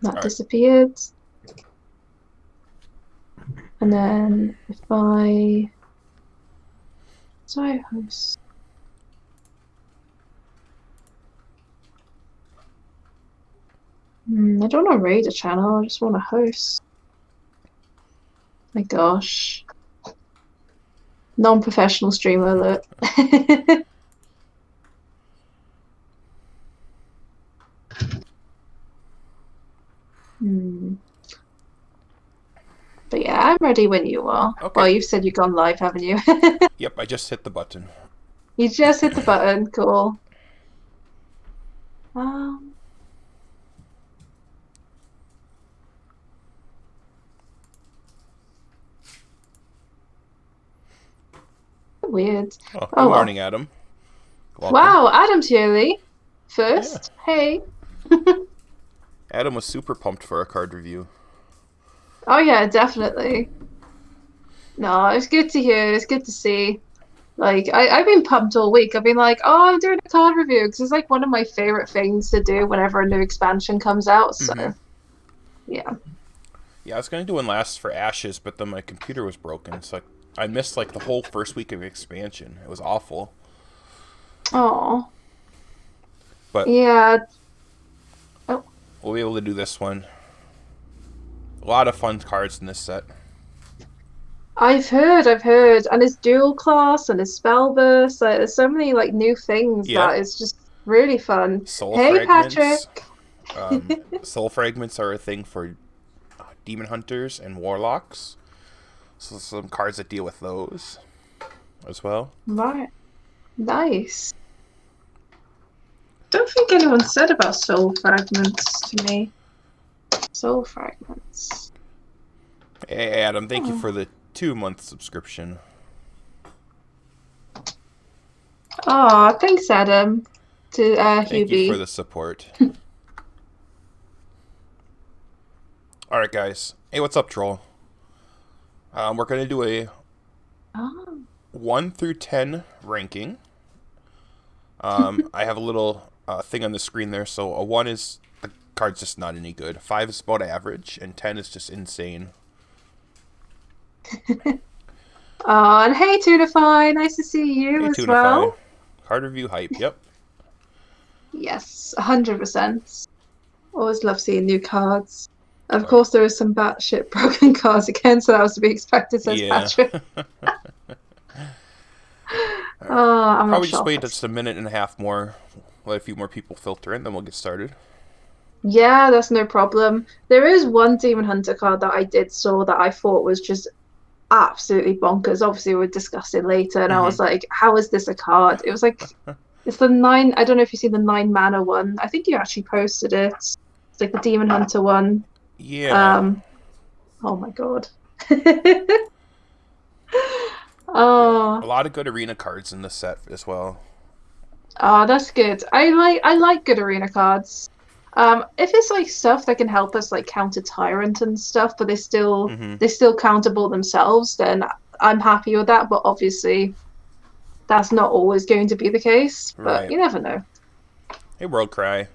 That All right. disappeared. And then if I... So I host... I don't want to raid a channel, I just want to host. My gosh. Non-professional streamer alert. Hmm. But yeah, I'm ready when you are. Well, Okay. you've said you've gone live, haven't you? Yep, I just hit the button. You just hit the button. Cool. Um, weird. Oh, good Oh well. morning, Adam. Welcome. Wow, Adam's here, Lee. Yeah. First. Hey. Adam was super pumped for our card review. Oh yeah, definitely. No, it's good to hear. It's good to see. Like I've been pumped all week. I've been like, oh, I'm doing a card review because it's like one of my favorite things to do whenever a new expansion comes out. So Mm-hmm. yeah. Yeah, I was gonna do one last for Ashes, but then my computer was broken, so I missed like the whole first week of expansion. It was awful. Oh But yeah. Oh, we'll be able to do this one. A lot of fun cards in this set. I've heard, and it's dual class and it's spell burst. Like, there's so many like new things Yep. that is just really fun. Soul Hey, Patrick. fragments. Soul fragments are a thing for demon hunters and warlocks. So some cards that deal with those as well. Right. Nice. Don't think anyone said about soul fragments to me. Soul fragments. Hey, Adam, thank you Oh, for the 2 month subscription. oh thanks, Adam. To Thank you for Hubie. the support. All right, guys. Hey, what's up, troll? We're gonna do a Oh. 1 through 10 ranking. I have a little thing on the screen there. So a 1 is the card's just not any good. 5 is about average, and 10 is just insane. Oh, and hey, Tunify. Nice to see you Hey, as Tunify. well. Card review hype. Yep. Yes, 100%. Always love seeing new cards. Of All right. course, there is some batshit broken cards again, so that was to be expected, says Yeah. Patrick. All right. Oh, We'll I'm not probably just wait shocked. just a minute and a half more. Let a few more people filter in, then we'll get started. Yeah, that's no problem. There is one Demon Hunter card that I did saw that I thought was just absolutely bonkers. Obviously, we'll discuss it later, and I Mm-hmm. was like, how is this a card? It was like, it's the nine, I don't know if you've seen the 9 mana one. I think you actually posted it. It's like the Demon Hunter one. Yeah. Um, oh my God. Yeah. Oh, A lot of good arena cards in this set as well. oh, that's good. I like good arena cards. If it's like stuff that can help us like counter Tyrant and stuff, but Mm-hmm. they're still countable themselves, then I'm happy with that. But obviously, that's not always going to be the case. But Right. you never know. Hey, World Cry.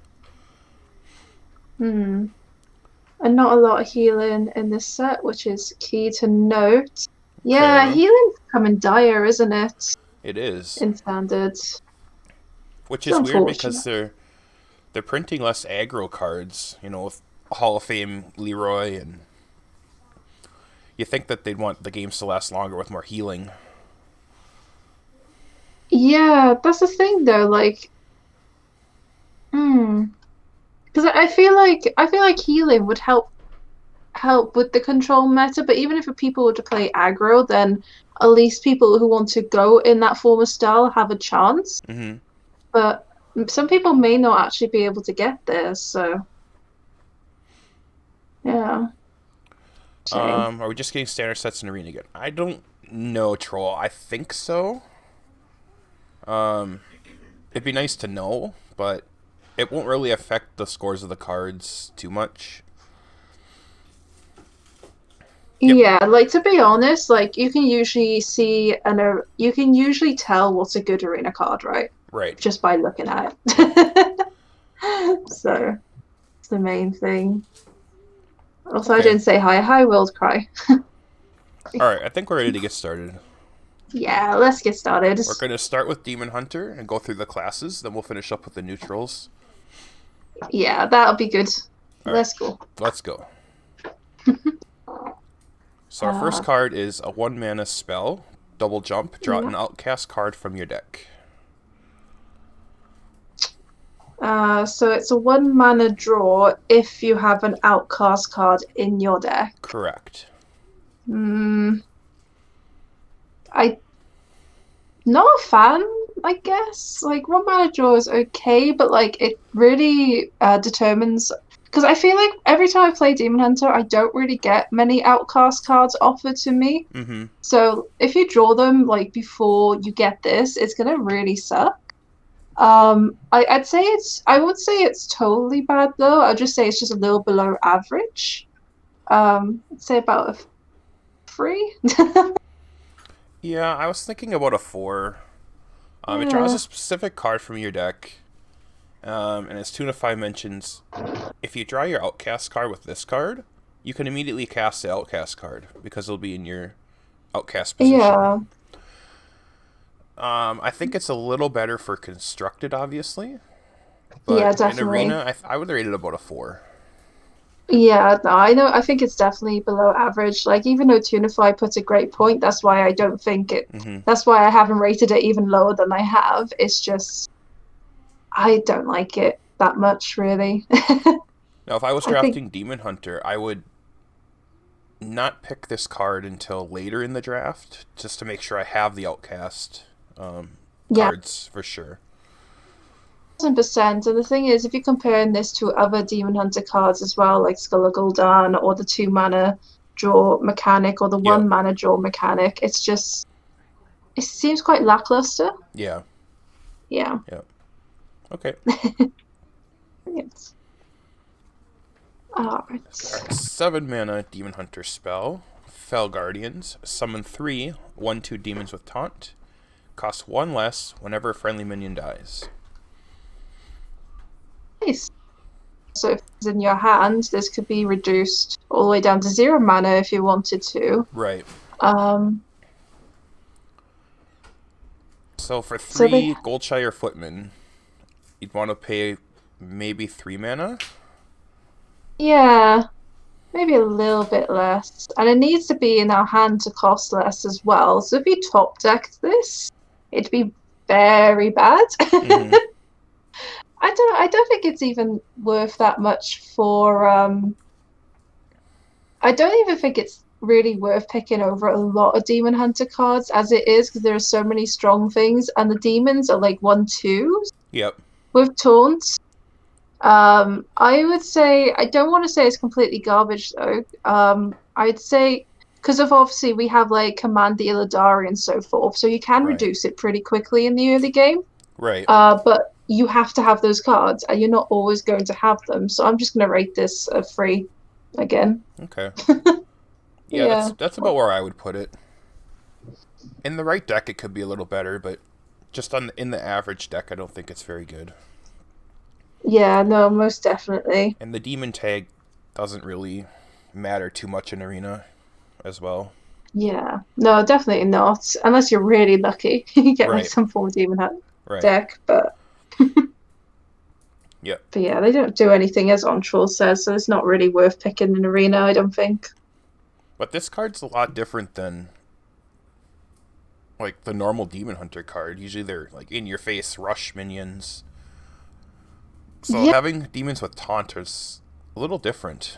Hmm. And not a lot of healing in this set, which is key to note. Fair Yeah, enough. healing's becoming dire, isn't it? It is. In standard. Which It's is weird because unfortunate. they're printing less aggro cards, with Hall of Fame Leroy, and you think that they'd want the games to last longer with more healing. Yeah, that's the thing though. Like, hmm. Because I feel like healing would help with the control meta, but even if people were to play aggro, then at least people who want to go in that form of style have a chance. Mm-hmm. But some people may not actually be able to get there, so yeah, shame. Are we just getting standard sets in arena again? I don't know, troll. I think so. Um, it'd be nice to know, but it won't really affect the scores of the cards too much. Yep. Yeah, like to be honest, like you can usually see you can usually tell what's a good arena card, right? Right. Just by looking at Yep. it. So it's the main thing. Also, I Okay. didn't say hi. Hi, World Cry. Alright, I think we're ready to get started. Yeah, let's get started. We're going to start with Demon Hunter and go through the classes, then we'll finish up with the neutrals. Yeah, that'll be good. Alright, Let's go. let's go. So our first Uh, card is a 1-mana spell. Double jump, draw yeah. an outcast card from your deck. So it's a 1 mana draw if you have an outcast card in your deck. Correct. Hmm. I not a fan, I guess. Like 1 mana draw is okay, but like it really determines because I feel like every time I play Demon Hunter, I don't really get many outcast cards offered to me. Mm-hmm. So if you draw them like before you get this, it's gonna really suck. I'd say I would say it's totally bad though. I'd just say it's just a little below average. I'd say about a 3. Yeah, I was thinking about a 4. It draws a Yeah. specific card from your deck, and as Tunify mentions, if you draw your outcast card with this card, you can immediately cast the outcast card because it'll be in your outcast position. Yeah. I think it's a little better for constructed, obviously, but Yeah, in definitely. arena, I would rate it about a 4. Yeah, no, I know. I think it's definitely below average. Like, even though Tunify puts a great point, that's why I don't think it. Mm-hmm. That's why I haven't rated it even lower than I have. It's just I don't like it that much, really. Now, if I was I think, drafting Demon Hunter, I would not pick this card until later in the draft, just to make sure I have the outcast yeah, cards for sure. 1,000%. And the thing is, if you're comparing this to other Demon Hunter cards as well, like Skull of Gul'dan or the 2 mana draw mechanic or the Yep. 1 mana draw mechanic, it seems quite lackluster. Yeah. Yeah. Yep. Okay. It's, all All right. right. 7-mana Demon Hunter spell. Fell Guardians. Summon 3 1/2 demons with taunt. Cost 1 less whenever a friendly minion dies. Nice. So if it's in your hand, this could be reduced all the way down to 0 mana if you wanted to. Right. Um, So for so they, 3 Goldshire Footmen, you'd want to pay maybe 3 mana? yeah, maybe a little bit less. And it needs to be in our hand to cost less as well. So if you top decked this, it'd be very bad. Mm-hmm. I don't think it's even worth that much for I don't even think it's really worth picking over a lot of Demon Hunter cards as it is because there are so many strong things and the demons are like 1/2s Yep. with taunt. I would say I don't want to say it's completely garbage though. I'd say because of obviously we have like Command the Illidari and so forth, so you can Right. reduce it pretty quickly in the early game. Right. But you have to have those cards, and you're not always going to have them. So I'm just gonna rate this a 3 again. Okay. Yeah, Yeah. that's about where I would put it. In the right deck, it could be a little better, but just in the average deck, I don't think it's very good. Yeah, no, most definitely. And the demon tag doesn't really matter too much in arena as well. Yeah. No, definitely not. Unless you're really lucky. You get like Right. some form of demon hat Right. deck, but Yep. yeah, they don't do anything as Ontrol says, so it's not really worth picking in arena, I don't think. But this card's a lot different than like the normal demon hunter card. Usually they're like in your face rush minions. So Yeah, having demons with taunt is a little different.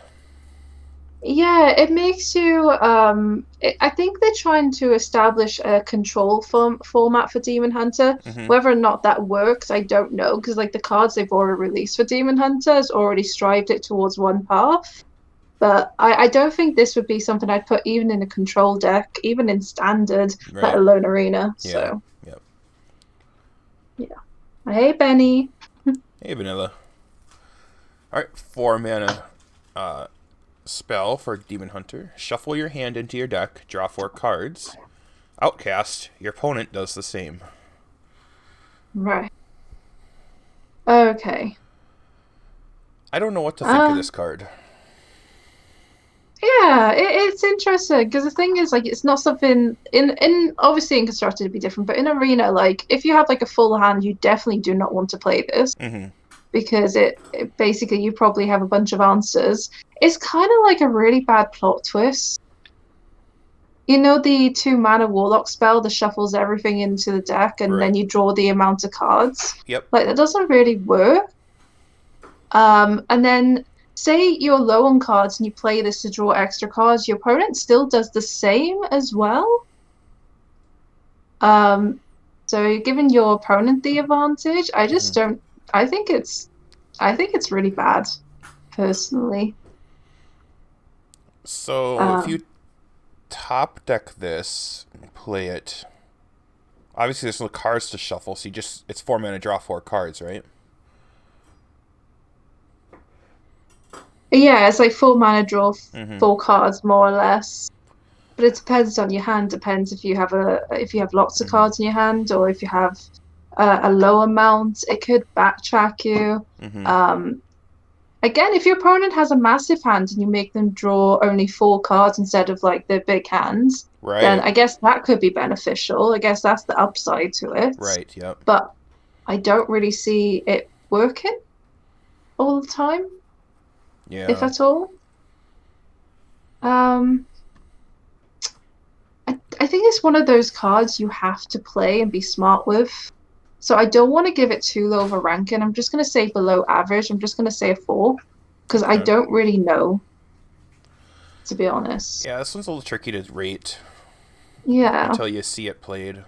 yeah, it makes you I think they're trying to establish a control format for Demon Hunter. Mm-hmm. Whether or not that works, I don't know, because like the cards they've already released for Demon Hunter has already strived it towards one path. But I don't think this would be something I'd put even in a control deck, even in standard, let Right. alone arena. Yeah. So Yep. yeah. Hey Benny. Hey, Vanilla. Alright, 4-mana spell for Demon Hunter. Shuffle your hand into your deck, draw 4 cards. Outcast, your opponent does the same. Right. Okay. I don't know what to think of Um this card. Yeah, it's interesting because the thing is, like, it's not something in obviously in constructed it'd be different, but in arena, like, if you have like a full hand, you definitely do not want to play this Mm-hmm. because it basically you probably have a bunch of answers. It's kind of like a really bad plot twist. You know the 2 mana warlock spell that shuffles everything into the deck and Right. then you draw the amount of cards? Yep. Like that doesn't really work. And then say you're low on cards and you play this to draw extra cards, your opponent still does the same as well. Um, so you're giving your opponent the advantage. I Mm-hmm. just don't. I think it's. I think it's really bad, personally. So if you Um, top deck this, and play it. Obviously, there's no cards to shuffle, so it's 4 mana, draw 4 cards, right? yeah, it's like 4 mana draw Mm-hmm. 4 cards more or less. But it depends on your hand. Depends if you have lots of Mm-hmm. cards in your hand or if you have a low amount. It could backtrack you. Mm-hmm. Um, Again, if your opponent has a massive hand and you make them draw only 4 cards instead of like their big hands, then Right. I guess that could be beneficial. I guess that's the upside to it. Right. Yep. But I don't really see it working all the time, if Yeah. at all. Um, I think it's one of those cards you have to play and be smart with. So I don't want to give it too low of a ranking. I'm just going to say below average. I'm just going to say a 4 because I Okay. don't really know, to be honest. Yeah, this one's a little tricky to rate Yeah. until you see it played.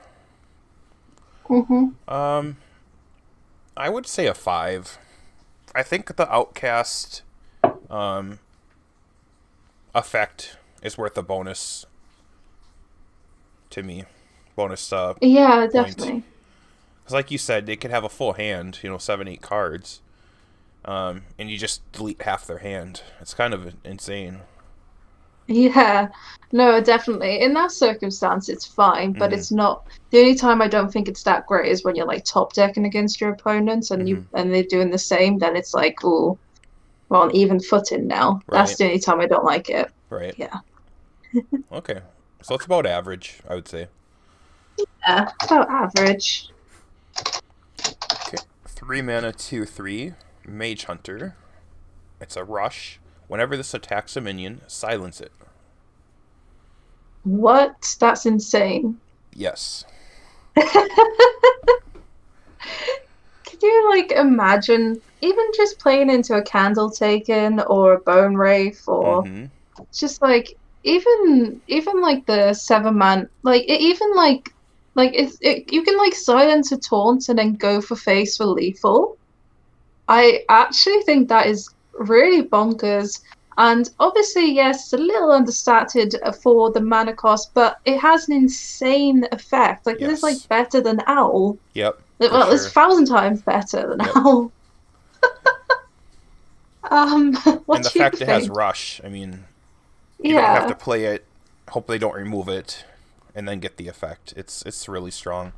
Mm-hmm. Um, I would say a 5. I think the Outcast um, effect is worth a bonus to me. Bonus Yeah, point. definitely. Because, like you said, they could have a full hand, 7, 8 cards, and you just delete half their hand. It's kind of insane. Yeah. No, definitely. In that circumstance, it's fine, but Mm-hmm. it's not. The only time I don't think it's that great is when you're like top decking against your opponents and Mm-hmm. they're doing the same, then it's like, oh, we're on even footing now. That's Right. the only time I don't like it. Right. Yeah. Okay. So it's about average, I would say. Yeah, about average. Okay. 3 mana, 2/3. Mage Hunter. It's a rush. Whenever this attacks a minion, silence it. What? That's insane. Yes. Could you like imagine even just playing into a Candle Taken or a Bone Wraith or Mm-hmm. just like even like the 7 man like it even like you can like silence a taunt and then go for face for lethal. I actually think that is really bonkers. And obviously, yes, it's a little understated for the mana cost, but it has an insane effect. Like this is like Yes. better than Owl. Yep. For Well, it's a sure. thousand times better than Yep. Owl. What And the do you fact it has think? rush, I mean, you don't have to Yeah. play it, hope they don't remove it, and then get the effect. It's really strong.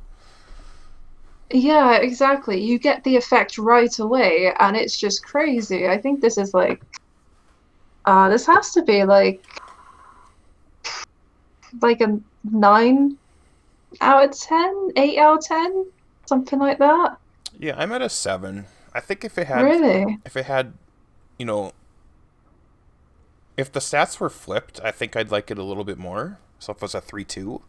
Yeah, exactly. You get the effect right away, and it's just crazy. I think this is like, this has to be like a 9 out of 10, 8 out of 10, something like that. Yeah, I'm at a 7. I think Really? if it had, you know, if the stats were flipped, I think I'd like it a little bit more. So if it was a 3/2,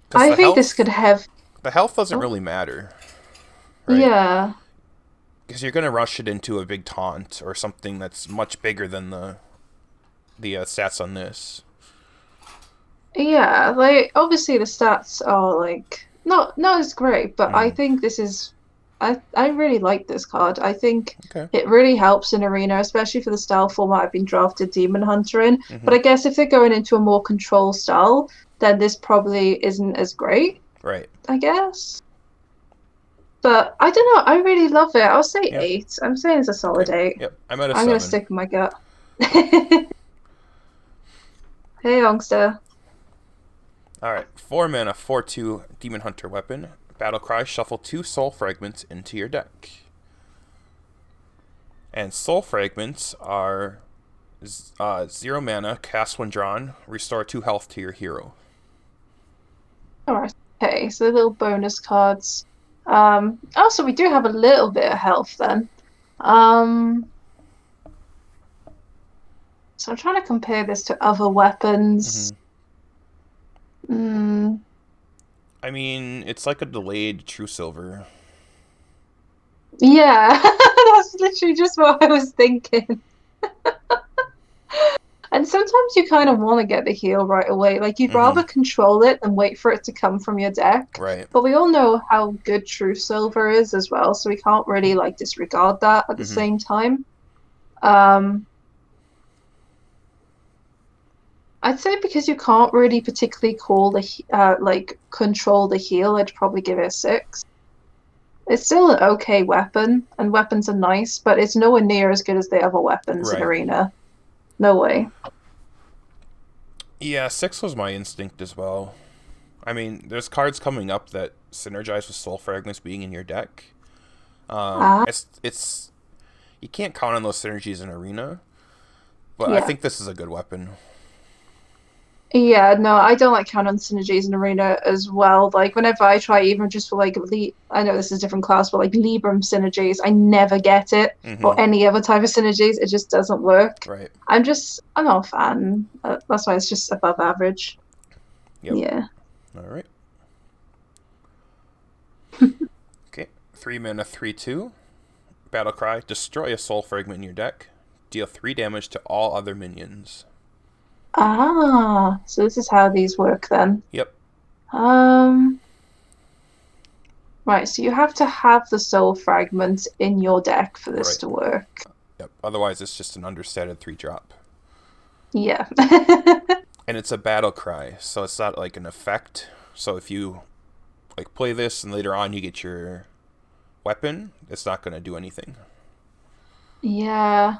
because I think this could have. the health doesn't Oh, really matter, right? yeah, Because you're gonna rush it into a big taunt or something that's much bigger than the stats on this. yeah. Like obviously the stats are like not as great, but I Mm-hmm. think this is. I really like this card. I think Okay. it really helps in arena, especially for the style format I've been drafted Demon Hunter in. Mm-hmm. But I guess if they're going into a more control style, then this probably isn't as great, Right. I guess. But I don't know. I really love it. I'll say Yep. 8. I'm saying it's a Okay. solid 8. Yep. I'm at a I'm gonna 7. stick with my gut. Hey, youngster. All right. 4 mana, 4/2 Demon Hunter weapon. Battle cry. Shuffle 2 soul fragments into your deck. And soul fragments are 0 mana, cast when drawn, restore 2 health to your hero. All right. Okay, so the little bonus cards. Also, we do have a little bit of health then. Um, so I'm trying to compare this to other weapons. Mm-hmm. Mm, I mean, it's like a delayed True Silver. yeah, that's literally just what I was thinking. And sometimes you kind of want to get the heal right away. Like you'd Mm-hmm. rather control it than wait for it to come from your deck. Right. But we all know how good True Silver is as well, so we can't really like disregard that at the Mm-hmm. same time. Um, I'd say because you can't really particularly call like control the heal, I'd probably give it a 6. It's still an okay weapon, and weapons are nice, but it's nowhere near as good as the other weapons in Right. Arena. No way. Yeah, 6 was my instinct as well. I mean, there's cards coming up that synergize with soul fragments being in your deck. Ah, It's you can't count on those synergies in Arena, but I yeah. think this is a good weapon. Yeah, no, I don't like count on synergies in Arena as well. Like whenever I try, even just for like I know this is a different class, but like Libram synergies, I never get it. Mm-hmm. Or any other type of synergies, it just doesn't work. Right. I'm not a fan. That's why it's just above average. Yep. Yeah. All right. Okay. 3 mana, 3/2. Battle Cry. Destroy a soul fragment in your deck. Deal 3 damage to all other minions. Ah, so this is how these work then. Yep. Um, right, so you have to have the soul fragment in your deck for this Right. to work. Yep. Otherwise, it's just an understated 3-drop. Yeah. And it's a battle cry, so it's not like an effect. So if you like play this and later on you get your weapon, it's not going to do anything. Yeah.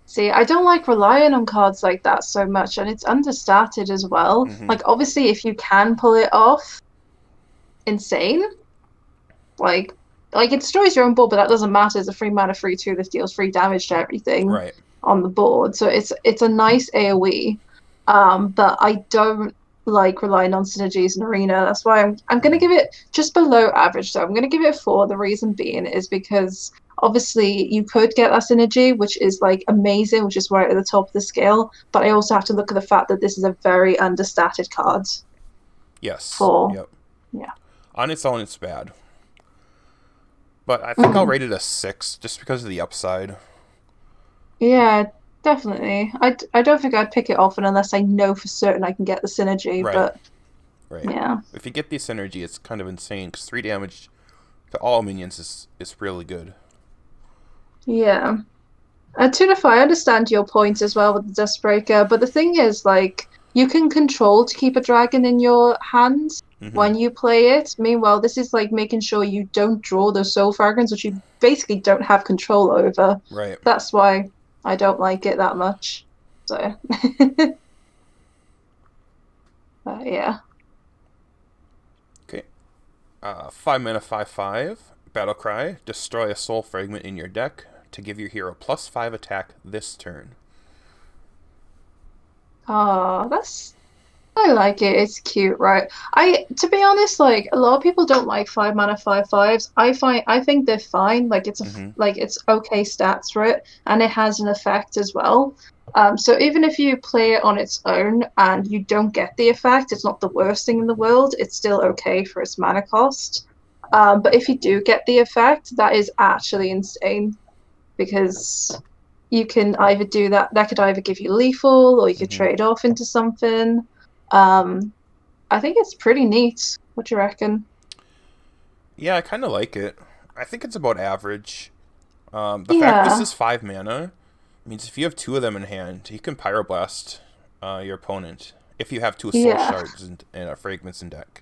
See, I don't like relying on cards like that so much, and it's understated as well. Mm-hmm. Like, obviously, if you can pull it off, insane. Like, like it destroys your own board, but that doesn't matter. It's a free mana, free two. This deals free damage to everything Right. on the board, so it's a nice AOE. But I don't like relying on synergies in Arena. That's why I'm gonna Mm-hmm. give it just below average. So I'm gonna give it a 4. The reason being is because obviously you could get that synergy, which is like amazing, which is right at the top of the scale. But I also have to look at the fact that this is a very understated card Yes. for Yep. yeah. On its own, it's bad. But I think I'll Mhm. rate it a 6 just because of the upside. Yeah, definitely. I don't think I'd pick it often unless I know for certain I can get the synergy, Right. but Right. yeah. If you get the synergy, it's kind of insane because 3 damage to all minions is really good. Yeah. Tunify, I understand your point as well with the Dustbreaker, but the thing is, like, you can control to keep a dragon in your hand Mm-hmm. when you play it. Meanwhile, this is like making sure you don't draw those soul fragments, which you basically don't have control over. Right. That's why I don't like it that much. So, yeah. Okay. 5 mana, 5/5. Battle Cry. Destroy a soul fragment in your deck to give your hero +5 attack this turn. Oh, I like it. It's cute, right? To be honest, like a lot of people don't like 5 mana 5/5s. I think they're fine. Like Mm-hmm. like it's okay stats for it, and it has an effect as well. So even if you play it on its own and you don't get the effect, it's not the worst thing in the world. It's still okay for its mana cost. But if you do get the effect, that is actually insane because you can either do that. That could either give you lethal, or you could Mm-hmm. trade off into something. Um, I think it's pretty neat. What do you reckon? Yeah, I kind of like it. I think it's about average. The fact this Yeah, is 5 mana means if you have 2 of them in hand, you can Pyroblast your opponent if you have 2 soul yeah, shards and fragments in deck.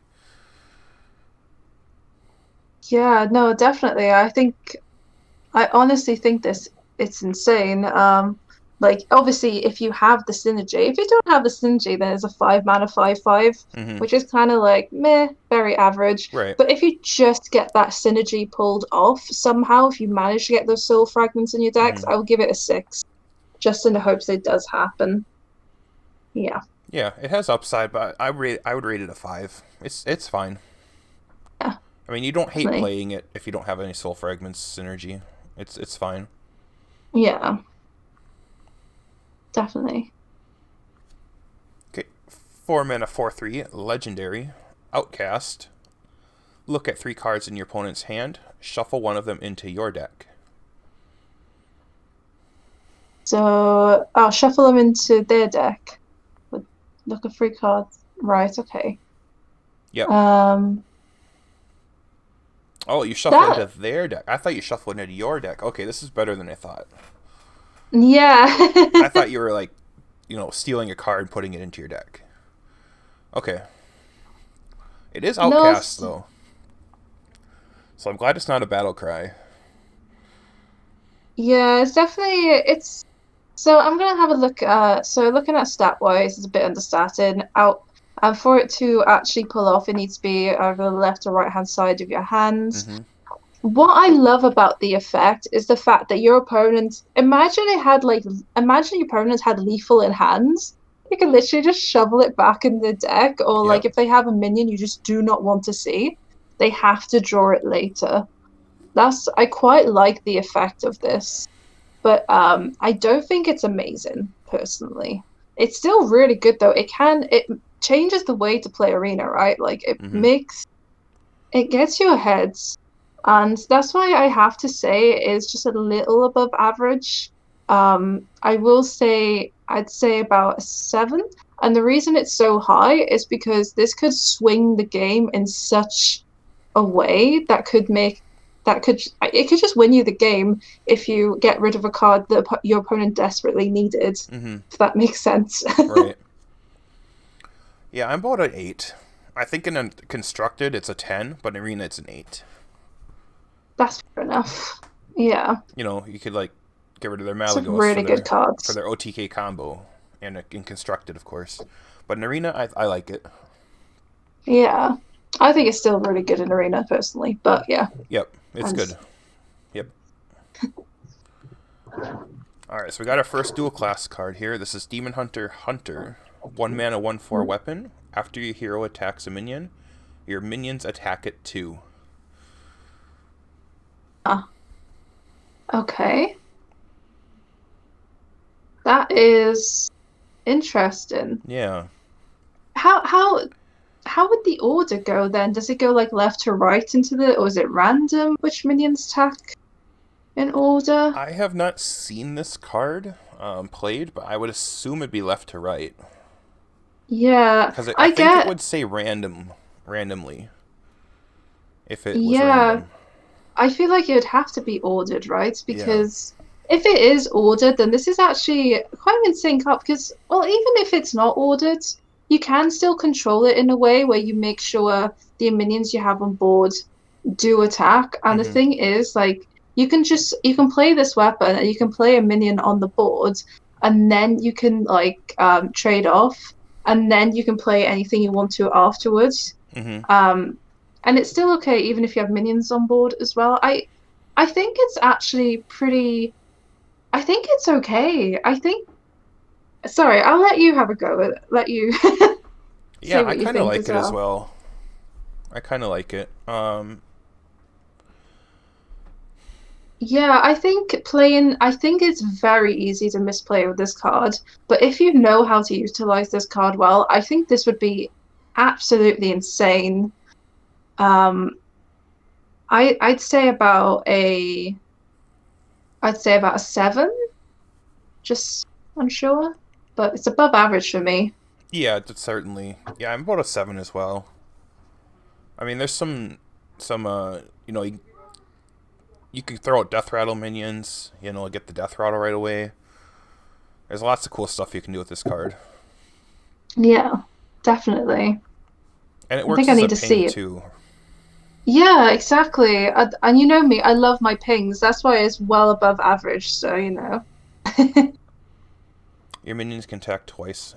yeah. No, definitely. I honestly think this it's insane. Like, obviously, if you have the synergy, if you don't have the synergy, then it's a 5 mana 5/5, Mm-hmm. which is kind of like meh, very average. Right. But if you just get that synergy pulled off somehow, if you manage to get those soul fragments in your decks, Mm-hmm. I will give it a 6, just in the hopes it does happen. Yeah. Yeah, it has upside, but I would rate it a 5. It's fine. Yeah, I mean, you don't hate definitely. playing it if you don't have any soul fragments synergy. It's fine. Yeah, definitely. Okay, 4 mana 4/3 legendary outcast. Look at 3 cards in your opponent's hand. Shuffle one of them into your deck. So I'll shuffle them into their deck. With look at 3 cards. Right, okay. Yep. Um, Oh, you shuffle into that their deck. I thought you shuffled into your deck. Okay, this is better than I thought. yeah. I thought you were like, stealing a card and putting it into your deck. Okay. It is No, outcast though, so I'm glad it's not a battle cry. yeah, it's definitely it's so I'm gonna have a look at so looking at stat wise it's a bit understated out and for it to actually pull off it needs to be over the left or right hand side of your hands. Mm-hmm. What I love about the effect is the fact that your opponent imagine your opponent had lethal in hands. You can literally just shovel it back in the deck, or like Yep. if they have a minion you just do not want to see, they have to draw it later. I quite like the effect of this, but I don't think it's amazing personally. It's still really good though. It changes the way to play arena, right? Like Mm-hmm. it gets you ahead, and that's why I have to say it is just a little above average. I will say I'd say about a 7, and the reason it's so high is because this could swing the game in such a way that could it could just win you the game if you get rid of a card that your opponent desperately needed. Mm-hmm. If that makes sense. Right. Yeah, I'm about an 8. I think in a constructed it's a 10, but in arena it's an 8. That's fair enough. Yeah, You could like get rid of their some Malagos really good for cards. their OTK combo, and in constructed, of course. But in arena, I like it. Yeah, I think it's still really good in arena personally, but yeah, Yep, it's and good. Yep. All right, so we got our first dual class card here. This is Demon Hunter Hunter. 1 mana 1/4 weapon. After your hero attacks a minion, your minions attack it too. okay, that is interesting. Yeah. How how how would the order go then? Does it go like left to right into or is it random which minions attack in order? I have not seen this card played, but I would assume it'd be left to right. Yeah, Because I I think it get, would say randomly, if it was yeah, random. I feel like it would have to be ordered, right? Yeah. Because if it is ordered, then this is actually quite in sync up. Because, well, even if it's not ordered, you can still control it in a way where you make sure the minions you have on board do attack. And the Mm-hmm. thing is, like, you can play this weapon and you can play a minion on the board, and then you can like trade off, and then you can play anything you want to afterwards. Mm-hmm. Um, and it's still okay even if you have minions on board as well. I think it's actually pretty. I think it's okay. I think. Sorry, I'll let you have a go at it. Let you Yeah, say I what you kind of think like as it as well. well. I kind of like it. Yeah, I think it's very easy to misplay with this card, but if you know how to utilize this card well, I think this would be absolutely insane. Um, I'd say I'd say about a 7, just unsure, but it's above average for me. Yeah, that's certainly. Yeah, I'm about a 7 as well. I mean, there's some you can throw out death rattle minions. Get the death rattle right away. There's lots of cool stuff you can do with this card, Yeah, definitely. and it I think works I as a need to ping see it. too. Yeah, exactly. And you know me, I love my pings. That's why it's well above average, so you know. Your minions can attack twice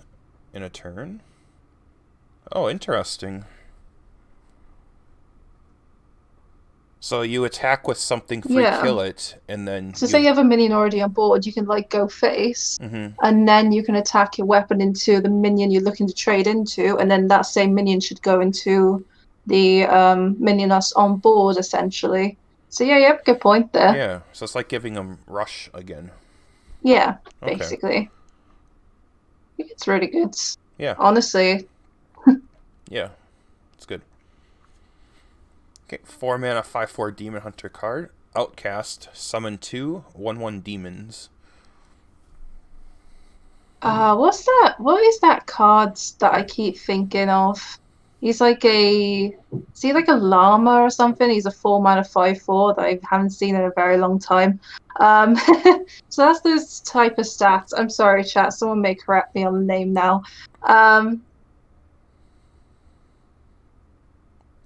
in a turn. Oh, interesting. So you attack with something free, Yeah. kill it, and then So say you. you have a minion already on board, you can like go face, Mm-hmm. and then you can attack your weapon into the minion you're looking to trade into, and then that same minion should go into the minion that's on board essentially. So yeah, you have a good point there. Yeah, so it's like giving them rush again. Yeah, Okay. basically. I think it's really good. Yeah. Honestly. Yeah. It's good. Okay. 4 mana, 5/4 Demon Hunter card. Outcast. Summon 2/1/1 demons. What's that? What is that card that I keep thinking of? He's like a, is he like a llama or something? He's a 4 mana 5/4 that I haven't seen in a very long time. Um, so that's those type of stats. I'm sorry, chat. Someone may correct me on the name now. Um,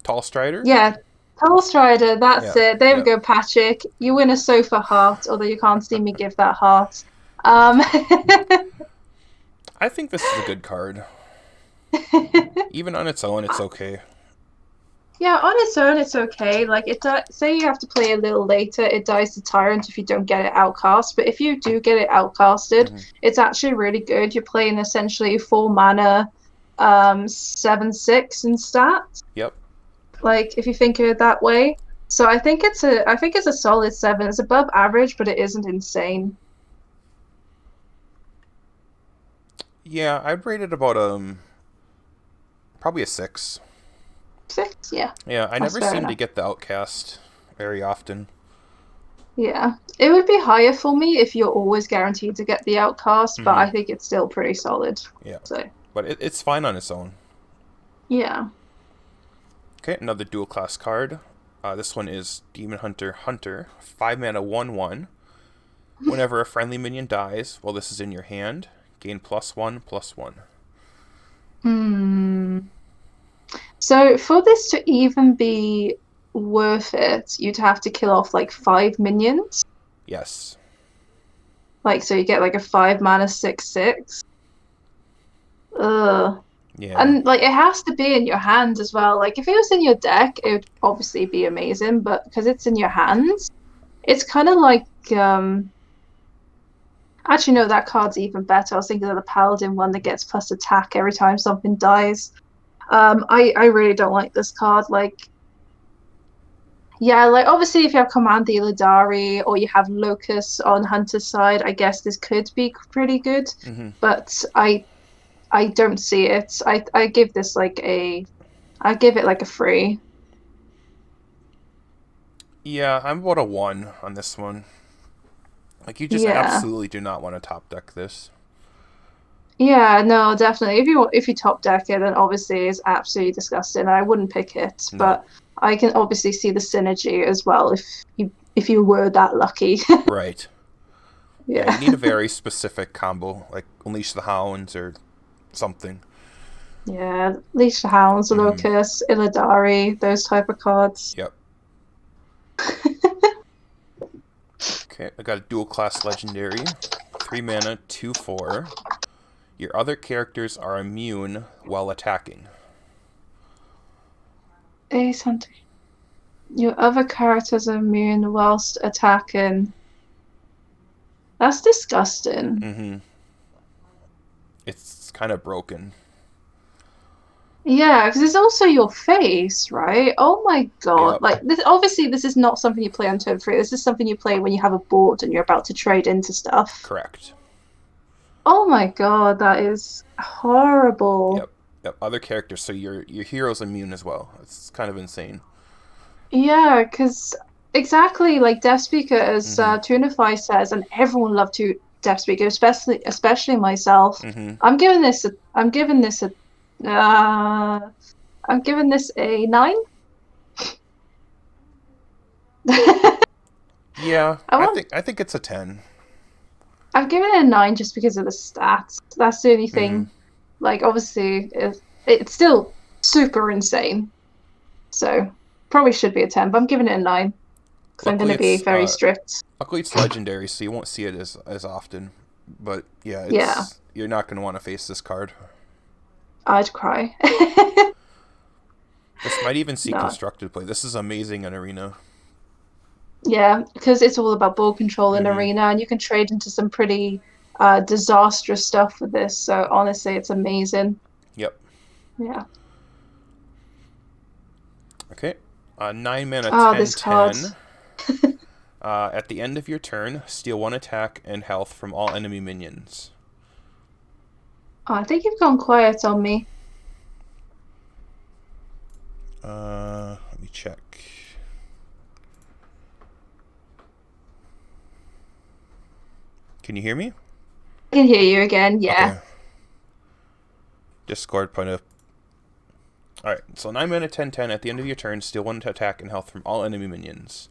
Tall Strider? yeah, Tall Strider. That's Yeah. it. There we Yeah. go, Patrick. You win a sofa heart, although you can't see me give that heart. I think this is a good card. Even on its own, it's okay. Yeah, on its own, it's okay. Like it say you have to play a little later, it dies to Tyrant if you don't get it outcast. But if you do get it outcasted, Mm-hmm. it's actually really good. You're playing essentially 4 mana, 7/6 in stat. Yep. Like if you think of it that way. So I think it's a solid 7. It's above average, but it isn't insane. Yeah, I'd rate it about probably a 6. 6, yeah, Yeah, I that's never fair seem to enough. get the Outcast very often. Yeah, it would be higher for me if you're always guaranteed to get the outcast, but Mm-hmm. I think it's still pretty solid. Yeah, So but it's fine on its own. yeah. Okay, another dual class card. This one is Demon Hunter Hunter. 5 mana 1/1. Whenever a friendly minion dies while this is in your hand, gain +1/+1. Hmm. So for this to even be worth it, you'd have to kill off like 5 minions. Yes. Like so you get like a 5 mana 6/6. Ugh. Yeah. And like it has to be in your hand as well. Like if it was in your deck, it would obviously be amazing, but because it's in your hands, it's kind of like actually no, that card's even better. I was thinking of the Paladin one that gets plus attack every time something dies. I really don't like this card. Like yeah, like obviously if you have Command the Illidari or you have Locust on Hunter's side, I guess this could be pretty good. Mm-hmm. But I don't see it. I give this like a I give it like a 3. Yeah, I'm about a 1 on this one. Like, you just Yeah. absolutely do not want to top deck this. Yeah, no, definitely. If you top deck it, then obviously it's absolutely disgusting. I wouldn't pick it, No. but I can obviously see the synergy as well if you were that lucky. Right. Yeah, you Yeah. need a very specific combo, like Unleash the Hounds or something. Yeah, Leash the Hounds, Mm-hmm. Locust, Illidari, those type of cards. Yep. Okay, I got a dual class legendary. 3 mana, 2/4. Your other characters are immune while attacking. Ace Hunter. Your other characters are immune whilst attacking. That's disgusting. Mm-hmm. It's kind of broken. Yeah, because it's also your face, right? Oh my God. Yep. Like this obviously this is not something you play on turn 3. This is something you play when you have a board and you're about to trade into stuff. Correct. Oh my God, that is horrible. Yep. Yep. Other characters, so your hero's immune as well. It's kind of insane. Yeah, because exactly like Death Speaker, as Mm-hmm. Tunify says, and everyone loved to Death Speaker, especially myself. Mm-hmm. I'm giving this a uh, I'm giving this a 9. Yeah, I I want think I think it's a 10. I've given it a 9 just because of the stats. That's the only Mm-hmm. thing. Like obviously it's still super insane. So probably should be a 10, but I'm giving it a 9 because I'm going Luckily to be it's very strict. luckily it's legendary, so you won't see it as often. But yeah, Yeah, it's you're not going to want to face this card. I'd cry. This might even see No. constructed play. This is amazing in Arena. Yeah, because it's all about ball control in Mm-hmm. Arena, and you can trade into some pretty disastrous stuff with this. So honestly, it's amazing. Yep. Yeah. Okay. 9 mana, Oh, 10 this card. 10. At the end of your turn, steal 1 attack and health from all enemy minions. Oh, I think you've gone quiet on me. Let me check. Can you hear me? I can hear you again. Yeah. Okay. Discord point of. Alright, so 9 mana, 10 10. At the end of your turn, steal 1 attack and health from all enemy minions.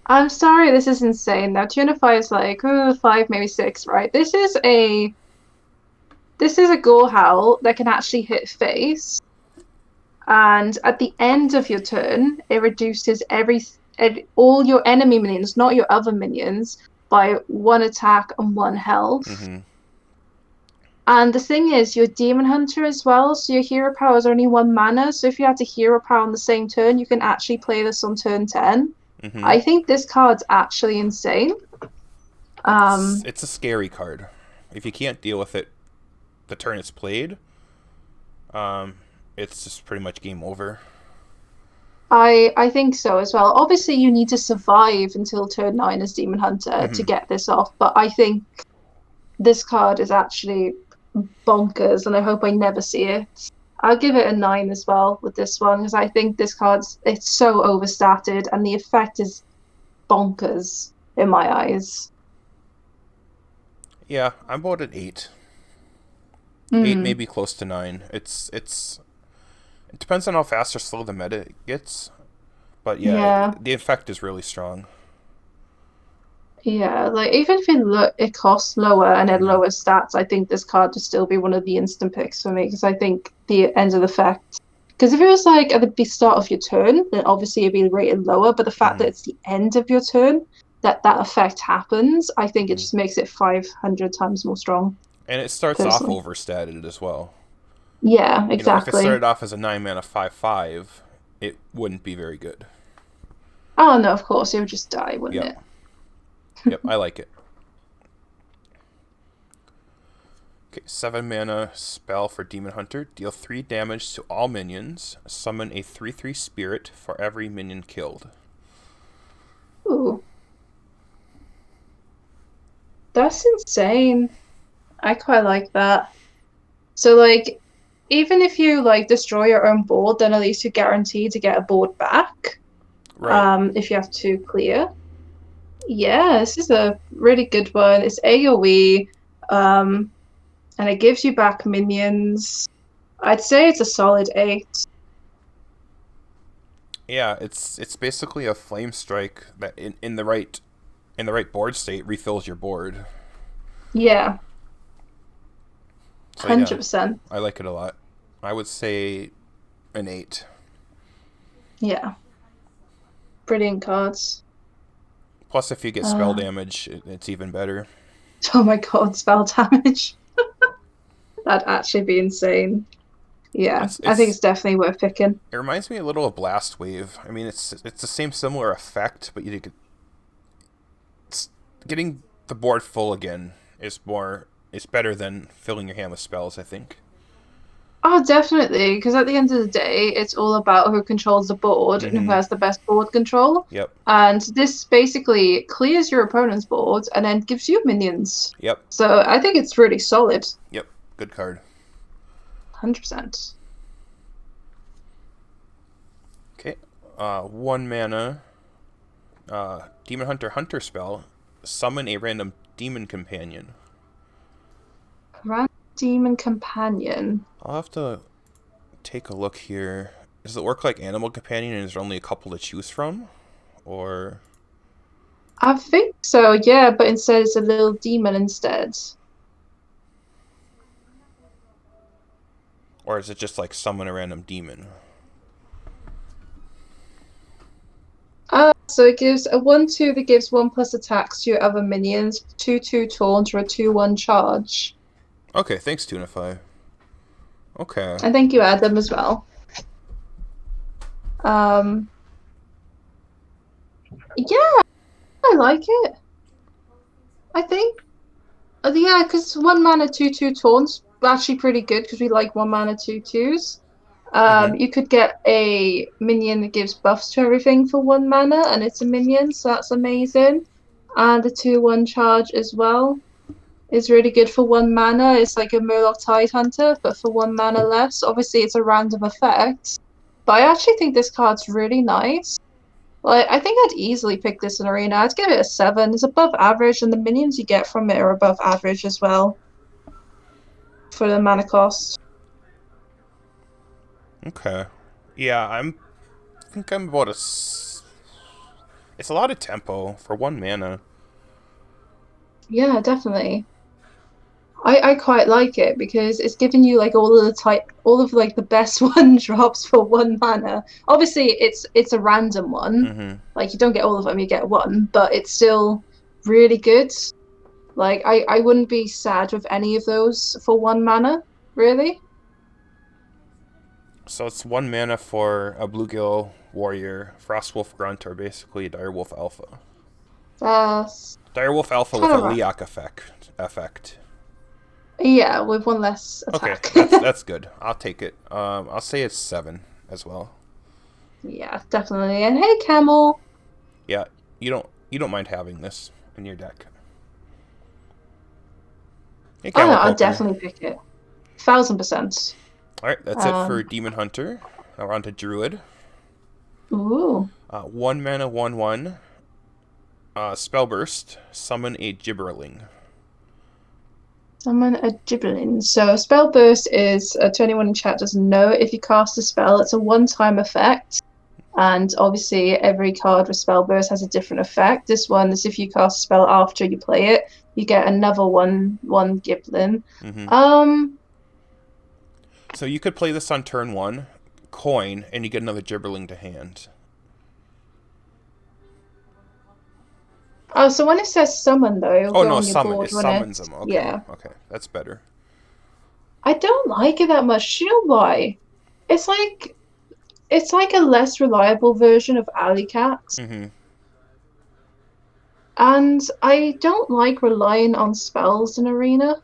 I'm sorry, this is insane. Now, Tuna Fire is like, oh, five, maybe six, right? This is a gore howl that can actually hit face. And at the end of your turn, it reduces all your enemy minions, not your other minions, by one attack and one health. Mm-hmm. And the thing is, you're a Demon Hunter as well, so your hero power is only one mana. So if you had to hero power on the same turn, you can actually play this on turn 10. Mm-hmm. I think this card's actually insane. Um, It's a scary card. If you can't deal with it the turn it's played, um, it's just pretty much game over. I think so as well. Obviously, you need to survive until turn 9 as Demon Hunter to Mm-hmm. get this off, but I think this card is actually bonkers, and I hope I never see it. I'll give it a 9 as well with this one because I think this card's it's so overstated and the effect is bonkers in my eyes. Yeah, I'm about at 8. 8, Mm, maybe close to 9. It depends on how fast or slow the meta gets. But yeah, yeah, the effect is really strong. yeah. Like even if it costs lower and had Mm-hmm. lower stats, I think this card would still be one of the instant picks for me because I think the end of the effect. Because if it was like at the start of your turn, then obviously it'd be rated lower. But the fact Mm-hmm. that it's the end of your turn, that effect happens, I think it Mm-hmm. just makes it 500 times more strong, And it starts off personally. overstated as well. Yeah, You know, if it exactly. started off as a 9 mana 5/5, it wouldn't be very good. Oh no, of course, it would just die, wouldn't Yep. it? Yep, I like it. Okay, 7 mana spell for Demon Hunter. Deal 3 damage to all minions. Summon a 3/3 spirit for every minion killed. Ooh, that's insane. I quite like that. So like even if you like destroy your own board, then at least you're guaranteed to get a board back. Right. If you have to clear. Yeah, this is a really good one. It's AoE, and it gives you back minions. I'd say it's a solid 8. Yeah, it's basically a flame strike that in the right board state refills your board. Yeah, So yeah, 100%. I like it a lot. I would say an 8. Yeah, brilliant cards. Plus, if you get spell Uh, damage, it's even better. oh my God, spell damage. That'd actually be insane. Yeah, I think It's it's definitely worth picking. it reminds me a little of Blast Wave. I mean, it's the same similar effect, but it's getting the board full again is better than filling your hand with spells. I think. Oh, definitely, because at the end of the day, it's all about who controls the board and who Mm-hmm. has the best board control. Yep. And this basically clears your opponent's board and then gives you minions. Yep. So I think it's really solid. Yep. Good card. 100%. Okay. 1 mana. Demon Hunter spell. Summon a random demon companion. Grand Demon Companion. I'll have to take a look here. Does it work like Animal Companion and is there only a couple to choose from? Or I think so, yeah, but instead it's a little demon instead. or is it just like summon a random demon? So it gives a 1/2 that gives 1+ attacks to your other minions, 2/2 taunt, or a 2/1 charge. Okay, thanks, Tunify. Okay. I think you add them as well. Um, yeah, I like it. I think, yeah, because 1 mana 2/2 taunts actually pretty good because we like 1 mana 2/2s. Mm-hmm. You could get a minion that gives buffs to everything for 1 mana, and it's a minion, so that's amazing. And the 2/1 charge as well is really good for 1 mana. It's like a Murloc Tidehunter, but for 1 mana less. Obviously, it's a random effect, but I actually think this card's really nice. Like, I think I'd easily pick this in Arena. I'd give it a 7. It's above average, and the minions you get from it are above average as well for the mana cost. Okay. Yeah, I think I'm about it's a lot of tempo for 1 mana. Yeah, definitely. I quite like it because it's giving you like all of like the best one drops for 1 mana. Obviously, it's a random one. Mm-hmm. Like you don't get all of them, you get one, but it's still really good. Like I wouldn't be sad with any of those for 1 mana, really. So it's 1 mana for a bluegill warrior, Frostwolf Grunt, or basically Direwolf Alpha. Direwolf Alpha with Kind a of right. Leok effect. Yeah, with one less Okay, attack. that's good. I'll take it. I'll say it's 7 as well. Yeah, definitely. And hey, Camel. Yeah, you don't mind having this in your deck. Hey, Oh no, Camel I'd Poker. definitely pick it. 1000%. All right, that's it for Um, Demon Hunter. Now we're on to Druid. ooh. 1 mana, 1/1. Spell Burst. Summon a Gibberling. Summon a Giblin. So spell burst is to anyone in chat doesn't know, if you cast a spell, it's a one-time effect. And obviously every card with spell burst has a different effect. This one is if you cast a spell after you play it, you get another one Giblin. Mm-hmm. Um So you could play this on turn 1, coin, and you get another Gibberling to hand. oh, so when it says summon though, it'll Oh go no, on your summon. board It when summons it's them. Okay, yeah. okay, that's better. I don't like it that much. You know why? It's like it's like a less reliable version of Alley Cat. Mm-hmm. And I don't like relying on spells in Arena.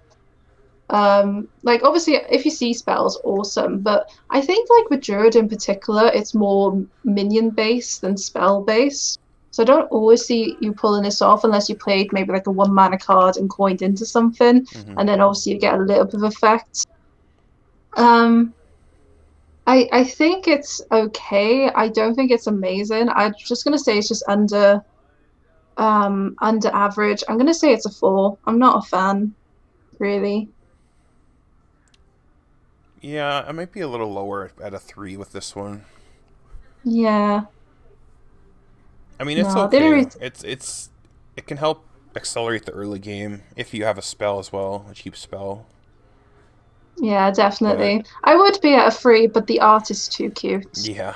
Like obviously if you see spells, awesome, but I think like with Druid in particular, it's more minion based than spell based. So I don't always see you pulling this off unless you played maybe like a 1 mana card and coined into something, Mm-hmm. and then obviously you get a little bit of effect. Um, I think it's okay. I don't think it's amazing. I'm just gonna say it's just under average. I'm gonna say it's a 4. I'm not a fan, really. Yeah, I might be a little lower at a 3 with this one. Yeah. I mean, it's No, the okay. only It can help accelerate the early game if you have a spell as well, a cheap spell. yeah, But definitely. I would be at a 3, but the art is too cute. yeah,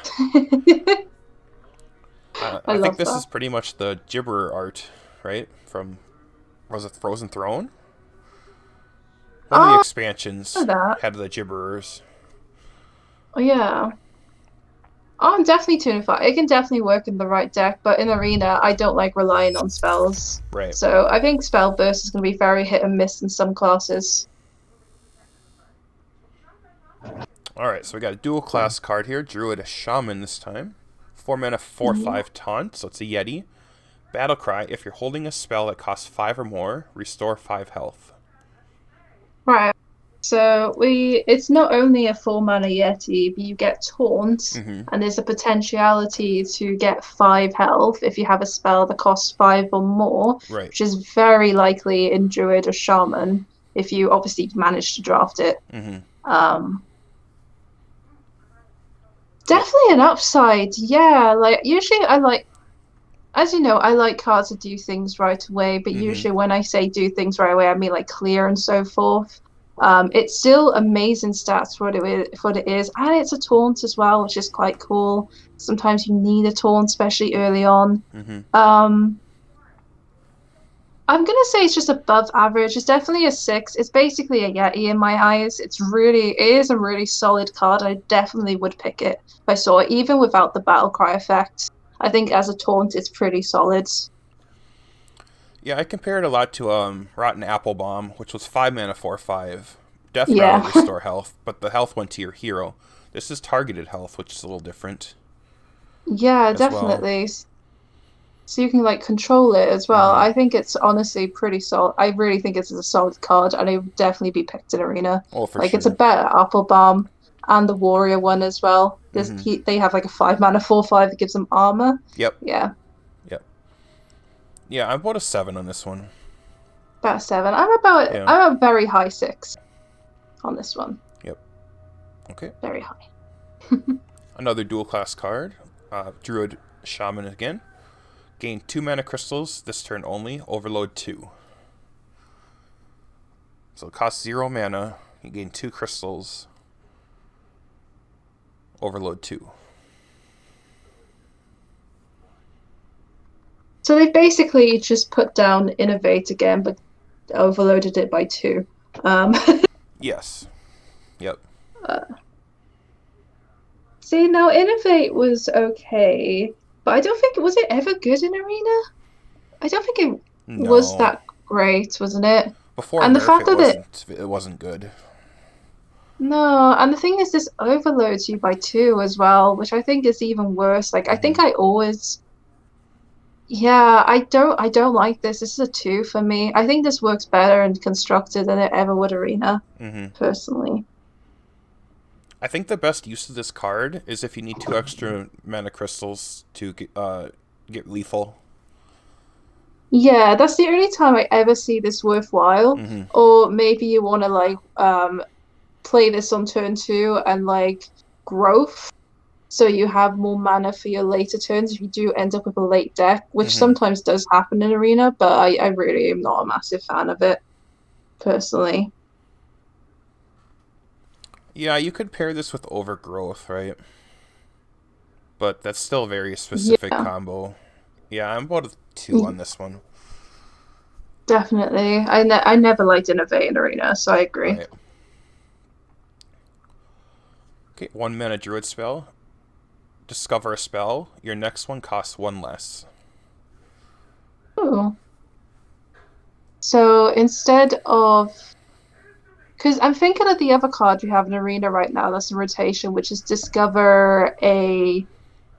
I I think love this that. is pretty much the Gibber art, right? From was it Frozen Throne? One of the Oh, expansions that. had the Gibberers. Oh, yeah. Oh, I'm definitely Tunified. It can definitely work in the right deck, but in Arena, I don't like relying on spells. Right. So I think Spell Burst is going to be very hit and miss in some classes. All right, so we got a dual class card here. Druid, a Shaman this time. 4 mana, Yeah. 4/5 taunt, so it's a Yeti. Battle Cry. If you're holding a spell that costs 5 or more, restore 5 health. Right. So it's not only a 4 mana Yeti, but you get Taunt, Mm-hmm. and there's a potentiality to get 5 health if you have a spell that costs 5 or more, Right. which is very likely in Druid or Shaman if you obviously manage to draft it. Mm-hmm. Um, Yep. Definitely an upside. Yeah, like usually I like, as you know, I like cards that do things right away, but Mm-hmm. usually when I say do things right away, I mean like clear and so forth. It's still amazing stats for what it is, and it's a taunt as well, which is quite cool. Sometimes you need a taunt, especially early on. Mm-hmm. Um, I'm gonna say it's just above average. It's definitely a six. It's basically a Yeti in my eyes. It is a really solid card. I definitely would pick it if I saw it, even without the battle cry effect. I think as a taunt, it's pretty solid. Yeah, I compare it a lot to Rotten Apple Bomb, which was 5 mana 4/5. Definitely Yeah, restore health, but the health went to your hero. This is targeted health, which is a little different yeah, as well. definitely. So you can like control it as well. Mm-hmm. I think it's honestly pretty solid. I really think it's a solid card, and it would definitely be picked in arena. Oh, for Like it's a sure. better Apple Bomb and the Warrior one as well. Mm-hmm. They have like a 5 mana 4/5 that gives them armor. Yep. Yeah, Yep. Yeah, I'm about a 7 on this one. about a seven. Yeah. I'm a very high six on this one. Yep. Okay. Very high. Another dual class card. Druid Shaman again. Gain 2 mana crystals this turn only. Overload 2. So it costs 0 mana. You gain 2 crystals. Overload 2. So they basically just put down Innovate again, but overloaded it by two. Um, Yes. Yep. See, now Innovate was okay, but I don't think was it ever good in Arena? I don't think it was No. that great, wasn't it? Before And the nerf, fact that it it wasn't good. no, and the thing is, this overloads you by two as well, which I think is even worse. Like, I Mm-hmm. think I always, yeah, I don't like this. This is a two for me. I think this works better and constructed than it ever would Arena, Mm-hmm. personally. I think the best use of this card is if you need 2 extra mana crystals to get lethal. Yeah, that's the only time I ever see this worthwhile. Mm-hmm. Or maybe you want to like play this on turn two and like growth, so you have more mana for your later turns if you do end up with a late deck, which Mm-hmm. sometimes does happen in Arena, but I really am not a massive fan of it personally. Yeah, you could pair this with Overgrowth, right? But that's still a very specific Yeah, combo. Yeah, I'm about a 2 on this one. definitely. I never liked Innovate in Arena, so I agree. Right. Okay, 1 mana druid spell. Discover a spell. Your next one costs 1 less. Ooh. So instead of because I'm thinking of the other card you have in Arena right now, that's a rotation, which is discover a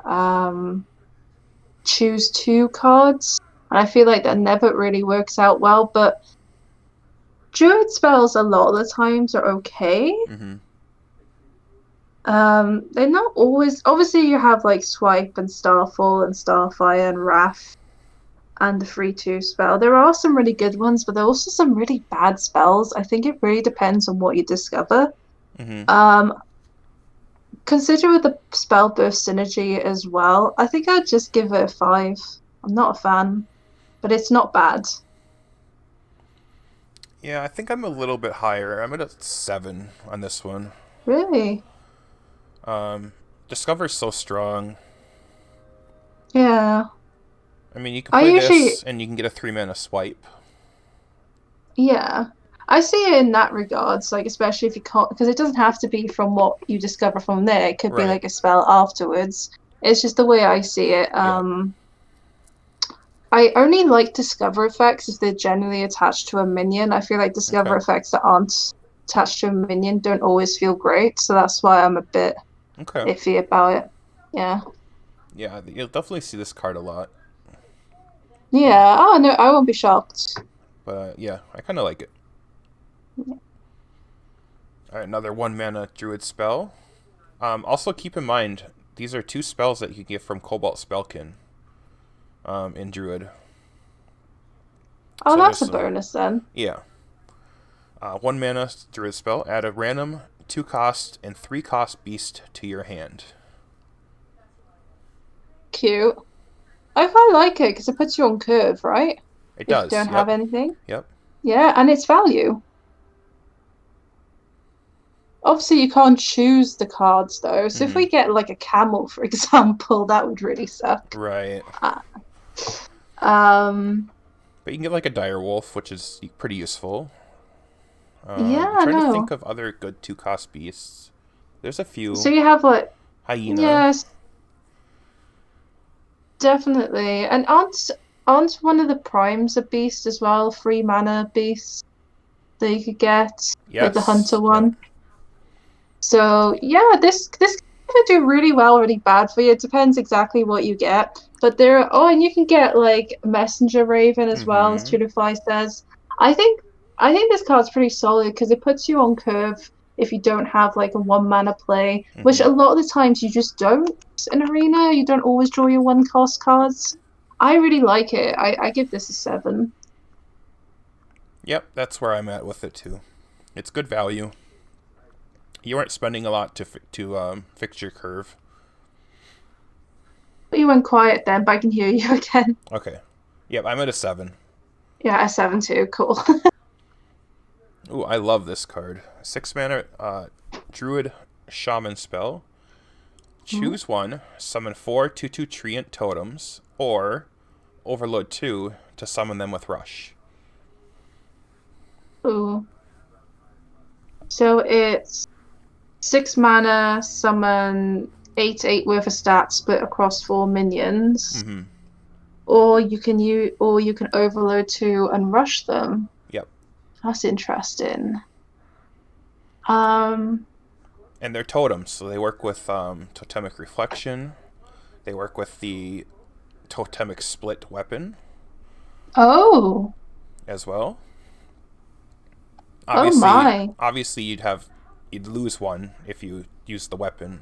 um choose two cards. And I feel like that never really works out well, but druid spells a lot of the times are okay. Mm-hmm. They're not always obviously you have like Swipe and Starfall and Starfire and Wrath and the 3/2 spell. There are some really good ones, but there are also some really bad spells. I think it really depends on what you discover. Mm-hmm. Um, Consider with the spell burst synergy as well. I think I'd just give it a five. I'm not a fan, but it's not bad. Yeah, I think I'm a little bit higher. I'm at a 7 on this one. Really? Um, Discover's so strong. Yeah. I mean, you can I play usually, this and you can get a 3 mana swipe. yeah. I see it in that regards, like especially if you can't, because it doesn't have to be from what you discover from there. It could be Right. like a spell afterwards. It's just the way I see it. Yeah. I only like discover effects if they're generally attached to a minion. I feel like discover Okay. effects that aren't attached to a minion don't always feel great, so that's why I'm a bit Okay. iffy about it. Yeah. Yeah, you'll definitely see this card a lot. Yeah. Oh no, I won't be shocked. But yeah, I kind of like it. All right, another 1 mana druid spell. Also, keep in mind, these are 2 spells that you can get from Cobalt Spellkin in Druid. Oh, So there's that's a some. bonus then. Yeah. 1 mana druid spell. Add a random 2 cost and 3 cost beast to your hand. Cute. I quite like it because it puts you on curve, right? It If you does. don't have Yep. anything. Yep. Yeah, and it's value. obviously you can't choose the cards though. So if Mm-hmm. we get like a camel, for example, that would really suck. Right. Uh, Um, But you can get like a dire wolf, which is pretty useful. I'm yeah, trying to think no. of other good two cost beasts. There's a So few. you have like, Hyena. yes, definitely. And aren't one of the primes a beast as well? Free mana beast that you could get, like the hunter Yes. Yep. one. So yeah, this can either do really well or really bad for you. It depends exactly what you get. But and you can get like Messenger Raven as well, as Mm-hmm. Tudorfly says. I think I think this card's pretty solid because it puts you on curve if you don't have like a one mana play, which Mm-hmm. a lot of the times you just don't in Arena. You don't always draw your one cost cards. I really like it. I give this a 7. Yep, that's where I'm at with it too. It's good value. You aren't spending a lot to fix your curve. You went quiet then, but I can hear you again. Okay. Yep, I'm at a 7. Yeah, a 7 too. Cool. Ooh, I love this card. 6 mana Druid Shaman spell. Choose one, summon 4 2/2 Treant totems, or overload 2 to summon them with Rush. Ooh. So it's 6 mana, summon 8/8 worth of stats split across 4 minions, Mm-hmm. or you can overload 2 and rush them. Yep. That's interesting. Um, And they're totems, so they work with Totemic Reflection. They work with the Totemic Split weapon oh, as well. oh Obviously, my. obviously you'd lose one if you use the weapon,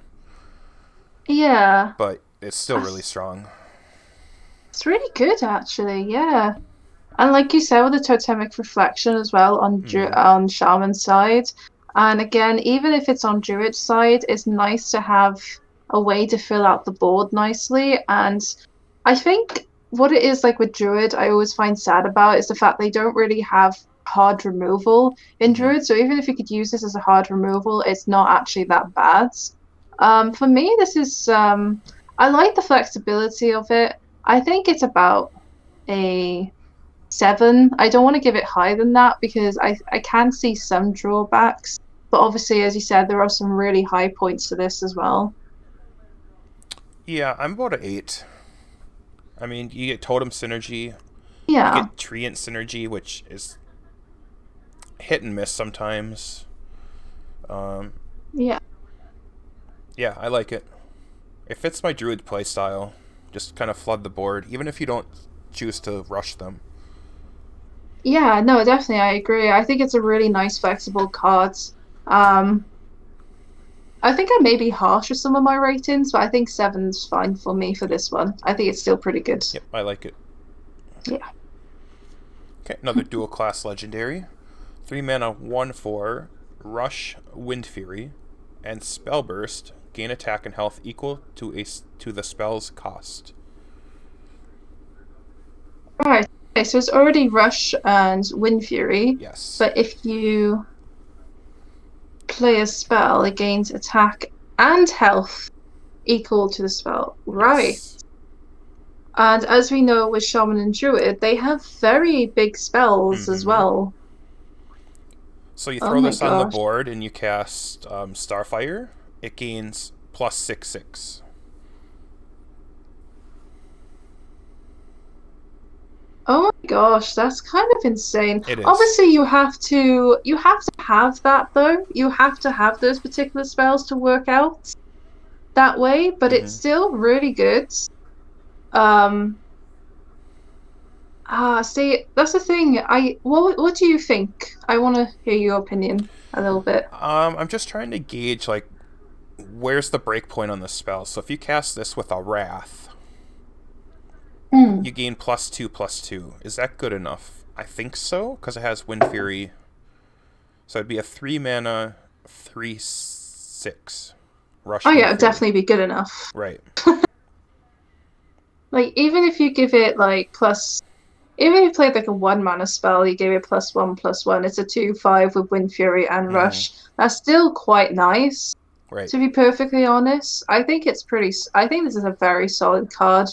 Yeah, but it's still really that's strong. it's really good actually. Yeah. And like you said, with the totemic reflection as well Mm-hmm. on Shaman's side. And again, even if it's on Druid's side, it's nice to have a way to fill out the board nicely. And I think what it is like with Druid, I always find sad about is the fact they don't really have hard removal in Mm-hmm. Druid. So even if you could use this as a hard removal, it's not actually that bad. For me, this is I like the flexibility of it. I think it's about a 7. I don't want to give it higher than that because I can see some drawbacks. But obviously, as you said, there are some really high points to this as well. Yeah, I'm about an 8. I mean, you get Totem Synergy, you Yeah, get Treant Synergy, which is hit and miss sometimes. Um, yeah, yeah, I like it. It fits my Druid playstyle. Just kind of flood the board, even if you don't choose to rush them. yeah. No, definitely, I agree. I think it's a really nice, flexible card. Um, I think I may be harsh with some of my ratings, but I think 7's fine for me for this one. I think it's still pretty good. Yep, I like it. Yeah. Okay, another dual class legendary. 3 mana, 1/4, Rush, Wind Fury, and Spellburst. Gain attack and health equal to the spell's cost. Right. Okay, so it's already Rush and Wind Fury, Yes. but if you play a spell, it gains attack and health equal to the spell. Right. Yes. And as we know with Shaman and Druid, they have very big spells as Mm-hmm. well. So you Oh throw my this on the gosh. board and you cast Starfire. It gains +6/6. Oh my gosh, that's kind of insane. It is. Obviously, you have to have that though. You have to have those particular spells to work out that way, but it's Mm-hmm. still really good. Um, see, that's the thing. What do you think? I want to hear your opinion a little bit. I'm just trying to gauge like where's the breakpoint on the spell. So if you cast this with a Wrath, Hmm. you gain +2/+2. Is that good enough? I think so, because it has Wind Fury. So it'd be a 3 mana, 3/6 Oh Rush yeah, Wind it'd Fury. definitely be good enough. Right. Like even if you give it like plus even if you played like a one mana spell, you gave it +1/+1. It's a 2/5 with Wind Fury and Mm-hmm. Rush. That's still quite nice, Right. to be perfectly honest. I think this is a very solid card.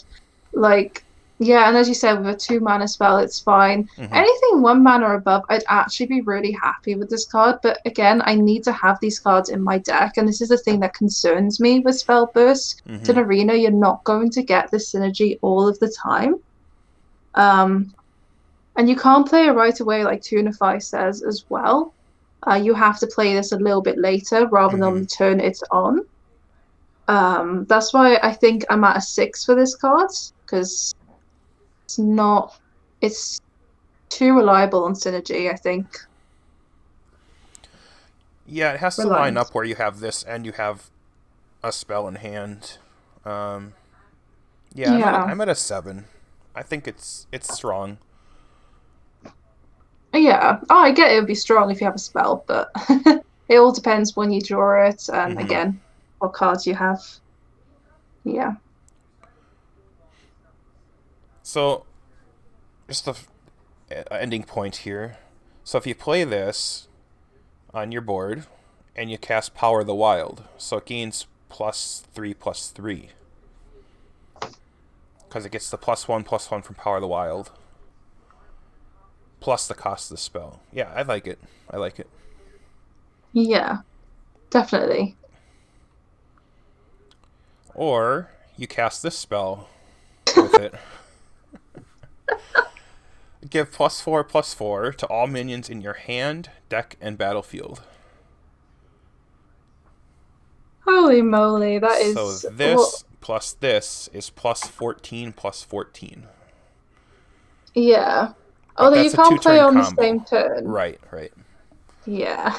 Like, yeah, and as you said, with a 2 mana spell, it's fine. Mm-hmm. Anything 1 mana or above, I'd actually be really happy with this card. But again, I need to have these cards in my deck, and this is the thing that concerns me with Spell Burst. Mm-hmm. To an arena, you're not going to get this synergy all of the time. Um, and you can't play it right away, like Tunify says as well. You have to play this a little bit later rather than Mm-hmm. the turn it's on. That's why I think I'm at a 6 for this card because it's not, it's too reliable on synergy, I think. Yeah, it has to line Reliant. up where you have this and you have a spell in hand. Um, yeah, Yeah. I'm at a 7. I think it's strong. Yeah. Oh, I get it would be strong if you have a spell, but it all depends when you draw it and Mm-hmm. again, what cards you have. Yeah. So just the ending point here. So if you play this on your board and you cast Power of the Wild, so it gains +3/+3 because it gets the +1/+1 from Power of the Wild plus the cost of the spell. Yeah, I like it. I like it. Yeah, definitely. Or you cast this spell with it. Give +4/+4 to all minions in your hand, deck, and battlefield. Holy moly, that So is well, this plus this is +14/+14. yeah. But Although you that's a can't play two-turn on the combo. same turn. Right, right. Yeah.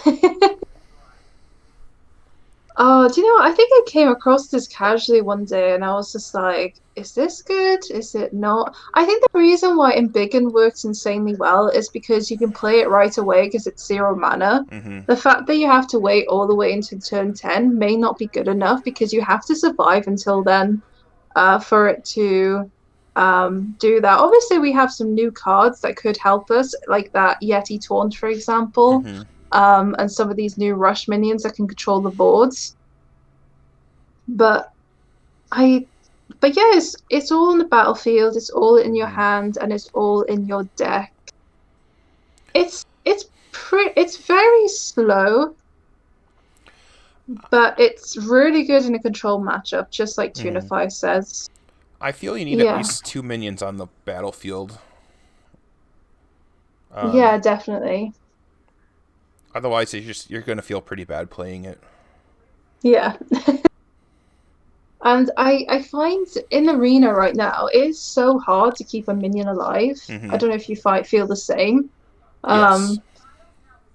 Oh, do you know what? I think I came across this casually one day and I was just like, is this good? Is it not? I think the reason why Embiggen works insanely well is because you can play it right away because it's 0 mana. Mm-hmm. The fact that you have to wait all the way into turn 10 may not be good enough because you have to survive until then for it to do that. Obviously, we have some new cards that could help us, like that Yeti Taunt, for example, Mm-hmm. and some of these new Rush minions that can control the boards. But I, but yeah, it's all on the battlefield. It's all in your Mm-hmm. hand, and it's all in your deck. It's very slow, but it's really good in a control matchup, just like Mm-hmm. Tunify says. I feel you need at Yeah, least 2 minions on the battlefield. yeah, definitely. Otherwise, you're gonna feel pretty bad playing it. Yeah. And I find in Arena right now, it is so hard to keep a minion alive. I Mm-hmm. don't know if you fight feel the same. Yes. Um,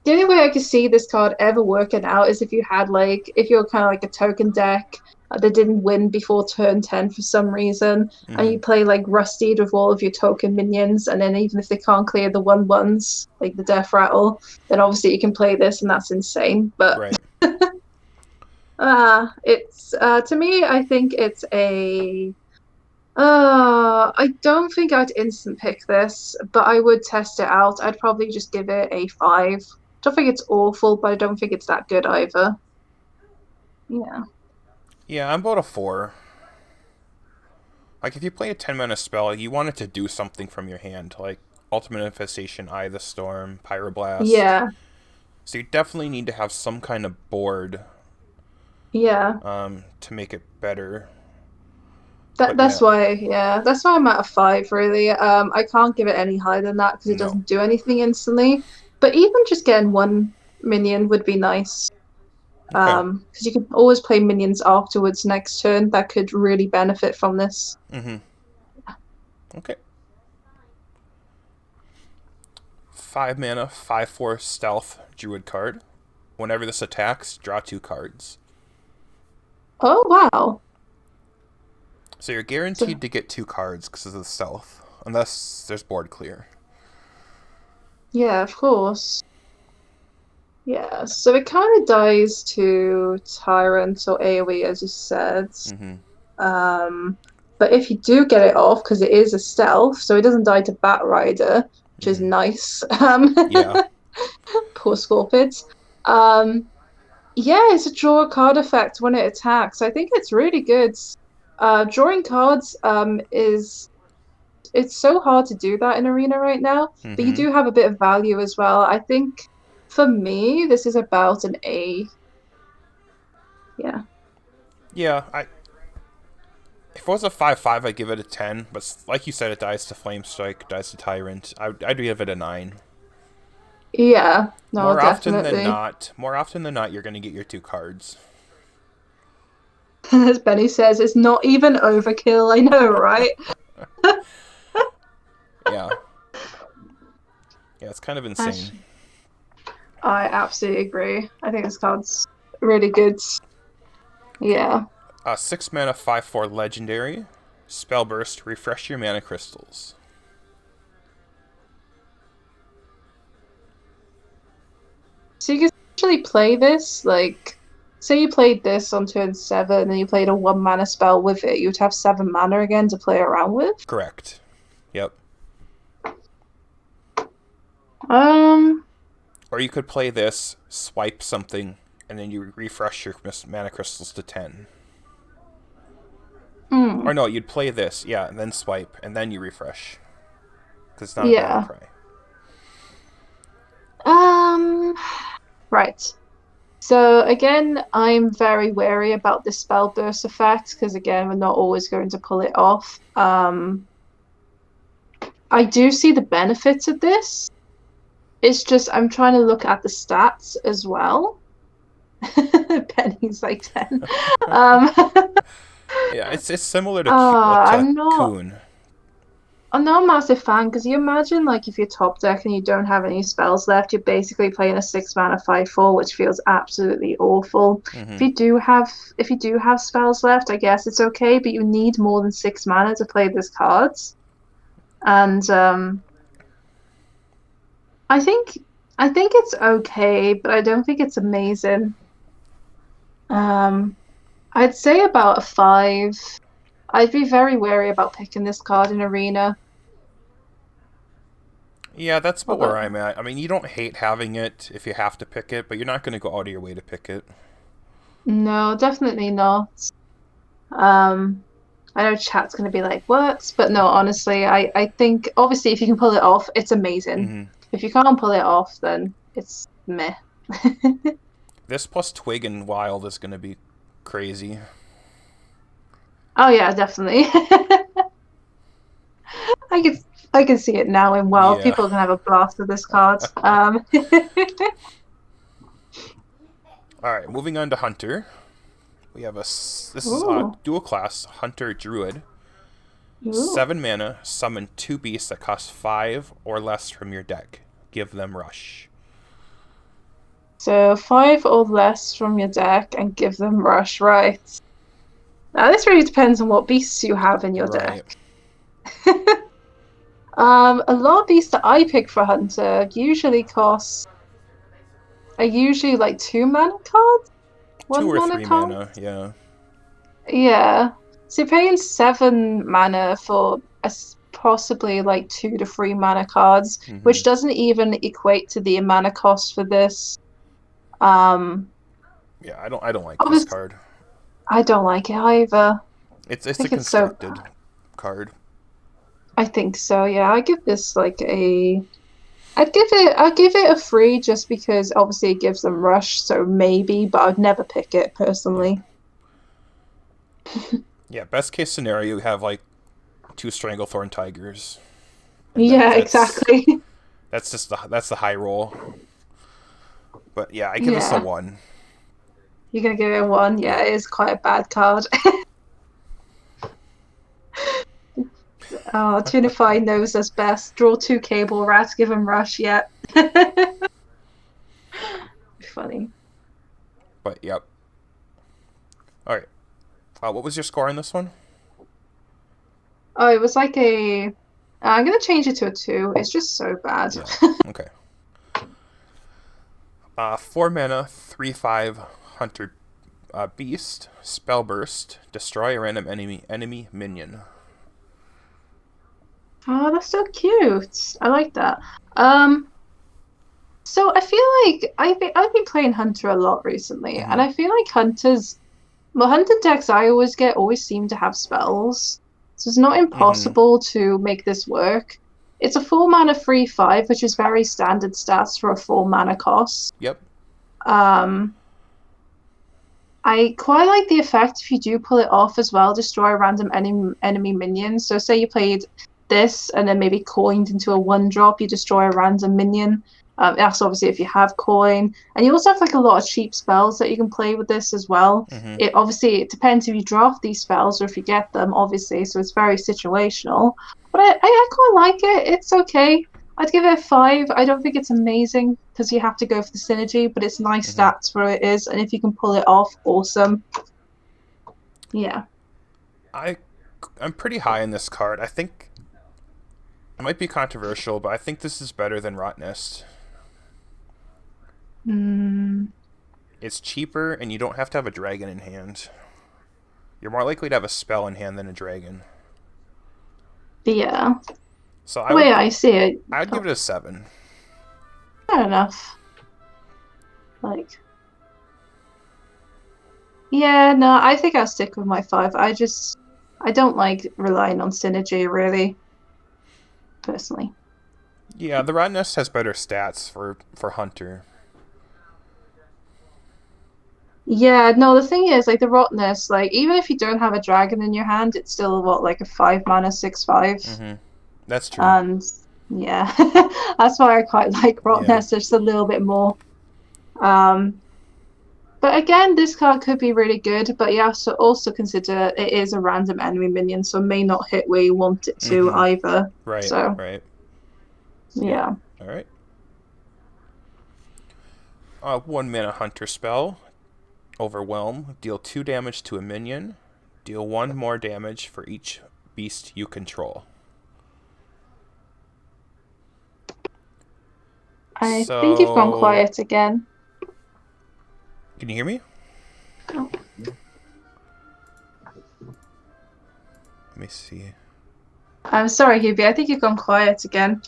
the only way I could see this card ever working out is if you had like if you're kind of like a token deck that didn't win before turn 10 for some reason, and Mm-hmm. you play like Rusted with all of your token minions, and then even if they can't clear the 1/1s, like the Death Rattle, then obviously you can play this and that's insane. But Right. it's to me, I think it's a I don't think I'd instant pick this, but I would test it out. I'd probably just give it a 5. Don't think it's awful, but I don't think it's that good either. Yeah. Yeah, I'm about a 4. Like if you play a 10 mana spell, you want it to do something from your hand, like Ultimate Infestation, Eye of the Storm, Pyroblast. Yeah. So you definitely need to have some kind of board Yeah. to make it better. That But that's yeah, why, yeah, that's why I'm at a 5 really. I can't give it any higher than that because it no. doesn't do anything instantly. But even just getting one minion would be nice. Okay. Because you can always play minions afterwards next turn that could really benefit from this. Mm-hmm. Okay. 5 mana, 5/4 stealth druid card. Whenever this attacks, draw 2 cards. Oh wow. So you're So guaranteed to get 2 cards because of the stealth, unless there's board clear. yeah, of course. Yeah, so it kind of dies to Tyrant or AoE, as you said. Mm-hmm. Um, But if you do get it off, because it is a stealth, so it doesn't die to Bat Rider, which is Mm-hmm. nice. Yeah. Poor Scorpids. Um, yeah, it's a draw a card effect when it attacks. I think it's really good. Drawing cards is it's so hard to do that in Arena right now, but you Mm-hmm. do have a bit of value as well. I think for me, this is about an A. Yeah. Yeah. If it was a 5/5, I'd give it a 10. But like you said, it dies to Flame Strike, dies to Tyrant. I'd give it a 9. Yeah, no, definitely. More often than not, you're gonna get your 2 cards. As Benny says, it's not even overkill. I know, right? Yeah. Yeah, it's kind of insane. Actually, I absolutely agree. I think this card's really good. Yeah. 6 mana, 5/4 legendary. Spell Burst, refresh your mana crystals. So you can actually play this, like, say you played this on turn 7 and you played a 1 mana spell with it, you'd have 7 mana again to play around with. Correct. Yep. Um, Or you could play this, swipe something, and then you refresh your mana crystals to 10. hmm, Or no, you'd play this, yeah, and then swipe, and then you refresh. Because it's not a battle yeah. cry. Um, right. So again, I'm very wary about this spell burst effect because again, we're not always going to pull it off. I do see the benefits of this. It's just I'm trying to look at the stats as well. Penny's like 10. Um, Yeah, it's similar to I'm not Coon. I'm not a massive fan because you imagine like if you're top deck and you don't have any spells left, you're basically playing a 6 mana 5/4, which feels absolutely awful. Mm-hmm. If you do have spells left, I guess it's okay, but you need more than 6 mana to play this cards. And I think I think it's okay, but I don't think it's amazing. Um, I'd say about a 5. I'd be very wary about picking this card in Arena. Yeah, that's about where Although, I'm at. I mean, you don't hate having it if you have to pick it, but you're not going to go out of your way to pick it. no, definitely not. Um, I know chat's gonna be like, what? But no, honestly, I think obviously if you can pull it off, it's amazing. Mm-hmm. If you can't pull it off, then it's meh. This plus Twig and Wild is going to be crazy. Oh yeah, definitely. I can I can see it now in WoW. Yeah. People are gonna have a blast with this card. Alright, moving on to Hunter. We have this is Ooh, dual class, Hunter Druid. ooh. 7 mana, summon 2 beasts that cost 5 or less from your deck. Give them Rush. So 5 or less from your deck and give them rush, right? Now this really depends on what beasts you have in your deck. Right. A lot of beasts that I pick for Hunter are usually like 2 mana cards, 2 or Mana 3 mana, cards. yeah. Yeah, so you're paying 7 mana for possibly like 2 to 3 mana cards, Mm-hmm. which doesn't even equate to the mana cost for this. Um, Yeah, I don't like this obviously, card. I don't like it either. I It's a think it's so. constructed card. I think so. Yeah, I give this like a. I'd give it a 3 just because obviously it gives them rush, so maybe, but I'd never pick it Yeah. personally. Yeah, best case scenario, you have like 2 Stranglethorn Tigers. And Yeah, exactly. that's the high roll. But yeah, I give this a Yeah. 1. You're gonna give it a 1? Yeah, Yep. it is quite a bad card. Oh, Tunify knows us best. Draw 2 cable rats, give them rush, yeah. Funny. But yep. Alright. What was your score on this one? Oh, it was like a. I'm gonna change it to a 2. It's just so bad. Yeah. Okay. 4 mana, 3/5 Hunter Beast, Spell Burst, destroy a random enemy minion. Oh, that's so cute. I like that. Um, so I feel like I've been playing Hunter a lot recently, and Hmm. I feel like Hunter decks I always get always seem to have spells. So it's not Hmm. impossible to make this work. It's a 4 mana 3/5, which is very standard stats for a 4 mana cost. Yep. Um, I quite like the effect if you do pull it off as well, destroy a random enemy minion. So say you played this and then maybe coined into a 1 drop, you destroy a random minion. That's obviously if you have coin. And you also have like a lot of cheap spells that you can play with this as well. Hmm. It depends if you draft these spells or if you get them, obviously, so it's very situational. But I quite like it. It's okay. I'd give it a 5. I don't think it's amazing because you have to go for the synergy, but it's nice Hmm. stats for it is, and if you can pull it off, awesome. Yeah. I I'm pretty high in this card. I think it might be controversial, but I think this is better than Rot Nest. Mm, It's cheaper, and you don't have to have a dragon in hand. You're more likely to have a spell in hand than a dragon. yeah. So The way I see it, I would give oh, it a 7. fair enough. Like, yeah, no, I think I'll stick with my 5. I don't like relying on synergy really, personally. Yeah, the Rot Nest has better stats for Hunter. Yeah, no, the thing is, like the Rottenness, like even if you don't have a dragon in your hand, it's still what, like a 5 mana 6/5. Hmm. That's true. And yeah, that's why I quite like Yeah. Rottnest just a little bit more. Um, but again, this card could be really good, but you have to also consider it is a random enemy minion, so it may not hit where you want it to Hmm. either. Right. So Right. Yep. yeah. All right. 1 mana Hunter spell. Overwhelm. Deal 2 damage to a minion. Deal 1 more damage for each beast you control. I think you've gone So, quiet again. can you hear me? Oh, Let me see. I'm sorry, Hubie. I think you've gone quiet again.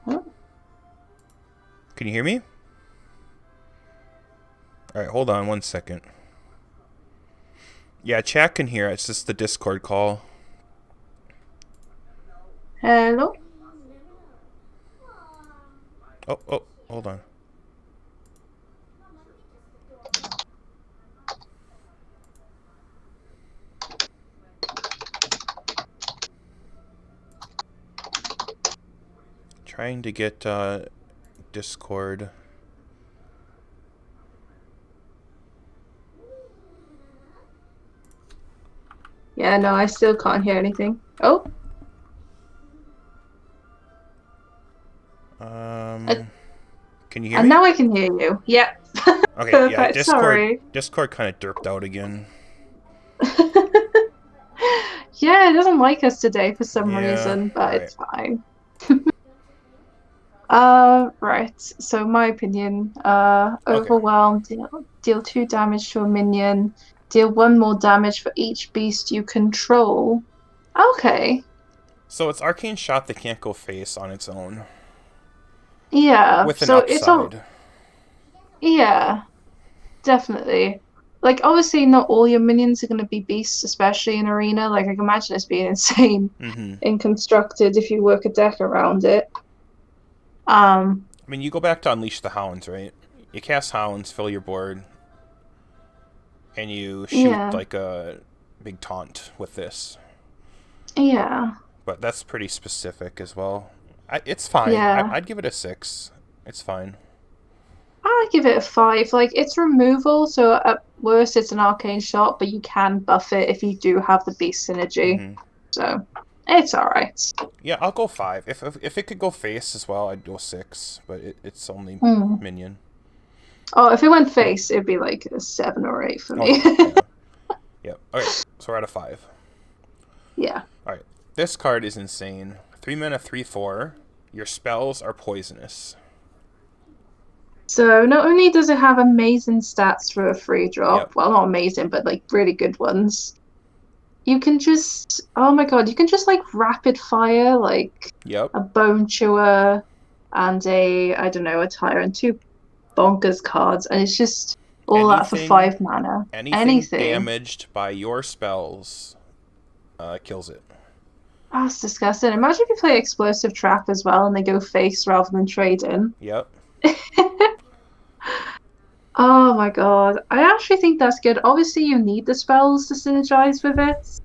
Oh, Can you hear me? All right, hold on 1 second. Yeah, chat can hear. It's just the Discord call. hello? Oh, hold on. Trying to get Discord. Yeah, no, I still can't hear anything. Oh, uh, Um, can you hear and me? now I can hear you. Yep. Okay, yeah, Perfect. Discord. Sorry. Discord kind of derped out again. Yeah, it doesn't like us today for some Yeah. reason, All but right. it's fine. Right. So my opinion, Okay. overwhelm, deal 2 damage to a minion, deal 1 more damage for each beast you control. Okay. So it's Arcane Shot that can't go face on its own, Yeah. with an So it's all, upside. yeah, definitely. Like obviously not all your minions are gonna be beasts, especially in arena. Like I can imagine it's being insane Mm-hmm. and constructed if you work a deck around it. Um, I mean, you go back to Unleash the Hounds, right? You cast Hounds, fill your board, and you shoot yeah, like a big taunt with this. yeah, But that's pretty specific as well. It's fine. yeah. I'd give it a 6. It's fine. I give it a 5. Like it's removal, so at worst it's an arcane shot, but you can buff it if you do have the beast synergy. Mm-hmm. So it's all right. Yeah, I'll go 5. If it could go face as well, I'd go 6. But it's only Hmm. minion. Oh, if it went face, it'd be like a 7 or 8 for Oh me. yeah, yeah, yeah. Okay, so we're at a 5. Yeah. All right, this card is insane. 3 mana, 3/4. Your spells are poisonous. So not only does it have amazing stats for a free drop, Yep. well, not amazing, but like really good ones, you can just, oh my God, you can just like rapid fire like Yep. a bone chewer and I don't know, a tyrant, two bonkers cards, and it's just all that for Anything 5 mana. anything Anything. damaged by your spells kills it. Oh, it's disgusting. Imagine if you play Explosive Trap as well and they go face rather than trade in. Yep. Oh my God. I actually think that's good. Obviously, you need the spells to synergize with it,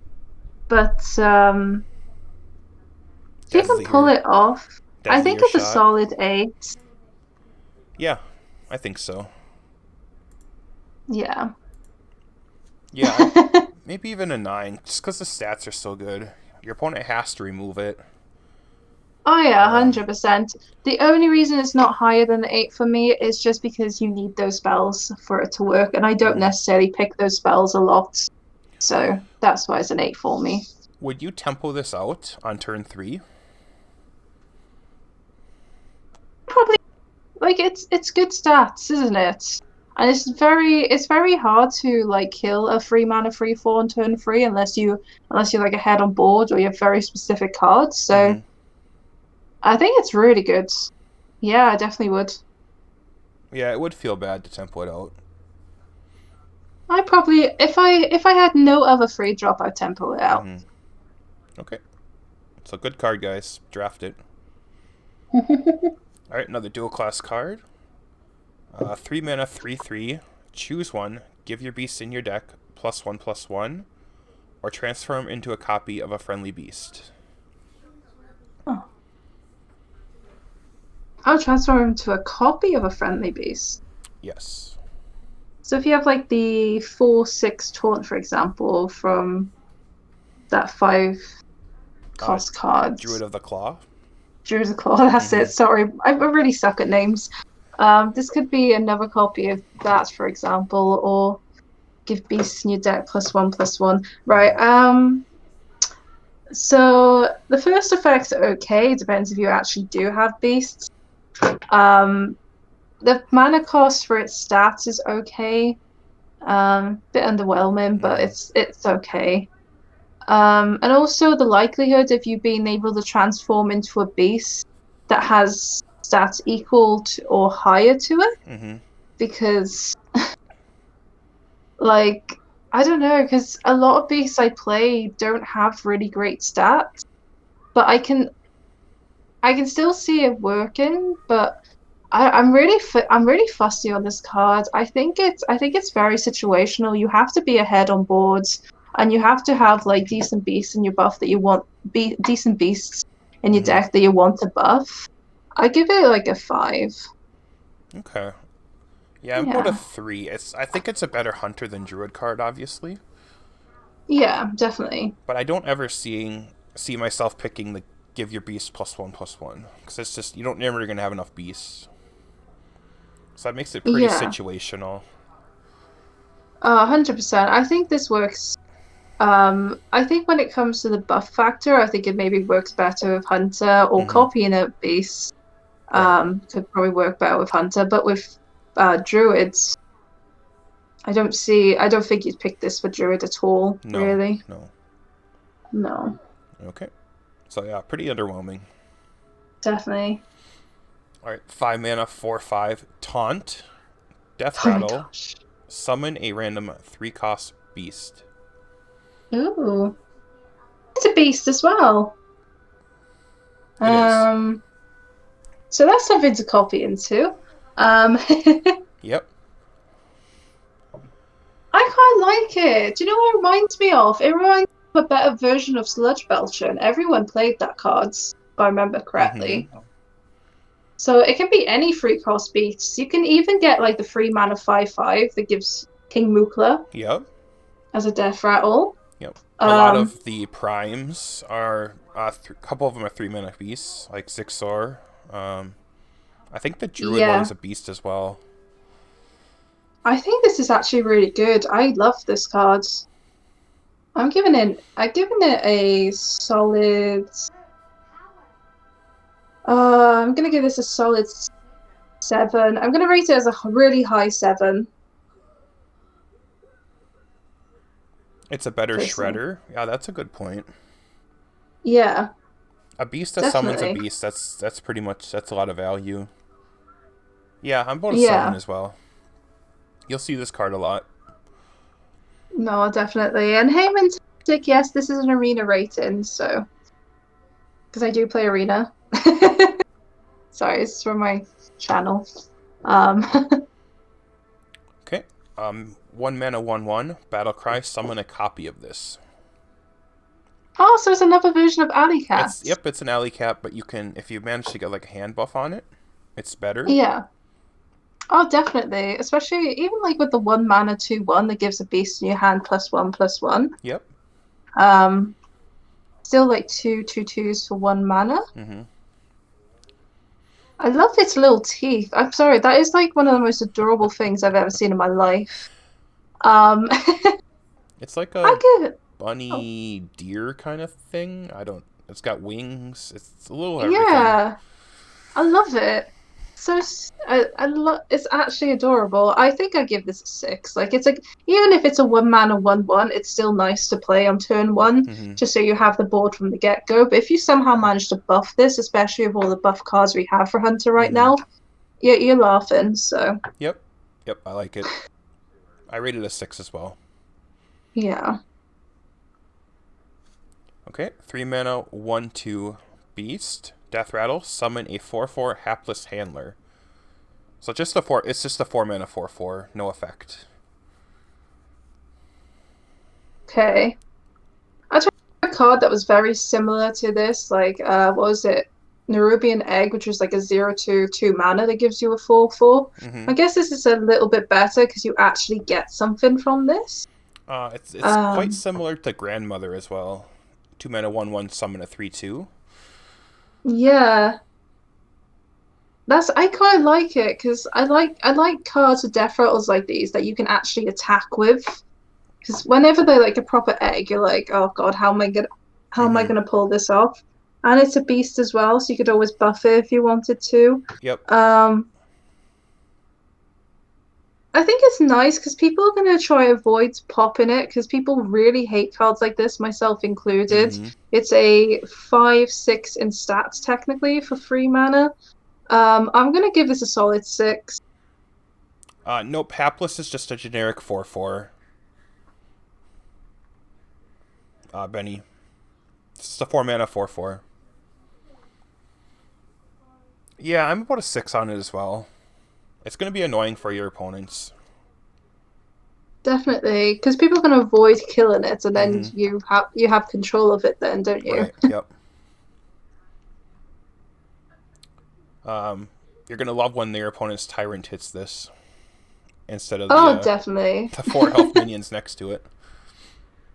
but if you can Deadly pull or it off, I think deadlier it's a shot. solid 8. Yeah, I think so. Yeah. Yeah, maybe even a 9, just because the stats are so good. Your opponent has to remove it. Oh yeah, Um, 100%. The only reason it's not higher than the 8 for me is just because you need those spells for it to work, and I don't mhm. necessarily pick those spells a lot. So that's why it's an 8 for me. Would you tempo this out on turn 3? Probably like it's good stats, isn't it? And it's very hard to like kill a 3 mana 3/4 on turn 3 unless you're like ahead on board or you have very specific cards. So Mm-hmm. I think it's really good. Yeah, I definitely would. Yeah, it would feel bad to tempo it out. I probably if I had no other free drop, I'd tempo it out. Mm-hmm. Okay. So good card, guys. Draft it. All right, another dual class card. 3 mana, 3/3. Choose one. Give your beast in your deck +1/+1, or transform into a copy of a friendly beast. Oh. I'll transform into a copy of a friendly beast. Yes. So if you have like the 4/6 taunt, for example, from that 5 Uh, cost cards. Druid of the Claw. Druid of Claw, that's Mm-hmm. it. Sorry, I really suck at names. This could be another copy of that, for example, or give beasts in your deck +1/+1. Right. Mm-hmm. So the first effects are okay. Depends if you actually do have beasts. Um, the mana cost for its stats is okay. Bit underwhelming, but Mm-hmm. it's okay. And also the likelihood of you being able to transform into a beast that has stats equal to or higher to it, Mm-hmm. because like I don't know, because a lot of beasts I play don't have really great stats, but I can still see it working, but I'm really fussy on this card. I think it's very situational. You have to be ahead on boards, and you have to have like decent beasts in your buff that you want be decent beasts in your Mm-hmm. deck that you want to buff. I give it like a 5. Okay. Yeah, I'm about a Yeah. 3. I think it's a better hunter than druid card, obviously, Yeah, definitely. but I don't ever see myself picking the give your beast +1/+1, because it's just you don't never gonna have enough beasts. So that makes it pretty Yeah. situational. 100%. I think this works. I think when it comes to the buff factor, I think it maybe works better with Hunter or Mm-hmm. copying a beast. Right. Could probably work better with Hunter, but with Druids, I don't think you'd pick this for Druid at all, No. really. No. No, Okay. So yeah, pretty underwhelming. definitely. All right, 5 mana, 4/5 taunt, death Oh my rattle, gosh. summon a random 3-cost beast. Ooh. It's a beast as well. It is. Um, so that's something to copy into. Yep. I quite like it. Do you know what it reminds me of? It reminds me of a better version of Sludge Belcher, and everyone played that card, if I remember Mm-hmm. correctly. So it can be any free cost beats. You can even get like the free mana 5/5 that gives King Mukla Yep. as a death rattle. Yep. A lot Um, of the primes are a couple of them are 3 mana beasts, like Zixor. Um, I think the druid one yeah, is a beast as well. I think this is actually really good. I love this card. I'm giving it a solid. I'm gonna give this a solid 7. I'm gonna rate it as a really high 7, It's a better personally. shredder. Yeah, that's a good point. Yeah, A beast that summons a definitely. beast. That's pretty much that's a lot of value. Yeah, I'm about a 7 Yeah, as well. You'll see this card a lot. no, definitely. And Heyman Tactic, yes, this is an arena rating, so because I do play arena. Sorry, it's from my channel. Um, Okay. 1 mana 1/1 battle cry. Summon a copy of this. oh, so it's another version of Alley It's Cat. yep, it's an alley cat, but you can if you manage to get like a hand buff on it, it's better. Yeah. Oh, definitely. Especially even like with the 1 mana 2/1 that gives a beast in your hand +1/+1. Yep. Um, still like 2/2/2s for 1 mana. Mm-hmm. I love its little teeth. I'm sorry, that is like one of the most adorable things I've ever seen in my life. I It's like a give it. Oh, bunny deer kind of thing. I don't. It's got wings. It's a little everything. yeah. I love it. I love it's actually adorable. I think I give this a 6. Like it's like even if it's a 1 mana 1/1, it's still nice to play on turn 1, Mm-hmm. just so you have the board from the get-go. But if you somehow manage to buff this, especially with all the buff cards we have for Hunter right Mm-hmm. now, you're laughing. So Yep. Yep. I like it. I rated a 6 as well. yeah. Okay. 3 mana 1/2 beast. Death rattle. Summon a 4/4 hapless handler. So just the 4. It's just a 4 mana 4/4. No effect. Okay. I tried a card that was very similar to this, like what was it? Nerubian Egg, which was like a 0/2 2 mana that gives you a 4/4. Mm-hmm. I guess this is a little bit better because you actually get something from this. It's quite Um, similar to grandmother as well. 2 mana 1/1 summon a 3/2. yeah, that's I quite like it because I like cards with death rattles like these that you can actually attack with. Because whenever they're like a proper egg, you're like, oh God, how am I Mm-hmm. gonna pull this off? And it's a beast as well, so you could always buff it if you wanted to. Yep. Um, I think it's nice because people are gonna try avoid popping it because people really hate cards like this, myself included. Mm-hmm. It's a 5/6 in stats technically for 3 mana. I'm gonna give this a solid 6. Nope. Hapless is just a generic 4/4. Benny. It's a 4 mana 4/4. Yeah, I'm about a 6 on it as well. It's going to be annoying for your opponents. Definitely, because people can avoid killing it, and then Mm-hmm. you have control of it. Then, don't you? Right. Yep. You're going to love when your opponent's tyrant hits this instead of the Oh, definitely. the 4 health minions next to it.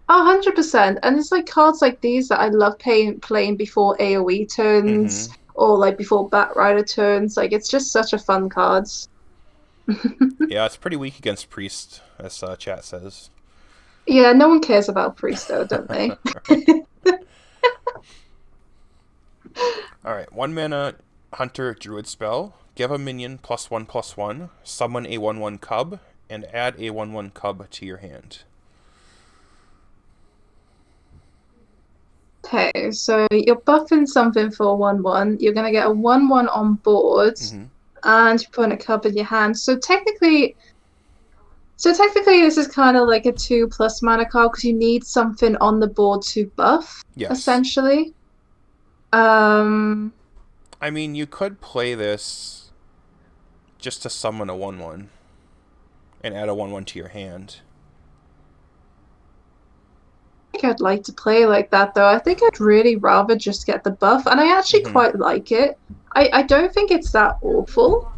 100%. And it's like cards like these that I love playing before AoE Mm-hmm. turns or like before Batrider turns. Like it's just such a fun cards. Yeah, it's pretty weak against priest, as chat says. Yeah, no one cares about Priest though, don't they? Right. All right. 1 mana hunter druid spell. Give a minion +1/+1. Summon a 1/1 cub and add a 1/1 cub to your hand. Okay, so you're buffing something for a 1/1. You're gonna get a 1/1 on board, Mm-hmm. and you're putting a cub in your hand. So technically, this is kind of like a 2+ mana card because you need something on the board to buff, Yes. essentially. Um, I mean, you could play this just to summon a 1/1 and add a 1/1 to your hand. I think I'd like to play like that though. I think I'd really rather just get the buff, and I actually Mm-hmm. quite like it. I don't think it's that awful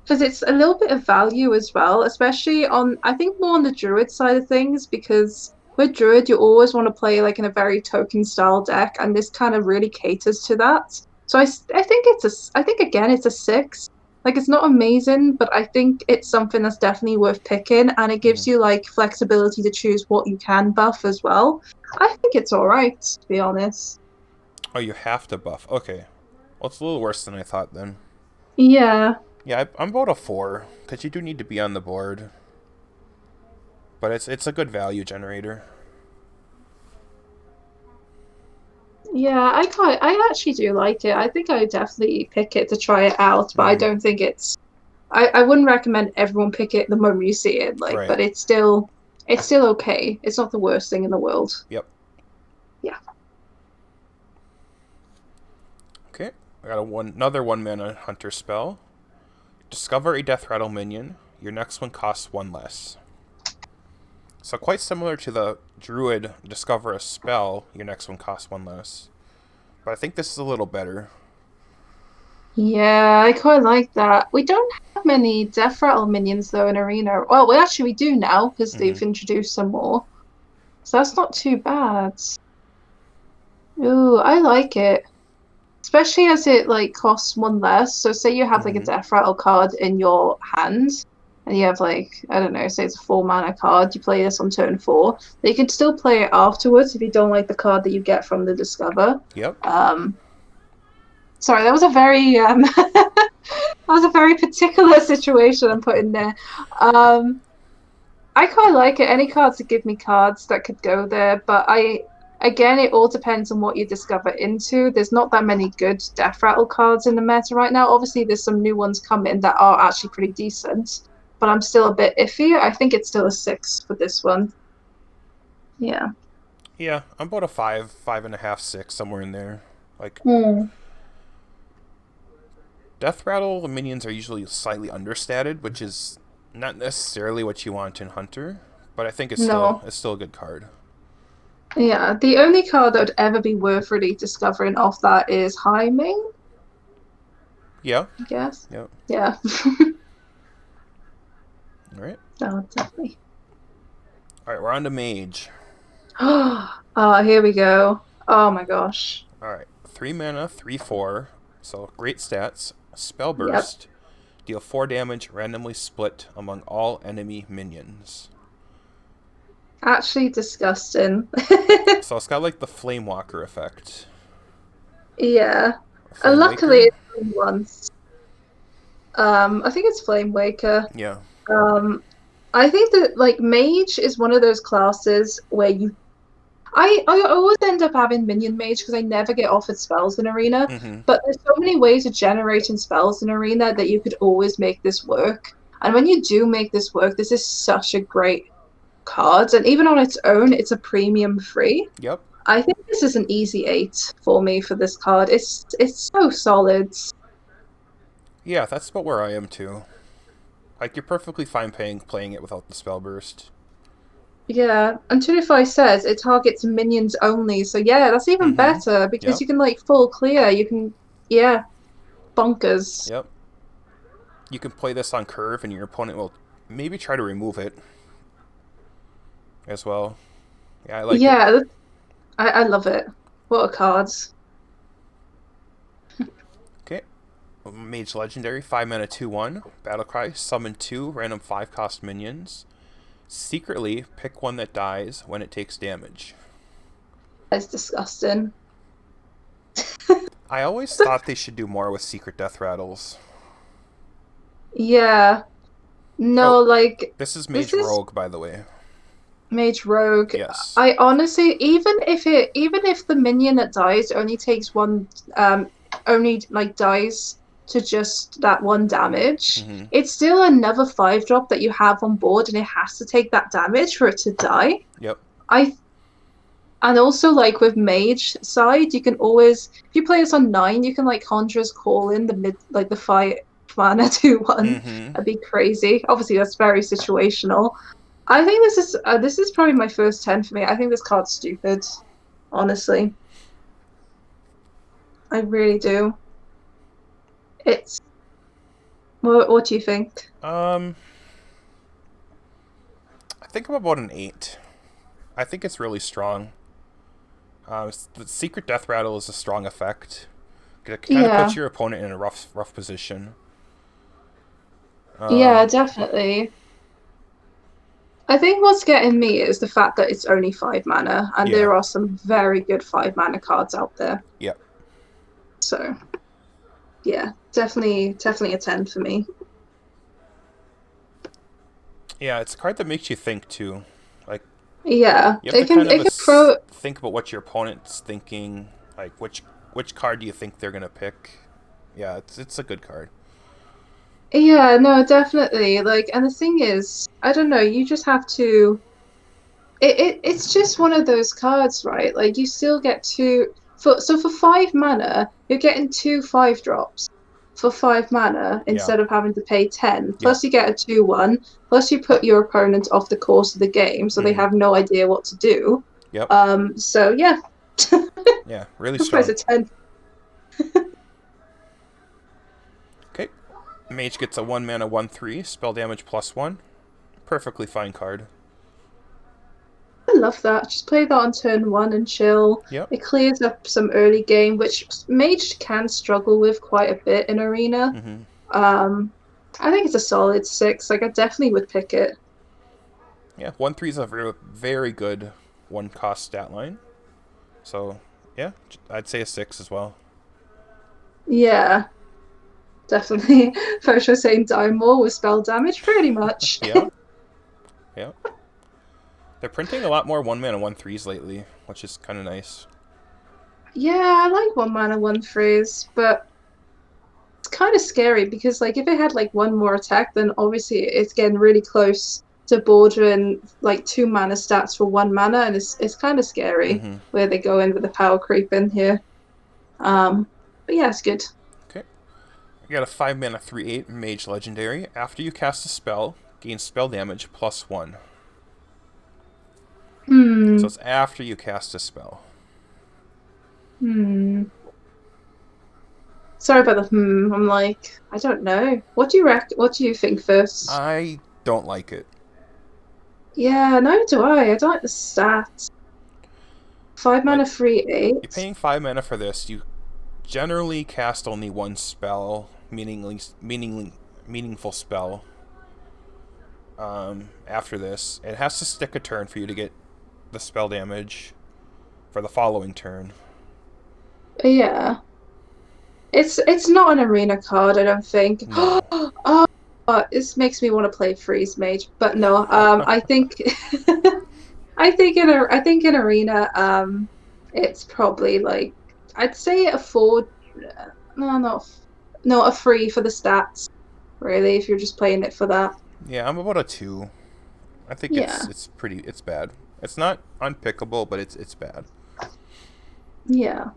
because it's a little bit of value as well, especially on I think more on the druid side of things because with druid you always want to play like in a very token style deck, and this kind of really caters to that. So I think I think again it's a 6. Like it's not amazing, but I think it's something that's definitely worth picking, and it Mm-hmm. gives you like flexibility to choose what you can buff as well. I think it's all right, to be honest. Oh, you have to buff. Okay. Well, it's a little worse than I thought then. Yeah. Yeah, I'm about a 4 because you do need to be on the board, but it's a good value generator. Yeah, I actually do like it. I think I would definitely pick it to try it out, but I Mm-hmm. don't think I wouldn't recommend everyone pick it the moment you see it, like, Right. but it's still okay. It's not the worst thing in the world. Yep. Yeah. Okay. I got another 1 mana hunter spell. Discover a death rattle minion. Your next one costs 1 less. So quite similar to the druid discover a spell, your next one costs 1 less. But I think this is a little better. Yeah, I quite like that. We don't have many Death Rattle minions though in Arena. Well, we do now because Mm-hmm. they've introduced some more. So that's not too bad. Ooh, I like it. Especially as it like costs one less. So say you have like a Mm-hmm. Death Rattle card in your hand and you have like, I don't know, say it's a 4 mana card, you play this on turn 4. But you can still play it afterwards if you don't like the card that you get from the Discover. Yep. Um sorry, that was a very that was a very particular situation I'm putting there. Um I quite like it. Any cards that give me cards that could go there, but again, it all depends on what you discover into. There's not that many good Death Rattle cards in the meta right now. Obviously, there's some new ones coming that are actually pretty decent, but I'm still a bit iffy. I think it's still a 6 for this one. Yeah. Yeah, I'm about a 5, 5.5, 6, somewhere in there. Like, Hmm. death rattle minions are usually slightly understated, which is not necessarily what you want in Hunter, but I think No. it's still a good card. Yeah. The only card that would ever be worth really discovering off that is High Ming, Yeah. I guess. Yep. Yeah. All right. Oh, definitely. All right, we're on to mage. Oh, here we go. Oh my gosh. All right, 3 mana, 3/4. So great stats. Spell Yep. burst. Deal 4 damage, randomly split among all enemy minions. Actually disgusting. So it's got like the Flame Walker effect. Yeah. Or And Flame luckily Waker. it's only once. I think it's Flame Waker. Yeah. Um, I think that like Mage is one of those classes where I always end up having Minion Mage because I never get offered spells in Arena. Mm-hmm. But there's so many ways of generating spells in Arena that you could always make this work. And when you do make this work, this is such a great card. And even on its own, it's a premium free. Yep. I think this is an easy 8 for me for this card. It's so solid. Yeah, that's about where I am too. Like you're perfectly fine playing it without the spell burst. Yeah, and 225 says it targets minions only. So yeah, that's even Mm-hmm. better because Yep. you can like full clear. You can yeah, bonkers. Yep. You can play this on curve, and your opponent will maybe try to remove it as well. Yeah, I like it. Yeah, I love it. What a cards. Okay. Mage Legendary, 5 mana, 2/1. Battlecry, summon 2 random 5 cost minions. Secretly pick one that dies when it takes damage. That's disgusting. I always thought they should do more with secret death rattles. Yeah. No, Oh, like this is this Mage is Rogue, by the way. Mage Rogue. Yes. I honestly, even if the minion that dies only takes one, only like dies to just that one damage, Mm-hmm. it's still another 5 drop that you have on board, and it has to take that damage for it to die. Yep. I and also like with Mage side, you can always if you play this on 9, you can like Conjurer's Call in the mid like the 5 mana 2/1. Mm-hmm. That'd be crazy. Obviously, that's very situational. I think this is probably my first 10 for me. I think this card's stupid, honestly. I really do. It's what do you think? Um, I think I'm about an 8. I think it's really strong. The secret death rattle is a strong effect. It kind of Yeah, puts your opponent in a rough position. yeah, Um, definitely. I think what's getting me is the fact that it's only 5 mana, and yeah. there are some very good 5 mana cards out there. Yep. So Yeah, definitely a 10 for me. Yeah, it's a card that makes you think too. Like Yeah, you have to kind of it can throw. think about what your opponent's thinking. Like which card do you think they're gonna pick? Yeah, it's a good card. Yeah, no, definitely. Like, and the thing is, I don't know, you just have to. It's just one of those cards, right? Like, you still get two for 5 mana, you're getting two 5 drops for 5 mana Yeah. instead of having to pay 10. Yep. Plus, you get a 2/1. Plus, you put your opponent off the course of the game, so they Mm-hmm. have no idea what to do. Yep. So yeah, Yeah. Really that's why it's strong. a 10. Okay. Mage gets a 1 mana 1/3 spell damage +1. Perfectly fine card. I love that. Just play that on turn 1 and chill. Yep. It clears up some early game, which Mage can struggle with quite a bit in Arena. Mm-hmm. Um, I think it's a solid 6. Like I definitely would pick it. Yeah. 1/3 is a very good one cost stat line. So yeah, I'd say a 6 as well. Yeah, definitely. First was saying die more with spell damage, pretty much. Yeah. Yeah. They're printing a lot more 1 mana 1/3s lately, which is kind of nice. Yeah, I like 1 mana 1/3s, but it's kind of scary because like if it had like one more attack, then obviously it's getting really close to bordering like 2 mana stats for 1 mana, and it's kind of scary Mm-hmm. where they go in with the power creep in here. But yeah, it's good. Okay. You got a 5 mana 3/8 Mage Legendary. After you cast a spell, gain spell damage +1. So Hmm. it's after you cast a spell. Hmm. Sorry about the hmm. I'm like, I don't know. What do you What do you think first? I don't like it. Yeah, neither do I. I don't like the stats. Five Like, mana, free you're eight. paying 5 mana for this. You generally cast only one spell, meaningful spell. After this, it has to stick a turn for you to get the spell damage for the following turn. Yeah. It's not an arena card, I don't think. No. Oh, this makes me want to play Freeze Mage, but no. I think I think in arena, it's probably like I'd say a 4. No, no, a 3 for the stats. Really, if you're just playing it for that. Yeah, I'm about a 2. I think Yeah, it's bad. It's not unpickable, but it's bad. yeah.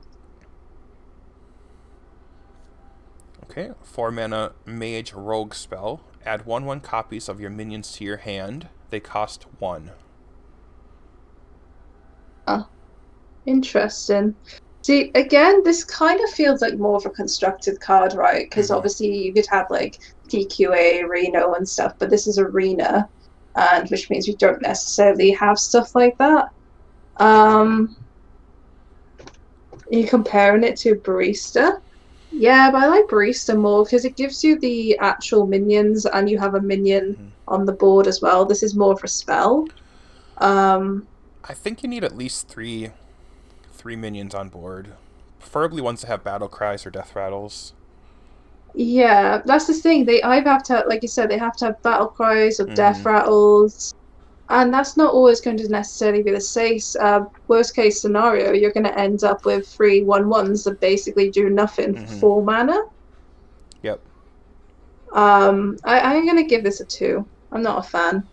Okay, 4 mana Mage Rogue spell. Add 1/1 copies of your minions to your hand. They cost 1. Oh, interesting. See, again, this kind of feels like more of a constructed card, right? Because Mm-hmm. obviously you could have like DQA, Reno, and stuff, but this is arena, and which means we don't necessarily have stuff like that. Um, are you comparing it to Barista? Yeah, but I like Barista more because it gives you the actual minions, and you have a minion Mm-hmm. on the board as well. This is more of a spell. Um, I think you need at least three minions on board, preferably ones that have battle cries or death rattles. Yeah, that's the thing. They either have to, like you said, they have to have battle cries or Mm-hmm. death rattles, and that's not always going to necessarily be the case. Worst case scenario, you're going to end up with 3/1/1s that basically do nothing for Mm-hmm. 4 mana. Yep. I'm going to give this a 2. I'm not a fan.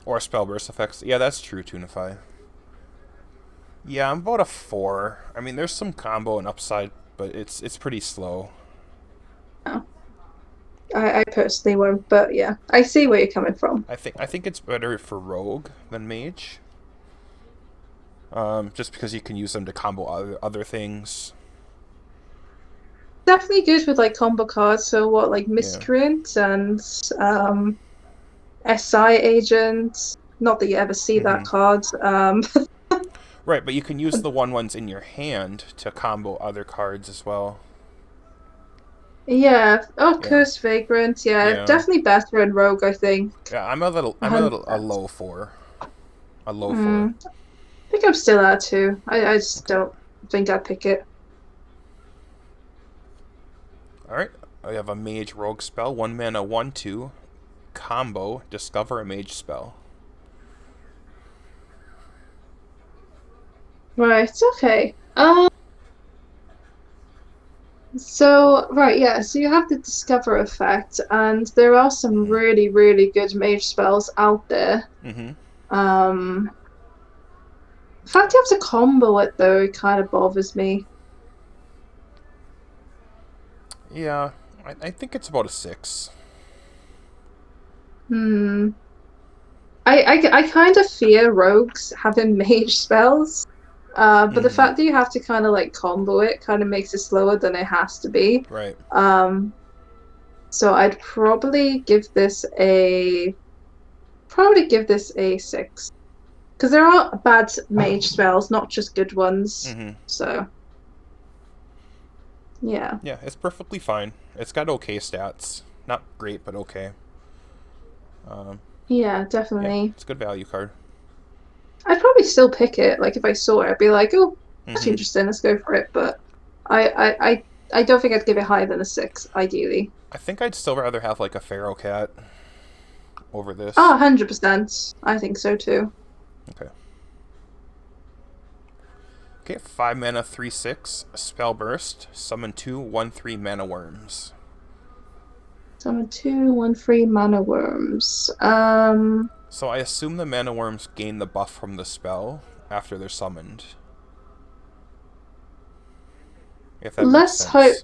Or spell burst effects. Yeah, that's true. Tunify. Yeah, I'm about a 4. I mean, there's some combo and upside, but it's pretty slow. No, I personally won't, but yeah, I see where you're coming from. I think it's better for rogue than mage. Just because you can use them to combo other things. Definitely good with like combo cards. So what, like Yeah. Miscreant and um, SI Agent. Not that you ever see that Mm-hmm. card. Right, but you can use the 1/1s in your hand to combo other cards as well. Yeah. Oh, Yeah. Cursed Vagrant. Yeah, Yeah. definitely better in Rogue, I think. Yeah, a 100%. low 4. A low 4. I think I'm still at 2. I just Okay. don't think I'd pick it. Alright, I have a mage rogue spell, 1 mana, 1/2, combo, discover a mage spell. Right, okay. Right, yeah, so you have the Discover effect, and there are some Mm-hmm. really, really good mage spells out there. Mm-hmm. Um, the fact you have to combo it, though, it kind of bothers me. Yeah, I think it's about a 6. Hmm. I kind of fear rogues having mage spells, but the Mm-hmm. fact that you have to kind of like combo it kind of makes it slower than it has to be. Right. Um, so I'd probably give this a 6 because there are bad mage spells, not just good ones. Mm-hmm. So yeah, Yeah, it's perfectly fine. It's got okay stats. Not great, but okay. Um, yeah, yeah, definitely. it's a good value card. I'd probably still pick it. Like if I saw it, I'd be like, oh, that's Mm-hmm. interesting. Let's go for it. But I, I, I, I don't think I'd give it higher than a 6, ideally. I think I'd still rather have like a Pharaoh Cat over Oh, this. 100%. I think so too. Okay. Okay, 5 mana, 3/6, spell burst, summon 2 1/3 mana worms. Summon 2/1/3 mana worms. So I assume the mana worms gain the buff from the spell after they're summoned. If that makes Let's hope. sense.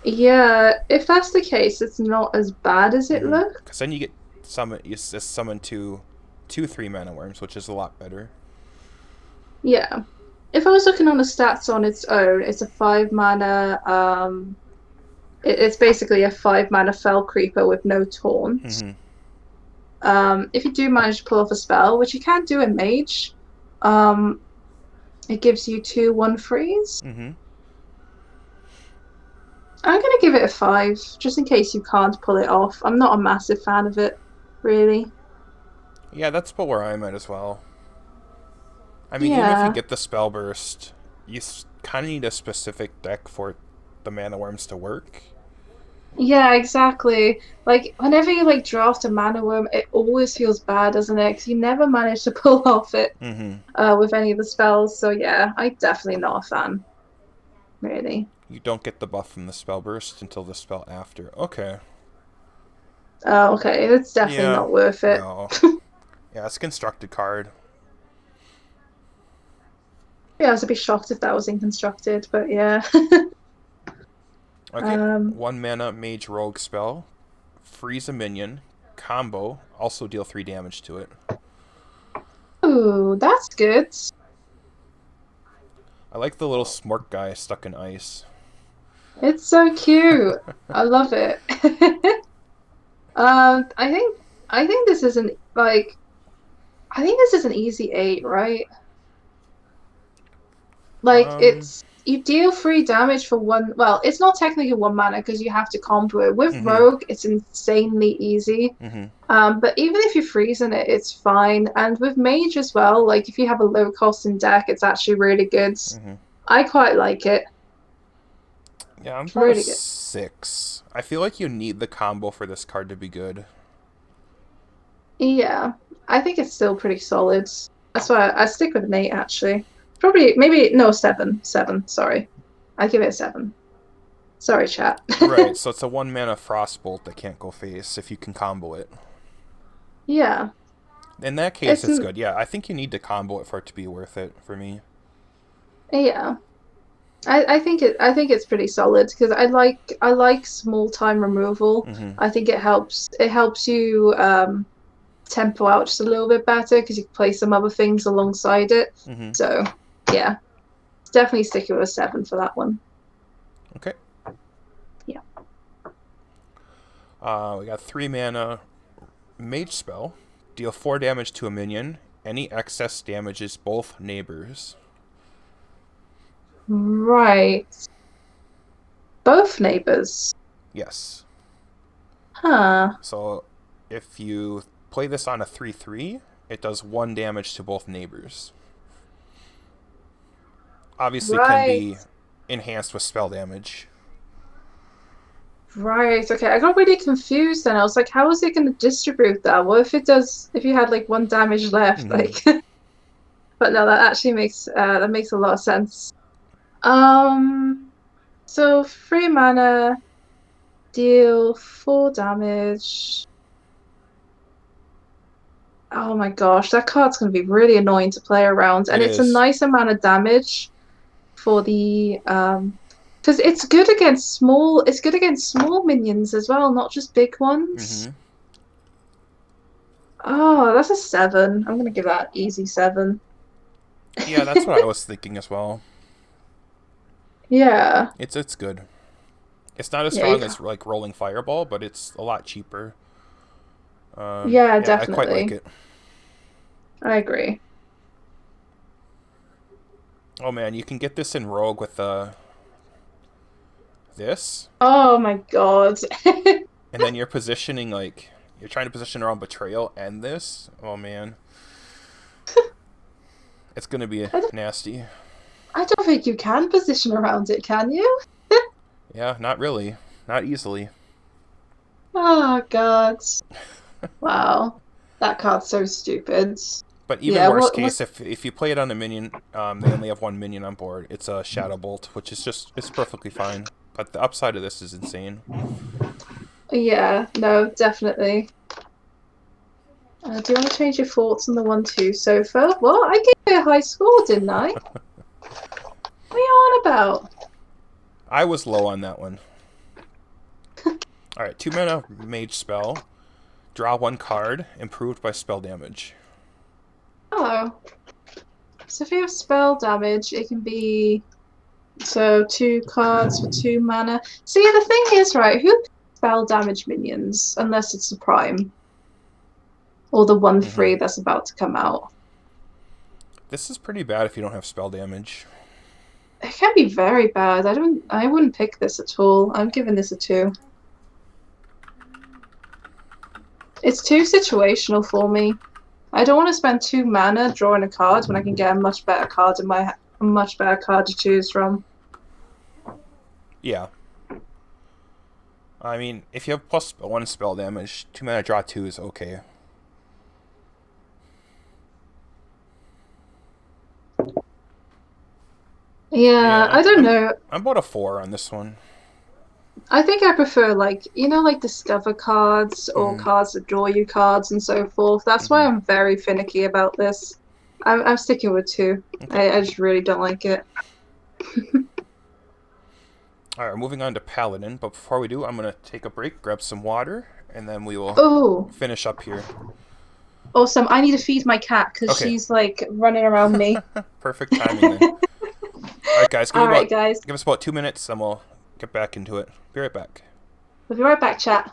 Yeah, if that's the case, it's not as bad as it Mm-hmm. looks. Because then you get summon two 3 mana worms, which is a lot better. Yeah. If I was looking on the stats on its own, it's a 5 mana. It's basically a 5 mana fell creeper with no taunt. Mm-hmm. If you do manage to pull off a spell, which you can do in Mage, um, it gives you 2/1/3s. Mm-hmm. I'm gonna give it a 5, just in case you can't pull it off. I'm not a massive fan of it, really. Yeah, that's about where I'm at as well. I mean, even if you Yeah. get the spell burst, you kind of need a specific deck for the mana worms to work. Yeah, exactly. Like whenever you like draft a mana worm, it always feels bad, doesn't it? 'Cause you never manage to pull off it Mm-hmm. with any of the spells. So yeah, I definitely not a fan, really. You don't get the buff from the spell burst until the spell after. Okay. Oh, okay, it's definitely Yeah. not worth it. No. Yeah, it's a constructed card. Yeah, I was a bit shocked if that was inconstructed, but yeah. Okay. Um, 1 mana mage rogue spell. Freeze a minion. Combo. Also deal 3 damage to it. ooh, that's good. I like the little smork guy stuck in ice. It's so cute. I love it. I think this is an like I think this is an easy 8, right? Like Um. it's you deal 3 damage for one. Well, it's not technically 1 mana because you have to combo it. With Mm-hmm. Rogue, it's insanely easy. Mm-hmm. But even if you're freezing it, it's fine. And with Mage as well, like if you have a low cost in deck, it's actually really good. Mm-hmm. I quite like it. Yeah, I'm It's about a really good. 6. I feel like you need the combo for this card to be good. Yeah, I think it's still pretty solid. That's why I stick with an 8 actually. Probably maybe no 7. 7, sorry. I give it a 7. Sorry, chat. Right, so it's a 1 mana frostbolt that can't go face if you can combo it. Yeah. In that case, It's it's good. Yeah, I think you need to combo it for it to be worth it for me. yeah. I think it's pretty solid because I like small time removal. Mm-hmm. I think it helps you tempo out just a little bit better because you can play some other things alongside it. Mm-hmm. So yeah, definitely sticking with a 7 for that one. Okay. Yeah. We got 3 mana mage spell. Deal 4 damage to a minion. Any excess damages both neighbors. Right. Both neighbors. Yes. Huh. So if you play this on a 3/3, it does 1 damage to both neighbors. Obviously, can Right. be enhanced with spell damage. Right, okay. I got really confused then. I was like, how is it going to distribute that? What if it does, if you had like one damage left? Hmm. Like, but no, that makes a lot of sense. Um, so 3 mana, deal 4 damage. Oh my gosh, that card's going to be really annoying to play around, It and it's a is. nice amount of damage for the because it's good against small minions as well, not just big ones. Hmm. Oh, that's a 7. I'm gonna give that easy 7. Yeah, that's what I was thinking as well. Yeah. It's good. It's not as Yeah, you strong can. as like rolling fireball, but it's a lot cheaper. Yeah, Yeah, I quite like definitely. it. I agree. Oh man, you can get this in Rogue with this, Oh my God. and then you're positioning like you're trying to position around betrayal and this. Oh man, it's gonna be I don't, nasty. I don't think you can position around it, can you? Yeah, not really, not easily. Oh God. Wow. That card's so stupid. But even Yeah, worst what case, if you play it on a minion, they only have one minion on board. It's a Shadow Bolt, which is just it's perfectly fine. But the upside of this is insane. yeah, no, definitely. Do you want to change your thoughts on the 1-2 sofa? Well, I gave you a high score, didn't I? What are you on about? I was low on that one. All right, 2 mana mage spell. Draw one card, improved by spell damage. Oh, so if you have spell damage, it can be so 2 cards for 2 mana. See, the thing is, right? Who spell damage minions unless it's the prime or the one Hmm. free that's about to come out? This is pretty bad if you don't have spell damage. It can be very bad. I wouldn't pick this at all. I'm giving this a 2. It's too situational for me. I don't want to spend 2 mana drawing a card when I can get a much better card a much better card to choose from. Yeah. I mean, if you have plus one spell damage, 2 mana draw two is okay. Yeah, Yeah, I don't know. I'm about a 4 on this one. I think I prefer like like discover cards or Mm-hmm. cards that draw you cards and so forth. That's why Mm-hmm. I'm very finicky about this. I'm sticking with 2. Okay. I just really don't like it. All right, moving on to Paladin. But before we do, I'm gonna take a break, grab some water, and then we will Oh, finish up here. awesome. I need to feed my cat because Okay. she's like running around me. Perfect timing then. All right, guys, All right, guys. give us about 2 minutes, and we'll get back into it. Be right back. We'll be right back, chat.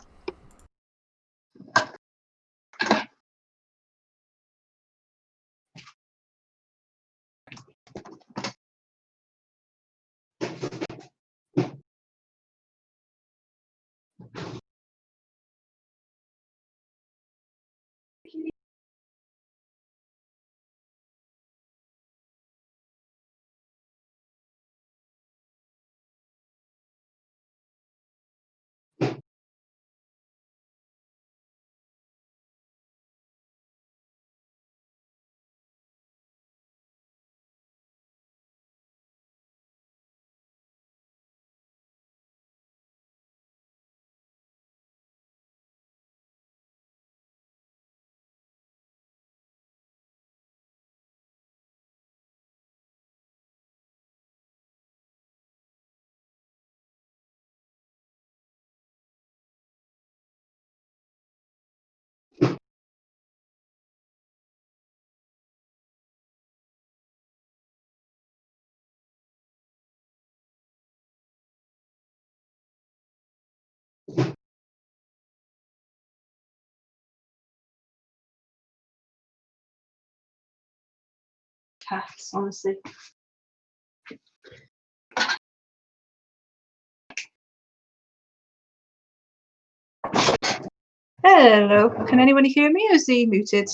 Cats, honestly. Hello. Can anybody hear me? Or is he muted?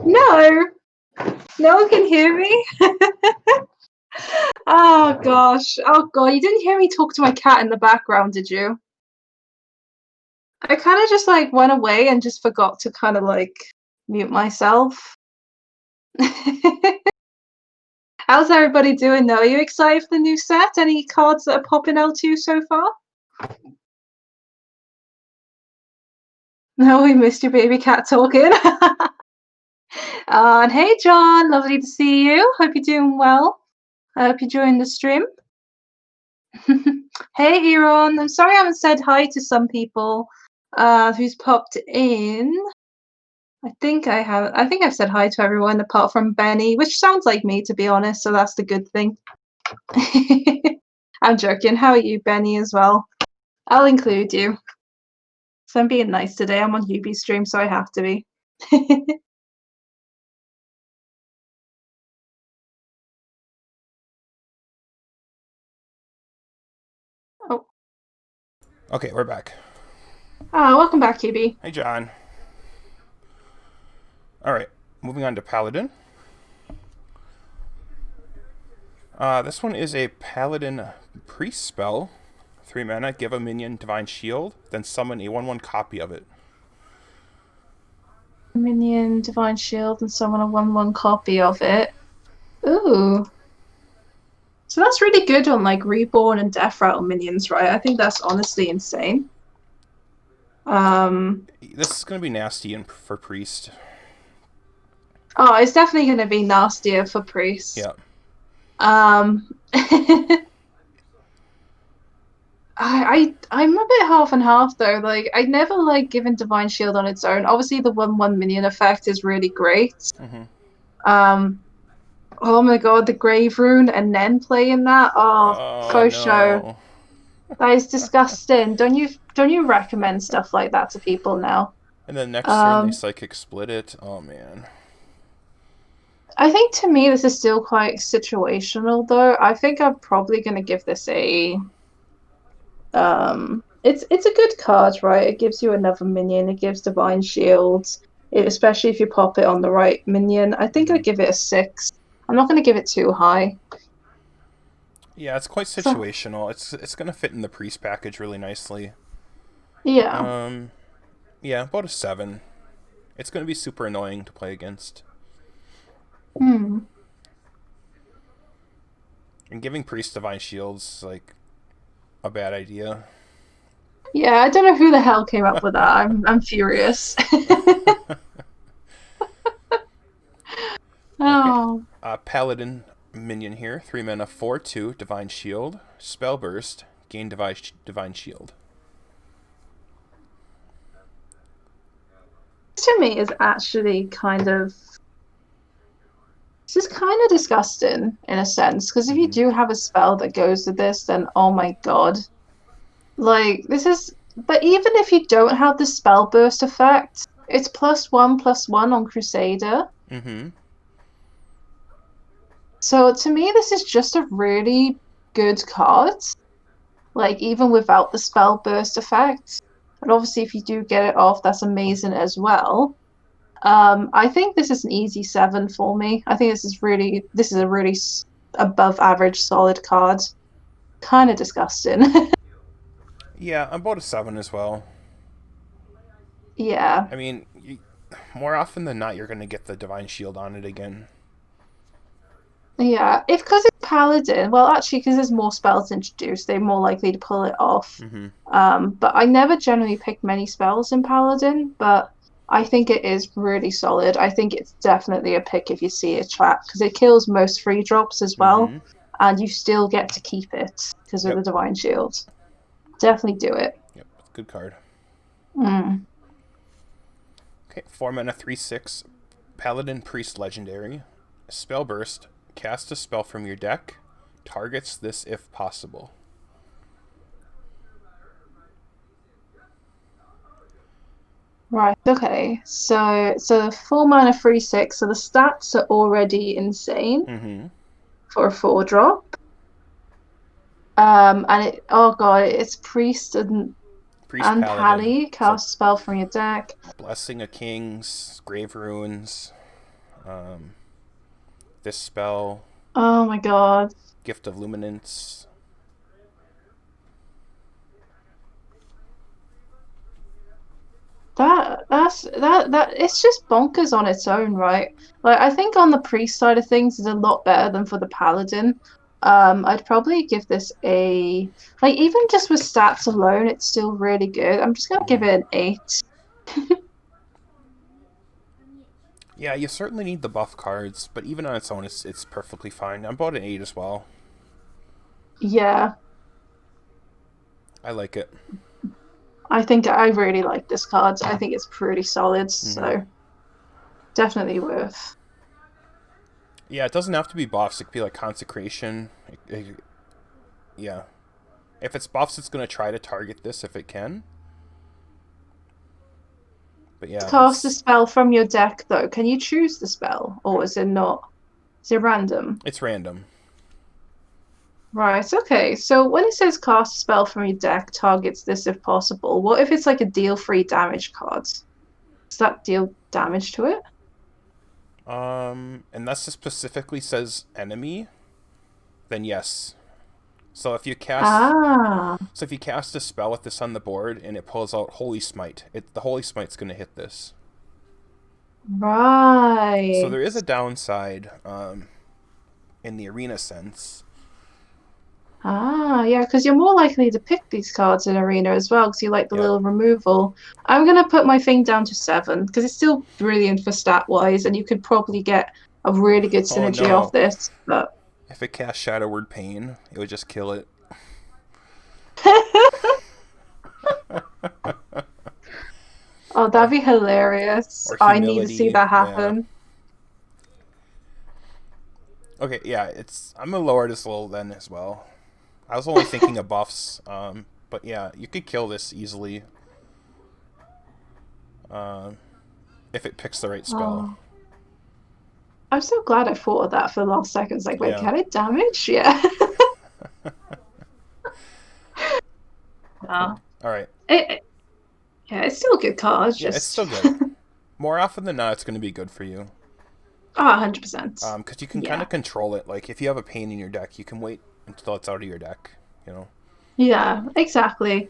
No, no one can hear me. Oh gosh. Oh god, you didn't hear me talk to my cat in the background, did you? I kind of just like went away and just forgot to kind of like mute myself. How's everybody doing though? Are you excited for the new set? Any cards that are popping out to you so far? No, we missed your baby cat talking. And hey John, lovely to see you. Hope you're doing well. I hope you joined the stream. Hey Aaron, I'm sorry I haven't said hi to some people who's popped in. I think I have. I think I've said hi to everyone apart from Benny, which sounds like me to be honest, so that's the good thing. I'm joking. How are you, Benny, as well? I'll include you. So I'm being nice today. I'm on Hubie's stream, so I have to be. Oh. Okay, we're back. Oh, welcome back, Hubie. Hey, John. Alright, moving on to Paladin. This one is a Paladin Priest spell. 3 mana, give a minion Divine Shield, then summon a 1/1 copy of it. Minion, Divine Shield, and summon a 1/1 copy of it. Ooh. So that's really good on like Reborn and Death Rattle minions, right? I think that's honestly insane. This is going to be nasty for Priest. Oh, it's definitely going to be nastier for Priest. Yeah. I'm a bit half and half though. Like I never like given Divine Shield on its own. Obviously the 1/1 minion effect is really great. Oh my god, the Grave Rune and then playing that. Oh, faux show. That is disgusting. Don't you recommend stuff like that to people now? And then next turn they Psychic Split it. Oh man. I think to me this is still quite situational though. I think I'm probably gonna give this a it's a good card, right? It gives you another minion, it gives Divine Shields, especially if you pop it on the right minion. I think I'd give it a 6. I'm not gonna give it too high. Yeah, it's quite situational. It's gonna fit in the Priest package really nicely. Yeah. Yeah, about a 7. It's gonna be super annoying to play against. And giving Priest Divine Shields like a bad idea. Yeah, I don't know who the hell came up with that. I'm furious. Oh. Okay. Paladin minion here. 3 mana, 4/2, Divine Shield. Spell Burst, gain Divine Shield. To me is actually kind of this is kind of disgusting in a sense, because if you do have a spell that goes with this, then oh my god. Like this is but even if you don't have the spell burst effect, it's +1/+1 on Crusader. So to me this is just a really good card. Like even without the spell burst effect. And obviously if you do get it off, that's amazing as well. I think this is an easy 7 for me. I think this is a really above average solid card. Kind of disgusting. Yeah, I'm about a 7 as well. Yeah. I mean, more often than not, you're going to get the Divine Shield on it again. Yeah, because it's Paladin. Well, actually, because there's more spells introduced, they're more likely to pull it off. But I never generally pick many spells in Paladin, but I think it is really solid. I think it's definitely a pick if you see a trap, because it kills most free drops as well, and you still get to keep it because of the Divine Shield. Definitely do it. Yep, good card. Okay, 4 mana, 3/6, Paladin Priest Legendary. Spell Burst, cast a spell from your deck, targets this if possible. Right, okay. So 4 mana 3/6, so the stats are already insane for a 4-drop. And it's Priest and Pally. Cast a spell from your deck. Blessing of Kings, Grave Runes. Um, this spell, Oh my god. Gift of Luminance. That it's just bonkers on its own, right? Like I think on the priest side of things is a lot better than for the paladin. I'd probably give this a like even just with stats alone, it's still really good. I'm just gonna give Mm-hmm. it an 8. Yeah, you certainly need the buff cards, but even on its own, it's perfectly fine. I'm about an 8 as well. Yeah, I like it. I think I really like this card. I think it's pretty solid, Mm-hmm. so definitely worth. Yeah, it doesn't have to be buffs. It could be like Consecration. Yeah. If it's buffs, it's going to try to target this if it can. But yeah, Cast a spell from your deck though. Can you choose the spell, or is it not? Is it random? it's random. Right, okay. So when it says cast a spell from your deck, targets this if possible. What if it's like a deal free damage card? Does that deal damage to it? Unless it specifically says enemy, then yes. So if you cast Ah, So if you cast a spell with this on the board and it pulls out Holy Smite, the Holy Smite's going to hit this. So right. there is a downside in the arena sense. Ah, yeah, because you're more likely to pick these cards in Arena as well, because you like the Yep. little removal. I'm gonna put my thing down to 7, because it's still brilliant for stat wise, and you could probably get a really good Oh synergy off no. this. But If it cast Shadow Word Pain, it would just kill it. oh, that'd Or be hilarious. or I need to see Humility. that Yeah. happen. Okay, yeah, I'm gonna lower this a little then as well. I was only thinking of buffs, but yeah, you could kill this easily um, if it picks the right spell. Oh. I'm so glad I thought of that for the last second. It's like, wait, Yeah. can it damage? Yeah. No. All right. Yeah, it's still a good card. Yeah, it's Just still good. More often than not, it's going to be good for you. 100%. Because you can kind Yeah. of control it. Like, if you have a pain in your deck, you can wait until it's out of your deck, you know? Yeah, exactly.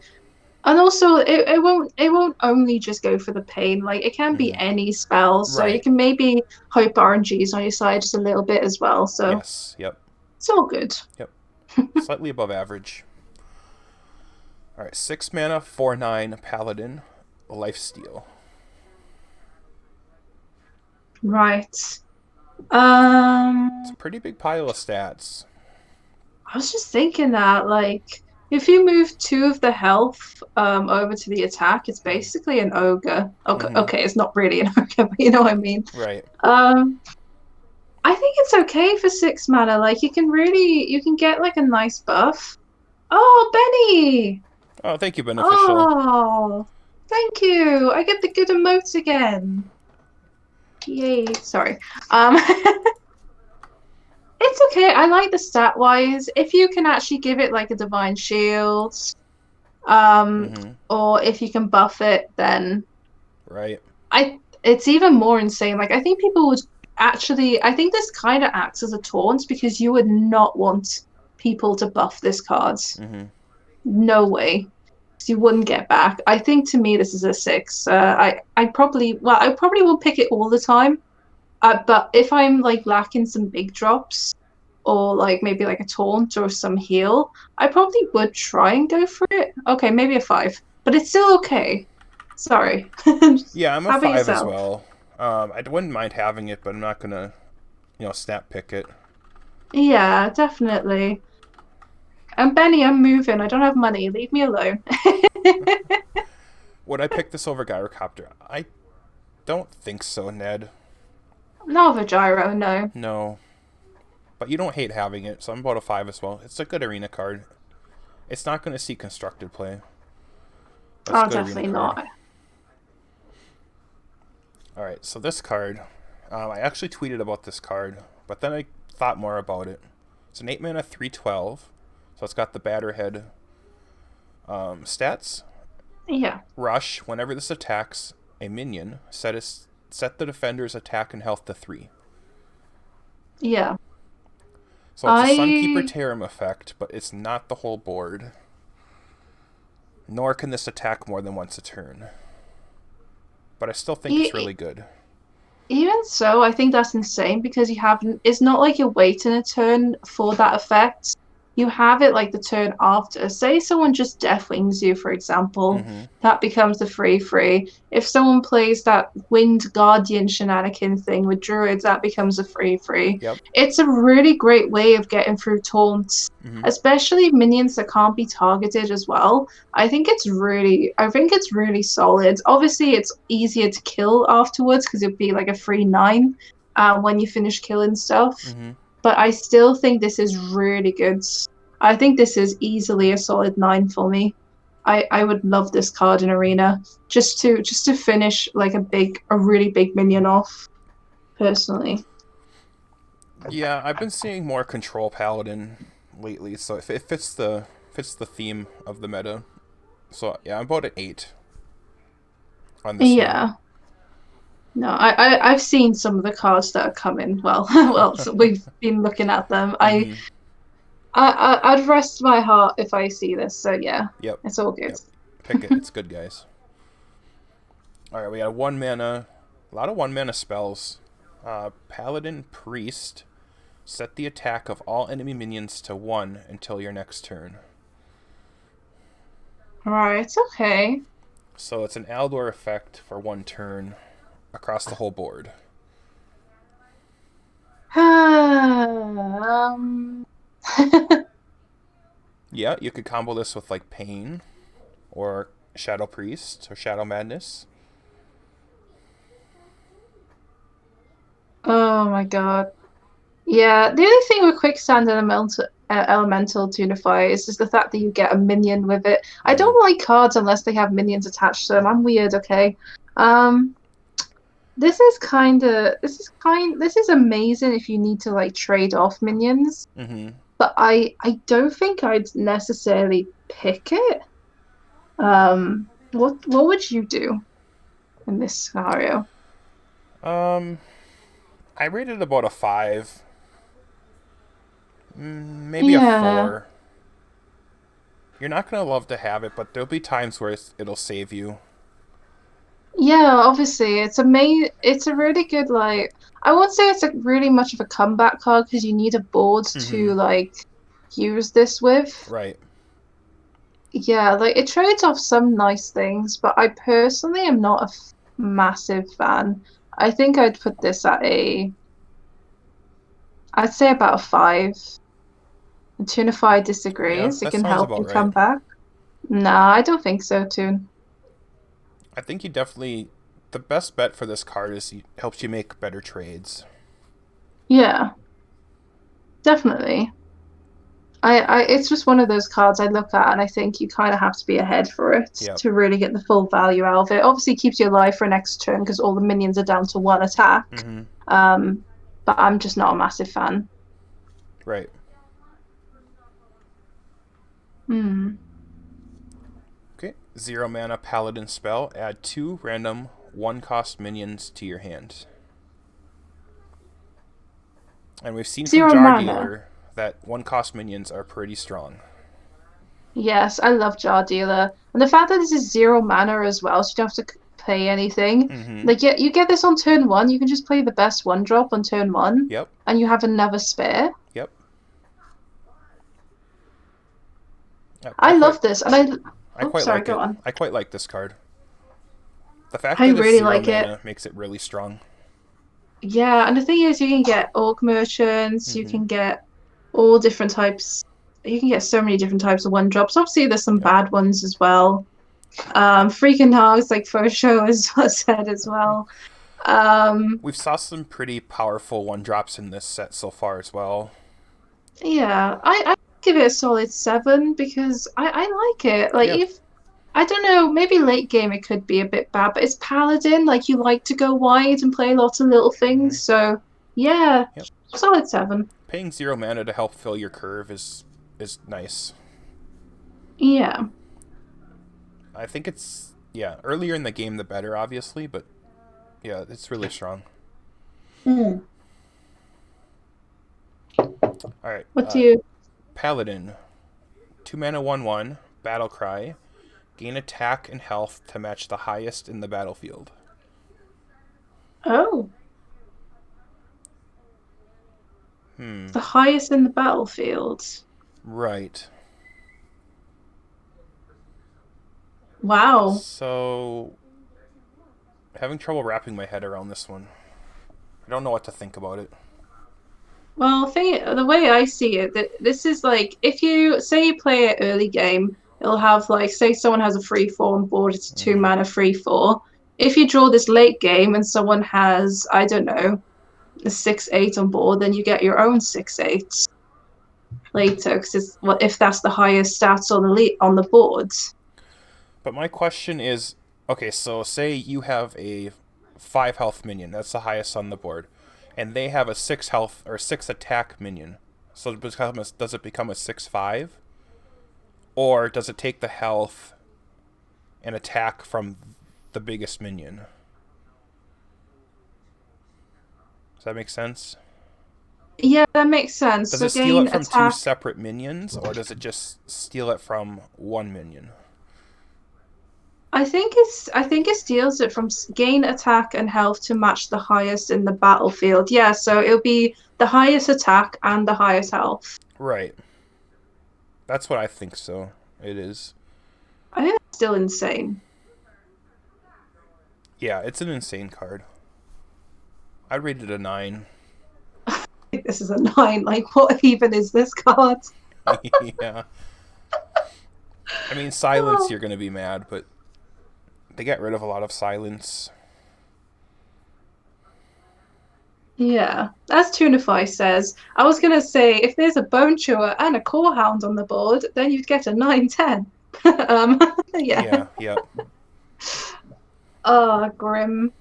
And also it won't only just go for the pain. Like it can be Mm-hmm. any spell. So you Right. can maybe hope RNG's on your side just a little bit as well. So Yes. Yep. it's all good. Yep. Slightly above average. All right. 6 mana, 4/9 Paladin, Lifesteal. Right. It's a Um pretty big pile of stats. I was just thinking that, like, if you move 2 of the health over to the attack, it's basically an ogre. Okay, Mm-hmm. okay, it's not really an ogre, but you know what I mean. Right. Um, I think it's okay for 6 mana. Like, you can get like a nice buff. Oh, Benny! Oh, thank you, Beneficial. Oh, thank you. I get the good emotes again. Yay! Sorry. Um, it's okay. I like the stat wise. If you can actually give it like a divine shield, um, Mm-hmm. or if you can buff it, then Right. it's even more insane. Like I think people would actually I think this kind of acts as a taunt because you would not want people to buff this card. Mm-hmm. No way. 'Cause you wouldn't get back. I think to me this is a 6. I probably won't pick it all the time. But if I'm like lacking some big drops or like maybe like a taunt or some heal, I probably would try and go for it. Okay, maybe a 5, but it's still okay. Sorry. Yeah, I'm a How about 5 as yourself? well. I wouldn't mind having it, but I'm not gonna, snap pick it. Yeah, definitely. And Benny, I'm moving. I don't have money. Leave me alone. Would I pick this over Gyrocopter? I don't think so, Ned. Not a gyro, no. No. But you don't hate having it, so I'm about a 5 as well. It's a good arena card. It's not going to see constructed play. But it's a Oh, good arena definitely card. not. Alright, so this card. I actually tweeted about this card, but then I thought more about it. It's an 8 mana 3/12. So it's got the Batterhead stats. Yeah. Rush, whenever this attacks a minion, set the defender's attack and health to 3. Yeah. So it's a Sunkeeper I Tarim effect, but it's not the whole board. Nor can this attack more than once a turn. But I still think it's e- really good. Even so, I think that's insane because you haven't, it's not like you're waiting a turn for that effect. You have it like the turn after. Say someone just Deathwings you, for example, Mm-hmm. that becomes the free free. If someone plays that Wind Guardian shenanigan thing with Druids, that becomes a free free. Yep. It's a really great way of getting through taunts, Mm-hmm. especially minions that can't be targeted as well. I think it's really solid. Obviously, it's easier to kill afterwards because it'd be like a free nine when you finish killing stuff. Mm-hmm. But I still think this is really good. I think this is easily a solid nine for me. I would love this card in Arena just to finish like a really big minion off personally. Yeah, I've been seeing more Control Paladin lately, so if it fits the theme of the meta. So yeah, I'm about at 8 on this one. Yeah. No, I've seen some of the cards that are coming. Well, well, so we've been looking at them. Mm-hmm. I'd rest my heart if I see this. So yeah, Yep. it's all good. Yep. Pick it. It's good, guys. All right, we got 1 mana. A lot of 1 mana spells. Paladin Priest. Set the attack of all enemy minions to 1 until your next turn. Right, okay. So it's an Aldor effect for 1 turn across the whole board. Um, Yeah, you could combo this with like Pain or Shadow Priest or Shadow Madness. oh my God. Yeah, the only thing with Quicksand Elemental to Unify is just the fact that you get a minion with it. I Mm-hmm. don't like cards unless they have minions attached to them. I'm weird, okay? Um, this is amazing if you need to like trade off minions, Mm-hmm. but I don't think I'd necessarily pick it. What would you do in this scenario? Um, I rated about a 5, maybe a Yeah. 4. You're not gonna love to have it, but there'll be times where it'll save you. Yeah, obviously it's a really good like I won't say it's a really much of a comeback card because you need a board Mm-hmm. to like use this with. Right. Yeah, like it trades off some nice things, but I personally am not a massive fan. I think I'd put this at I'd say about a five. And Tunify Yeah, disagrees. It that can sounds help about you right. come back. Nah, I don't think so, Toon. I think you definitely the best bet for this card is he helps you make better Yeah, definitely. It's just one of those cards I look at and I think you kind of have to be ahead for it Yep. to really get the full value out of it. Obviously, it keeps you alive for next turn because all the minions are down to one attack. Mm-hmm. Um, but I'm just not a massive fan. Right. Hmm. Okay. 0 mana Paladin spell. Add 2 random 1-cost minions to your hand. And we've seen from Zero Jar mana. Dealer that 1-cost minions are pretty strong. Yes, I love Jar Dealer. And the fact that this is zero mana as well, so you don't have to pay anything. Mm-hmm. Like, yeah, you get this on turn one, you can just play the best one drop on turn one, Yep. and you have another spare. Yep. Yep. I love this, and I oh, quite sorry, like go it. on. I quite like this card. The fact I that it's really 0 like it. mana makes it really strong. Yeah, and the thing is, you can get orc merchants, you Mm-hmm. can get all different types. You can get so many different types of one drops. Obviously, there's some Yep. bad ones as well. Freaking hogs, like first show as was said as well. Um, We've saw some pretty powerful 1-drops in this set so far as well. yeah, I give it a solid seven because I like it. Like Yeah. if I don't know, maybe late game it could be a bit bad, but it's Paladin, like you like to go wide and play lots of little Mm-hmm. things, so yeah, Yep. solid seven. Paying 0 mana to help fill your curve is nice. Yeah. I think it's earlier in the game the better, obviously, but yeah, it's really strong. Mm. All right. What do you? Paladin. 2 mana 1/1. Battle Cry. Gain attack and health to match the highest in the battlefield. Oh, Hmm. the highest in the battlefield. Right. Wow. So, having trouble wrapping my head around this one. I don't know what to think about it. Well, the way I see it, that this is like if you say you play it early game, it'll have like say someone has a free four on board, it's a two Mm-hmm. mana free four. If you draw this late game and someone has, I don't know, a 6/8 on board, then you get your own 6/8 later because it's well, if that's the highest stats on the board. But my question is, okay, so say you have a 5 health minion, that's the highest on the board, and they have a 6 health or 6 attack minion. So does it become a 6/5, or does it take the health and attack from the biggest minion? Does that make sense? Yeah, that makes sense. Does So it steal it gain from two attack. separate minions, or does it just steal it from one minion? I think it steals it from gain attack and health to match the highest in the battlefield. Yeah, so it'll be the highest attack and the highest health. Right. That's what I think so. It is. I think that's still insane. Yeah, it's an insane card. I'd rate it a 9. I think this is a nine. Like, what even is this card? Yeah. I mean, silence, Oh, you're going to be mad, but they get rid of a lot of silence. yeah, as Tunify says, I was gonna say if there's a Bone Chewer and a Core Hound on the board, then you'd get a 9/10. um, yeah. Yeah, yep. Oh, grim.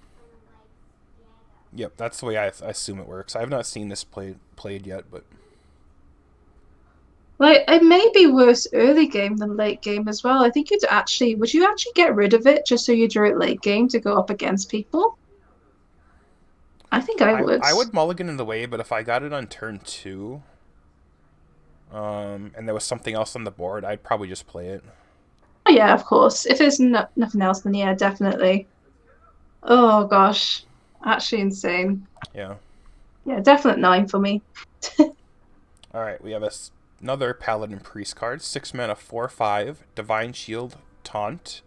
Yep, that's the way I assume it works. I have not seen this played yet, but Like it may be worse early game than late game as well. I think would you actually get rid of it just so you drew it late game to go up against people? I think I would. I would mulligan in the way, but if I got it on turn 2, and there was something else on the board, I'd probably just play it. Oh, yeah, of course. If there's nothing else, then yeah, definitely. Oh gosh, actually insane. Yeah. Yeah, definite nine for me. Alright, we have another Paladin Priest card. 6 mana, 4/5. Divine Shield, Taunt.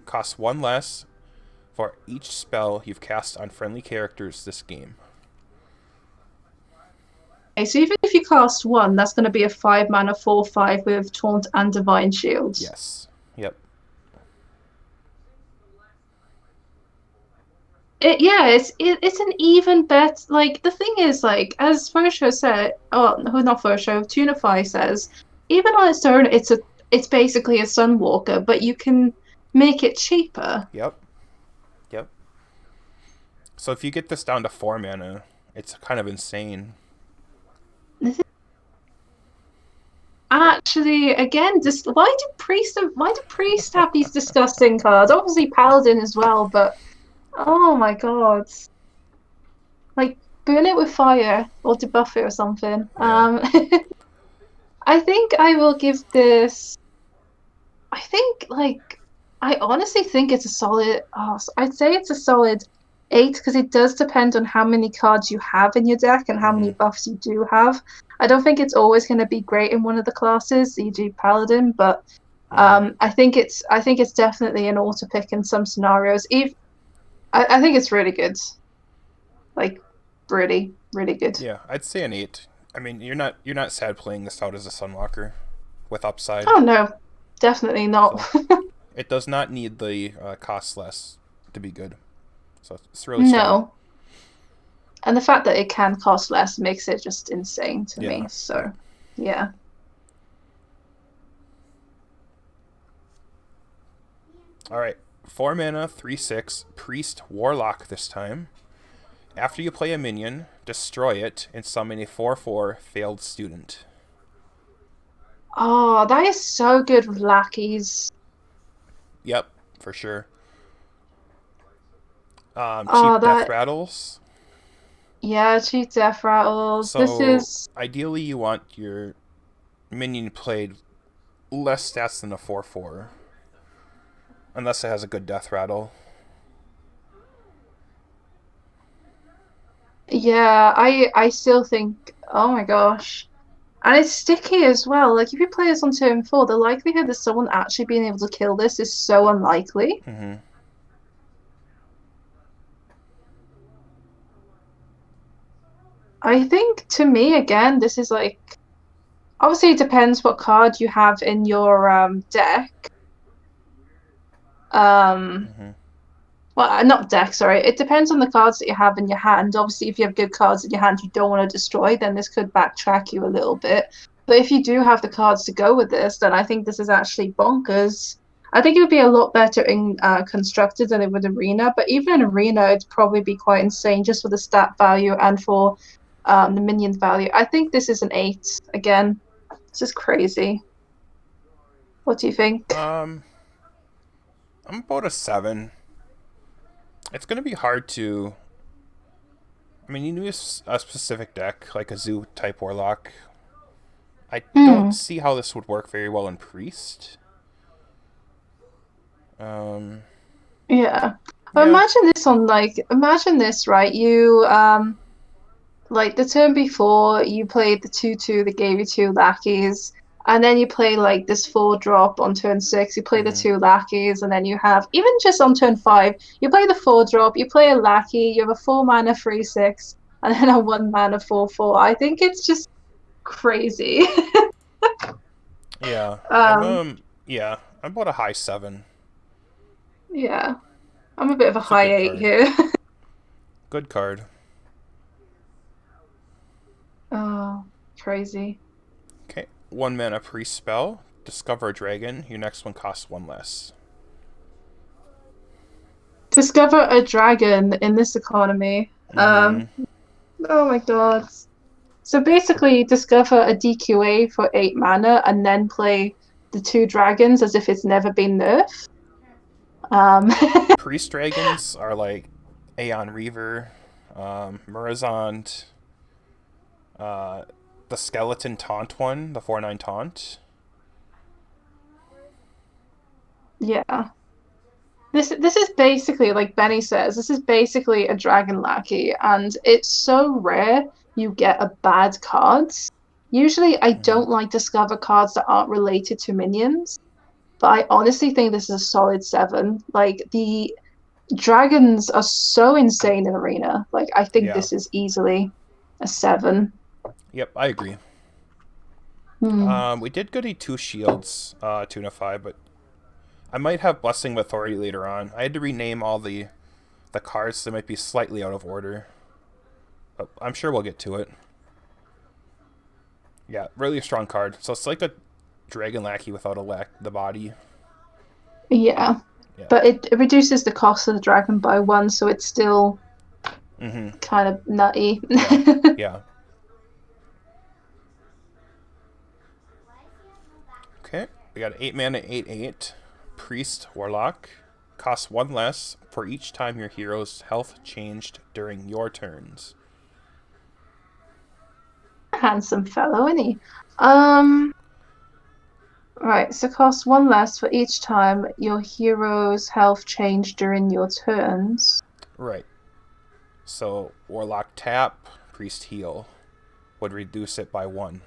Costs 1 less for each spell you've cast on friendly characters this game. Okay, so even if you cast one, that's going to be a 5 mana 4/5 with Taunt and Divine Shields. Yes. Yep. It's an even bet. Like the thing is, like as Fosho said, oh no, not Fosho, Tunify says, even on its own, it's basically a Sunwalker, but you can make it cheaper. Yep. Yep. So if you get this down to 4 mana, it's kind of insane. Actually, again, just why do priest have these disgusting cards? Obviously Paladin as well, but oh my god. Like burn it with fire or debuff it or something. Yeah. I think I will give this. I think like I honestly think it's a solid. Oh, I'd say it's a solid eight because it does depend on how many cards you have in your deck and how Mm-hmm. many buffs you do have. I don't think it's always going to be great in one of the classes, e.g. Paladin, but Mm-hmm. I think it's definitely an auto pick in some scenarios. I think it's really good, like really really good. Yeah, I'd say an 8. I mean, you're not sad playing this out as a Sunwalker with upside. Oh no, definitely not. So it does not need the cost less to be good. So it's really strong. No. And the fact that it can cost less makes it just insane to Yeah. me. So, yeah. All right. 4 mana, 3/6, Priest Warlock this time. After you play a minion, destroy it and summon a 4/4 Failed Student. Oh, that is so good with lackeys. Yep, for sure. Oh, Cheap death that rattles. Yeah, cheap death rattles. This So is ideally, you want your minion played less stats than a 4/4, unless it has a good death rattle. yeah, I still think oh my gosh. And it's sticky as well. Like if you play this on turn four, the likelihood that someone actually being able to kill this is so unlikely. Mm-hmm. I think to me again, this is like obviously it depends what card you have in your deck. Um Mm-hmm. Well, not deck, sorry. It depends on the cards that you have in your hand. Obviously, if you have good cards in your hand you don't want to destroy, then this could backtrack you a little bit. But if you do have the cards to go with this, then I think this is actually bonkers. I think it would be a lot better in constructed than it would arena. But even in arena, it'd probably be quite insane just for the stat value and for the minion value. I think this is an eight again. This is crazy. What do you think? Um, I'm about a 7. It's gonna be hard to. I mean, you need a specific deck like a zoo type warlock. I don't Hmm. see how this would work very well in priest. Um, Yeah. But yeah. imagine this on like imagine this, right? You like the turn before you played the 2/2 that gave you two lackeys, and then you play like this 4 drop on turn six, you play the Mm-hmm. two lackeys, and then you have even just on turn five, you play the 4 drop, you play a lackey, you have a 4 mana 3/6, and then a 1 mana 4/4. I think it's just crazy. Yeah. I'm um yeah. I'm about a high 7. yeah. I'm a bit of a It's a high good eight card. here. Good card. Oh, crazy. Okay. 1 mana priest spell. Discover a dragon. Your next one costs 1 less. Discover a dragon in this economy. Mm-hmm. Oh my God. So basically, discover a DQA for 8 mana and then play the two dragons as if it's never been nerfed. Um, Priest dragons are like Aeon Reaver, Murazond, uh, the skeleton taunt one, the 4/9 taunt. yeah. This is basically like Benny says, this is basically a dragon lackey, and it's so rare you get a bad cards. Usually, I Mm-hmm. don't like discover cards that aren't related to minions, but I honestly think this is a solid seven. Like the dragons are so insane in arena. Like I think Yeah. this is easily a seven. Yep, I agree. Hmm. We did goody 2 shields, Tuna 5, but I might have Blessing of Authority later on. I had to rename all the cards, so they might be slightly out of order. But I'm sure we'll get to it. Yeah, really strong card. So it's like a Dragon Lackey without the body. Yeah, Yeah. but it reduces the cost of the dragon by one, so it's still Mm-hmm. kind of nutty. Yeah. Yeah. Okay. We got 8 mana, 8/8. Priest, Warlock. Costs 1 less for each time your hero's health changed during your turns. Handsome fellow, isn't he? Um, right, so cost one less for each time your hero's health change during your turns. Right. So, Warlock tap, Priest heal would reduce it by 1.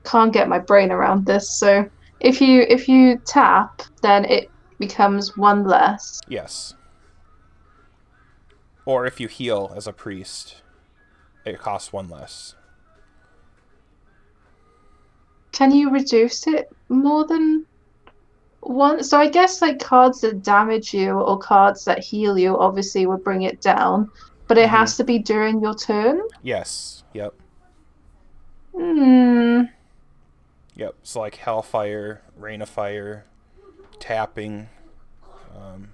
Can't get my brain around this, so if you tap, then it becomes one less. Yes. Or if you heal as a priest, it costs 1 less. Can you reduce it more than one? So I guess like cards that damage you or cards that heal you obviously would bring it down, but it Mm-hmm. has to be during your turn. Yes. Yep. Hmm. Yep. So like Hellfire, Rain of Fire, tapping. Um,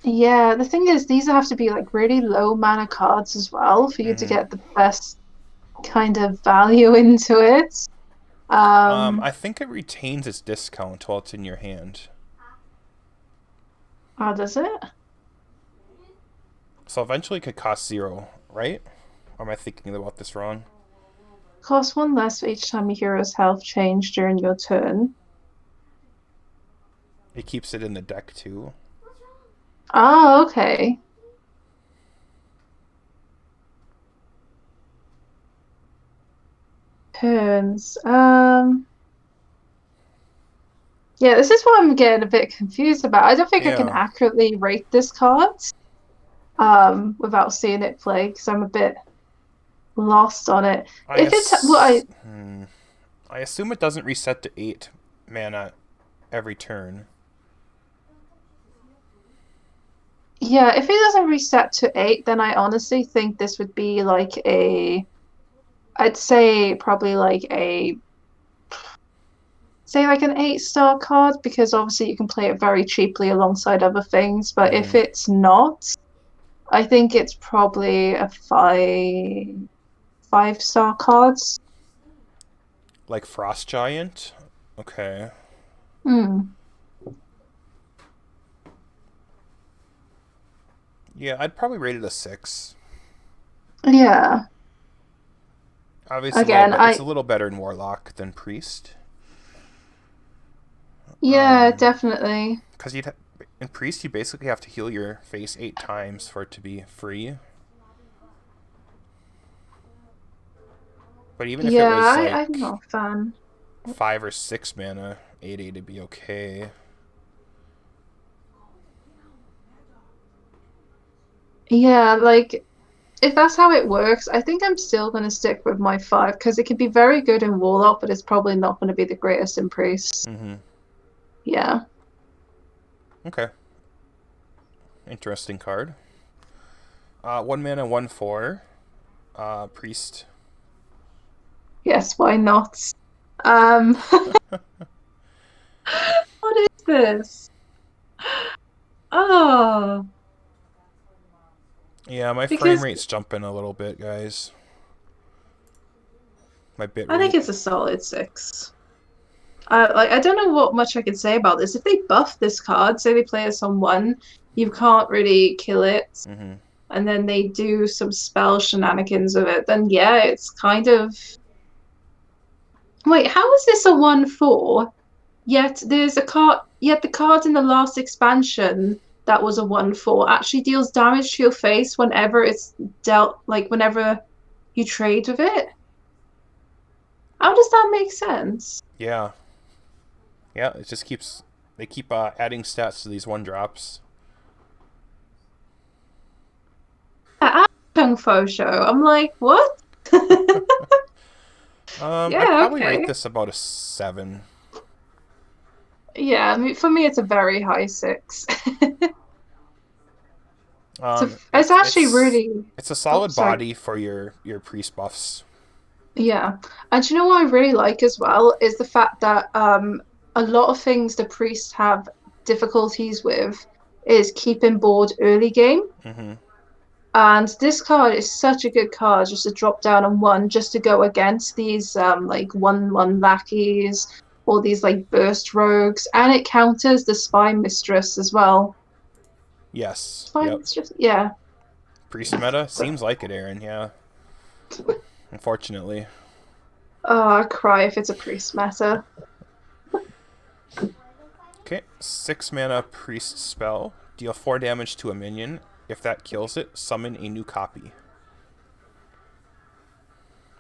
Yeah, the thing is, these have to be like really low mana cards as well for you to mm-hmm. get the best kind of value into it. I think it retains its discount while it's in your hand. Oh, does it? So eventually it could cost 0, right? Or am I thinking about this wrong? Cost one less for each time your hero's health change during your turn. It keeps it in the deck too. Oh, okay. Turns. Yeah, this is what I'm getting a bit confused about. I don't think I can Yeah. accurately rate this card, without seeing it play because I'm a bit lost on it. I If it's well, ass- hmm. I assume it doesn't reset to 8 mana every turn. yeah, if it doesn't reset to 8, then I honestly think this would be like I'd say probably like say like an 8-star card because obviously you can play it very cheaply alongside other things. But if Mm-hmm. it's not, I think it's probably a 5-star cards. Like Frost Giant? Okay. Hmm. Yeah, I'd probably rate it a 6. Yeah. Obviously, a little Again, bit. It's a I little better in Warlock than Priest. yeah, definitely. Because in Priest, you basically have to heal your face 8 times for it to be free. But even if it Yeah, was I'm like not a fan. 5 or 6 mana, 8 to be okay. Yeah, like if that's how it works, I think I'm still gonna stick with my 5 because it can be very good in Warlock, but it's probably not going to be the greatest in Priest. Mm-hmm. Yeah. Okay. Interesting card. 1 mana, 1/4. Priest. Yes, why not? Um, what is this? Oh, Yeah, my frame because rate's jumping a little bit, guys. My bit I think rate. it's a solid 6. Like I don't know what much I can say about this. If they buff this card, say they play us on one, you can't really kill it, Mm-hmm. and then they do some spell shenanigans with it, then yeah, it's kind of wait, how is this a 1/4? Yet the card in the last expansion that was a 1/4 actually deals damage to your face whenever it's dealt, like whenever you trade with it. How does that make sense? Yeah. Yeah, it just keeps. They keep adding stats to these 1 drops. At Kung Fu show, I'm like, what? I'd Yeah, probably rate okay. this about a 7. Yeah, I mean, for me, it's a very high 6. It's It's actually it's really. it's a Oh, solid sorry. body for your priest buffs. Yeah. And you know what I really like as well is the fact that a lot of things the priests have difficulties with is keeping board early game. Mm-hmm. And this card is such a good card just to drop down on one just to go against these like 1/1 lackeys or these like burst rogues. And it counters the spy mistress as well. Yes. Spy Yep. mistress? Yeah. Priest meta seems like it, Aaron. Yeah. Unfortunately. Oh, I cry if it's a priest meta. Okay. 6 mana priest spell. Deal 4 damage to a minion. If that kills it, summon a new copy.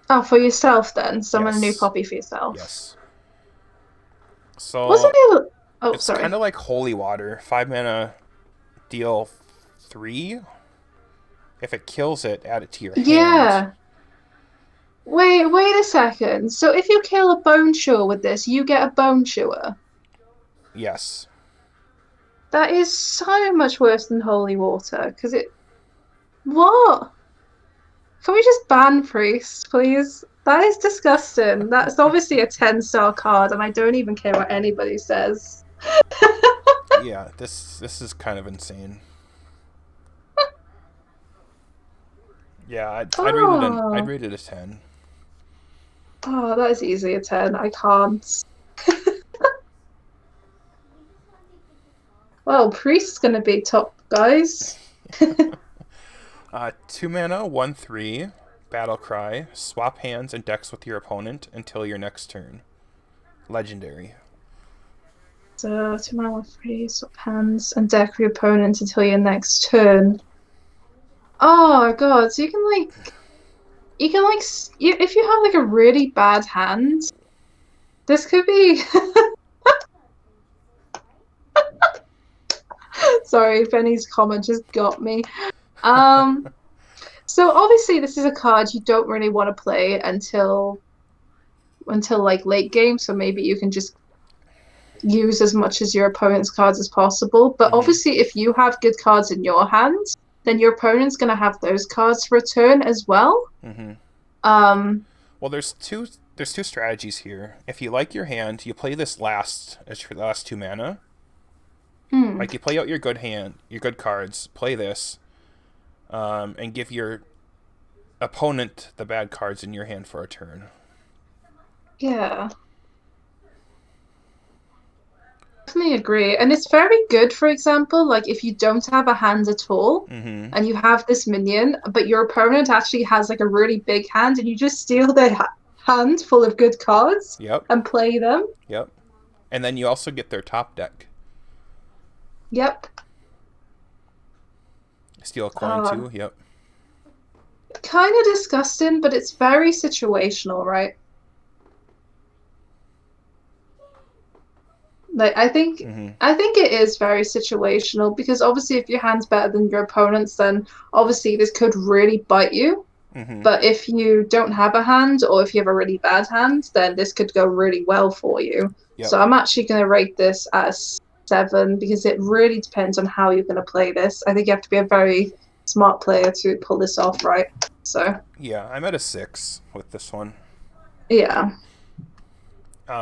Oh, for yourself then. Summon a new Yes. copy for yourself. Yes. Wasn't So it? Oh, it's kind sorry. of like holy water. 5 mana. Deal 3. If it kills it, add it to your hand. Yeah. Wait a second. So if you kill a bone chewer with this, you get a bone chewer. Yes. That is so much worse than holy water. Because it. What? Can we just ban priest, please? That is disgusting. That's obviously a 10-star card, and I don't even care what anybody says. Yeah. This is kind of insane. Yeah, I'd Oh, rate it a 10. oh, that is easily a 10. I can't. Well, Priest's gonna be top, guys. 2 mana, 1/3, Battle Cry. Swap hands and decks with your opponent until your next turn. Legendary. So, 2 mana, 3, swap hands, and deck your opponent until your next turn. Oh god, so if you have like a really bad hand, this could be. Sorry, Benny's comment just got me. Um, so obviously this is a card you don't really want to play until like late game, so maybe you can just use as much as your opponent's cards as possible. But Mm-hmm. obviously if you have good cards in your hand, then your opponent's gonna have those cards for a turn as well. Mm-hmm. Um, Well, there's two strategies here. If you like your hand, you play this last as your last 2 mana. hmm, Like you play out your good hand, your good cards, play this, and give your opponent the bad cards in your hand for a turn. yeah. Definitely agree. And it's very good, for example, like if you don't have a hand at all Mm-hmm. and you have this minion, but your opponent actually has like a really big hand and you just steal their hand full of good cards Yep. and play them. Yep. And then you also get their top deck. Yep. Steal a coin Uh, too. Yep. Kind of disgusting, but it's very situational, right? Like Mm-hmm. I think it is very situational because obviously if your hand's better than your opponent's, then obviously this could really bite you. Mm-hmm. But if you don't have a hand or if you have a really bad hand, then this could go really well for you. Yep. So I'm actually going to rate this at a 7 because it really depends on how you're going to play this. I think you have to be a very smart player to pull this off, right? So, Yeah, I'm at a 6 with this one. yeah.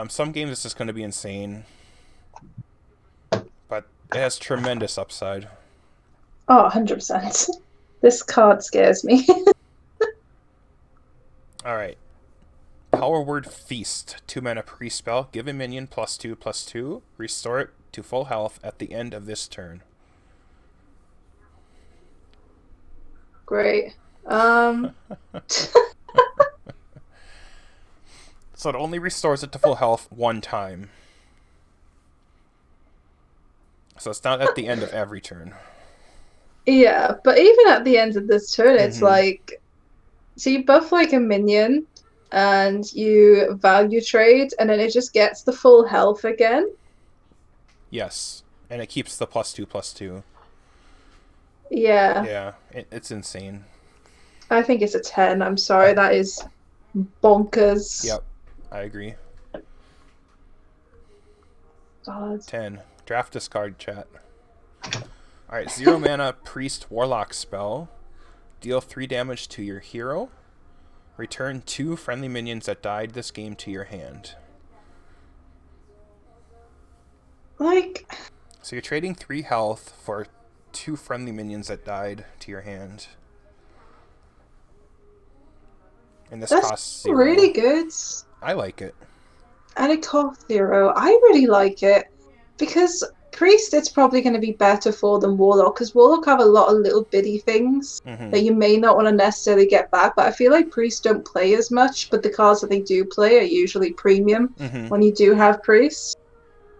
Some games it's just going to be insane, but it has tremendous upside. Oh, 100%. This card scares me. All right. Power Word Feast. 2 mana pre-spell. Give a minion +2/+2. Restore it to full health at the end of this turn. Great. So it only restores it to full health one time. So it's not at the end of every turn. Yeah, but even at the end of this turn, it's Mm-hmm. like so you buff like a minion and you value trade, and then it just gets the full health again. Yes. And it keeps the +2/+2. Yeah, Yeah, it's insane. I think it's a 10. I'm sorry, that is bonkers. Yep, I agree. God. 10. Draft discard chat. Alright, 0 mana Priest Warlock spell. Deal 3 damage to your hero. Return 2 friendly minions that died this game to your hand. Like, So you're trading 3 health for 2 friendly minions that died to your hand. And this that's costs 0. really good. I like it. And it costs 0. I really like it because Priest it's probably going to be better for than Warlock because Warlock have a lot of little bitty things Mm-hmm. that you may not want to necessarily get back. But I feel like Priest don't play as much, but the cards that they do play are usually premium Mm-hmm. when you do have Priest.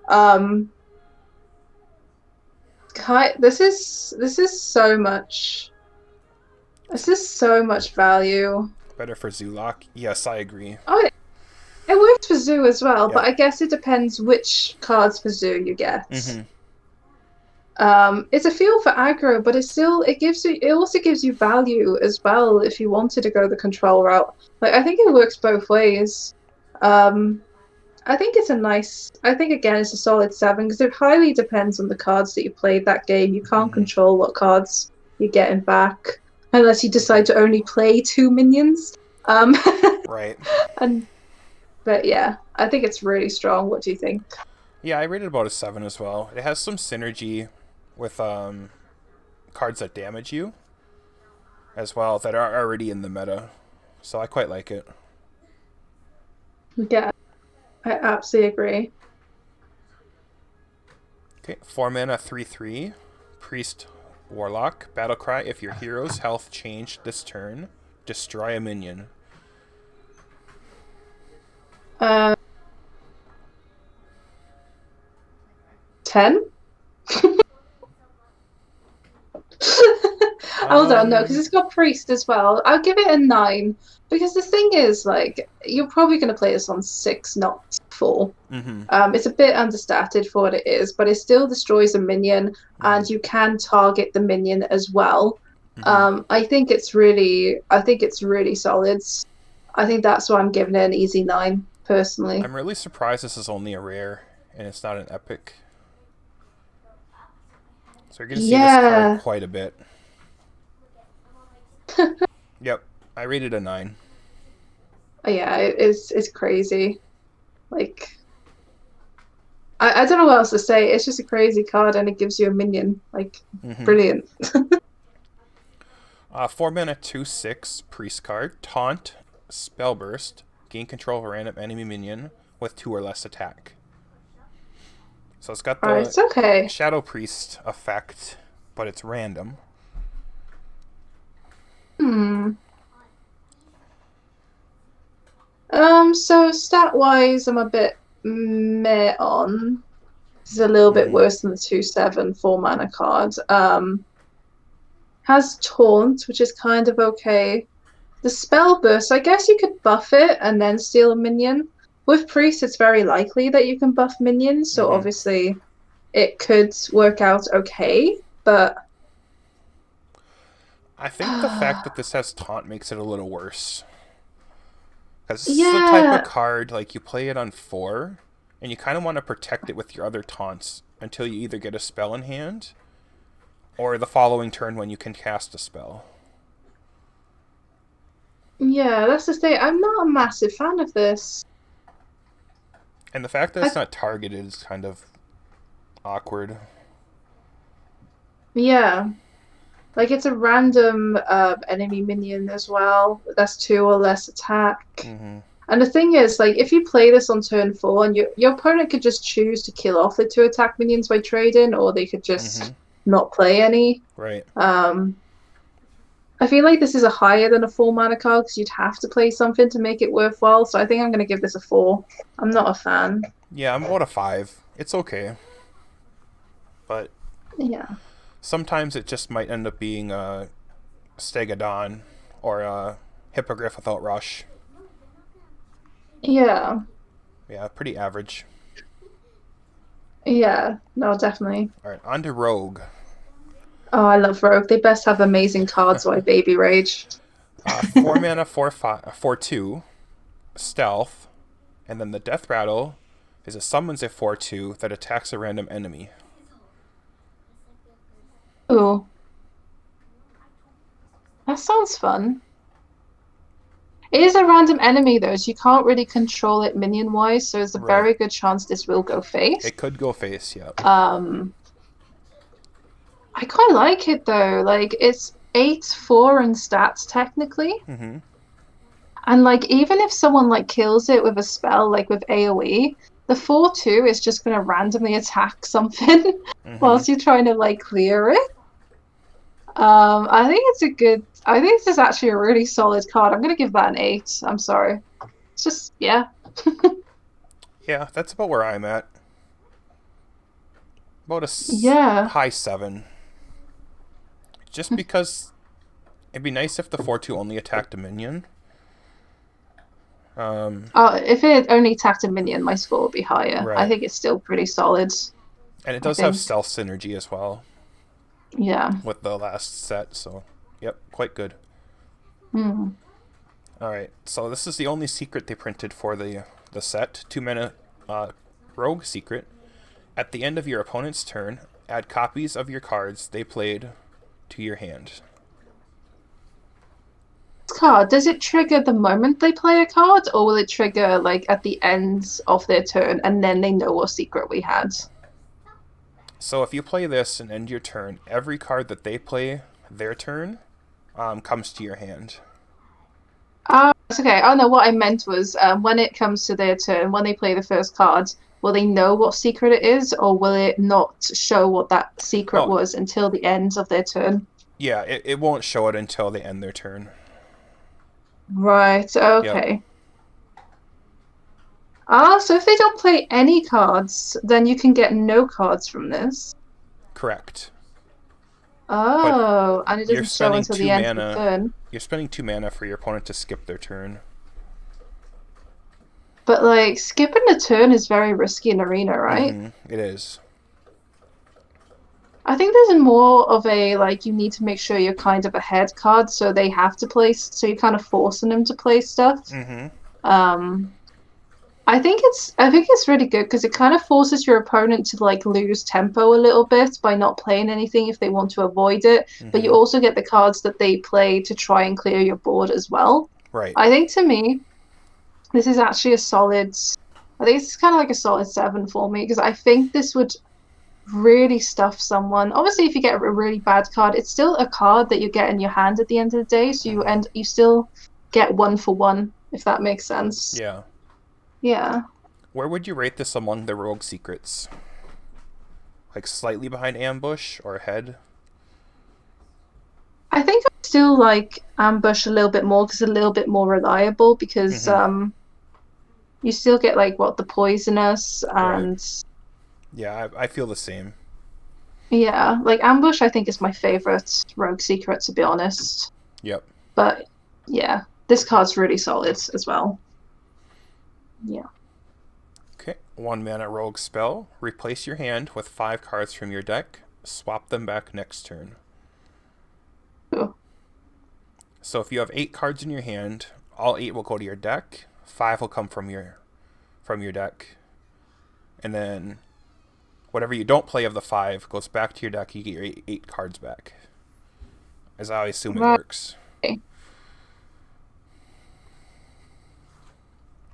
Um, this is so much. This is so much value. Better for Zulok? Yes, I agree. Oh, it works for Zoo as well, but Yep. I guess it depends which cards for Zoo you get. Mm-hmm. It's a feel for aggro, but it also gives you value as well if you wanted to go the control route. Like I think it works both ways. Um, I think I think again it's a solid 7 because it highly depends on the cards that you played that game. You can't Mm-hmm. control what cards you're getting back unless you decide to only play 2 minions. Um, Right. and but yeah, I think it's really strong. What do you think? Yeah, I rated about a 7 as well. It has some synergy with cards that damage you as well that are already in the meta. So I quite like it. Yeah, I absolutely agree. Okay, 4 mana, 3/3. Priest, Warlock. Battlecry. If your hero's health changed this turn, destroy a minion. Uh, 10? Hold on, no, because Um, it's got priest as well. I'll give it a 9 because the thing is, like, you're probably going to play this on 6, not 4. mm-hmm, It's a bit understated for what it is, but it still destroys a minion, mm-hmm, and you can target the minion as well. mm-hmm. I think it's really solid. I think that's why I'm giving it an easy 9, personally. I'm really surprised this is only a rare and it's not an epic. So you're going to see this card Yeah, quite a bit. Yep, I rated a 9. yeah, it's crazy. Like, I don't know what else to say. It's just a crazy card, and it gives you a minion. Like, Mm-hmm. brilliant. 4 mana, 2/6 priest card. Taunt, Spellburst. Gain control of a random enemy minion with 2 or less attack. So it's got Right, the it's okay. Shadow Priest effect, but it's random. Hmm. So stat wise, I'm a bit meh on. This is a little bit Mm-hmm. worse than the 2/7 4 mana card. Has taunt, which is kind of okay. The spell burst, I guess you could buff it and then steal a minion. With priest, it's very likely that you can buff minions, so Mm-hmm. obviously it could work out okay, but I think the fact that this has taunt makes it a little worse. Because this is the type of yeah, card, like, you play it on 4, and you kind of want to protect it with your other taunts until you either get a spell in hand, or the following turn when you can cast a spell. yeah, that's the thing. I'm not a massive fan of this. And the fact that I, it's not targeted is kind of awkward. yeah, like it's a random enemy minion as well. That's 2 or less attack. Mm-hmm. And the thing is, like, if you play this on turn 4, and your opponent could just choose to kill off the 2 attack minions by trading, or they could Mm-hmm. just not play any. Right. Um, I feel like this is a higher than a 4 mana card because you'd have to play something to make it worthwhile. So I think I'm going to give this a 4. I'm not a fan. Yeah, I'm about a 5. It's okay. But Yeah. sometimes it just might end up being a Stegodon or a Hippogriff without Rush. Yeah. Yeah, pretty average. Yeah. No, definitely. Alright, on to Rogue. Oh, I love Rogue. They best have amazing cards, so I baby rage. 4 mana, 4/2, Stealth, and then the Death Rattle is it summons a 4/2 that attacks a random enemy. Ooh, that sounds fun. It is a random enemy though, so you can't really control it minion wise, so there's a Right. very good chance this will go face. It could go face, yeah. Um, I quite like it though. Like it's 8/4 in stats technically. Mm-hmm. And like even if someone like kills it with a spell, like with AoE, the 4/2 is just gonna randomly attack something Mm-hmm. whilst you're trying to like clear it. I think it's a good. I think this is actually a really solid card. I'm gonna give that an 8. I'm sorry. It's just yeah. Yeah, that's about where I'm at. About a Yeah. high 7. Just because it'd be nice if the 4/2 only attacked a minion. If it only attacked a minion, my score would be higher. I Right. think it's still pretty solid. And it I does have think. stealth synergy as well Yeah. with the last set, so yep, quite good. Hmm. Alright, so this is the only secret they printed for the set. 2 mana Rogue secret. At the end of your opponent's turn, add copies of your cards they played to your hand. Card, does it trigger the moment they play a card, or will it trigger like at the end of their turn and then they know what secret we had? So if you play this and end your turn, every card that they play their turn comes to your hand. It's okay. Oh no, what I meant was when it comes to their turn, when they play the first card, will they know what secret it is, or will it not show what that secret Oh, was until the end of their turn? yeah, it won't show it until they end their turn. Right, Yep, okay. So if they don't play any cards, then you can get no cards from this. correct. But Oh, and it you're doesn't show spending until the two end of the mana. turn. You're spending 2 mana for your opponent to skip their turn. But like skipping a turn is very risky in Arena, right? Mm-hmm. It is. I think there's more of a like you need to make sure you're kind of ahead card, so they have to play, so you're kind of forcing them to play stuff. Mm-hmm. Um, I think it's really good because it kind of forces your opponent to like lose tempo a little bit by not playing anything if they want to avoid it, but you Mm-hmm. also get the cards that they play to try and clear your board as well. Right. I think to me, this is actually a solid. I think it's kind of like a solid 7 for me because I think this would really stuff someone. Obviously, if you get a really bad card, it's still a card that you get in your hand at the end of the day, so Mm-hmm. you still get 1 for 1, if that makes sense. Yeah. Yeah. Where would you rate this among the rogue secrets? Like slightly behind ambush or ahead? I think I still like Ambush a little bit more because it's a little bit more reliable because Mm-hmm. you still get like what the poisonous Right. and Yeah, I feel the same. yeah, like Ambush I think is my favorite rogue secret to be honest. Yep. But yeah, this card's really solid as well. Yeah. Okay. 1 mana rogue spell. Replace your hand with 5 cards from your deck. Swap them back next turn. Cool. So if you have 8 cards in your hand, all 8 will go to your deck. 5 will come from your deck, and then whatever you don't play of the 5 goes back to your deck. You get your eight cards back. As I assume it Right. works.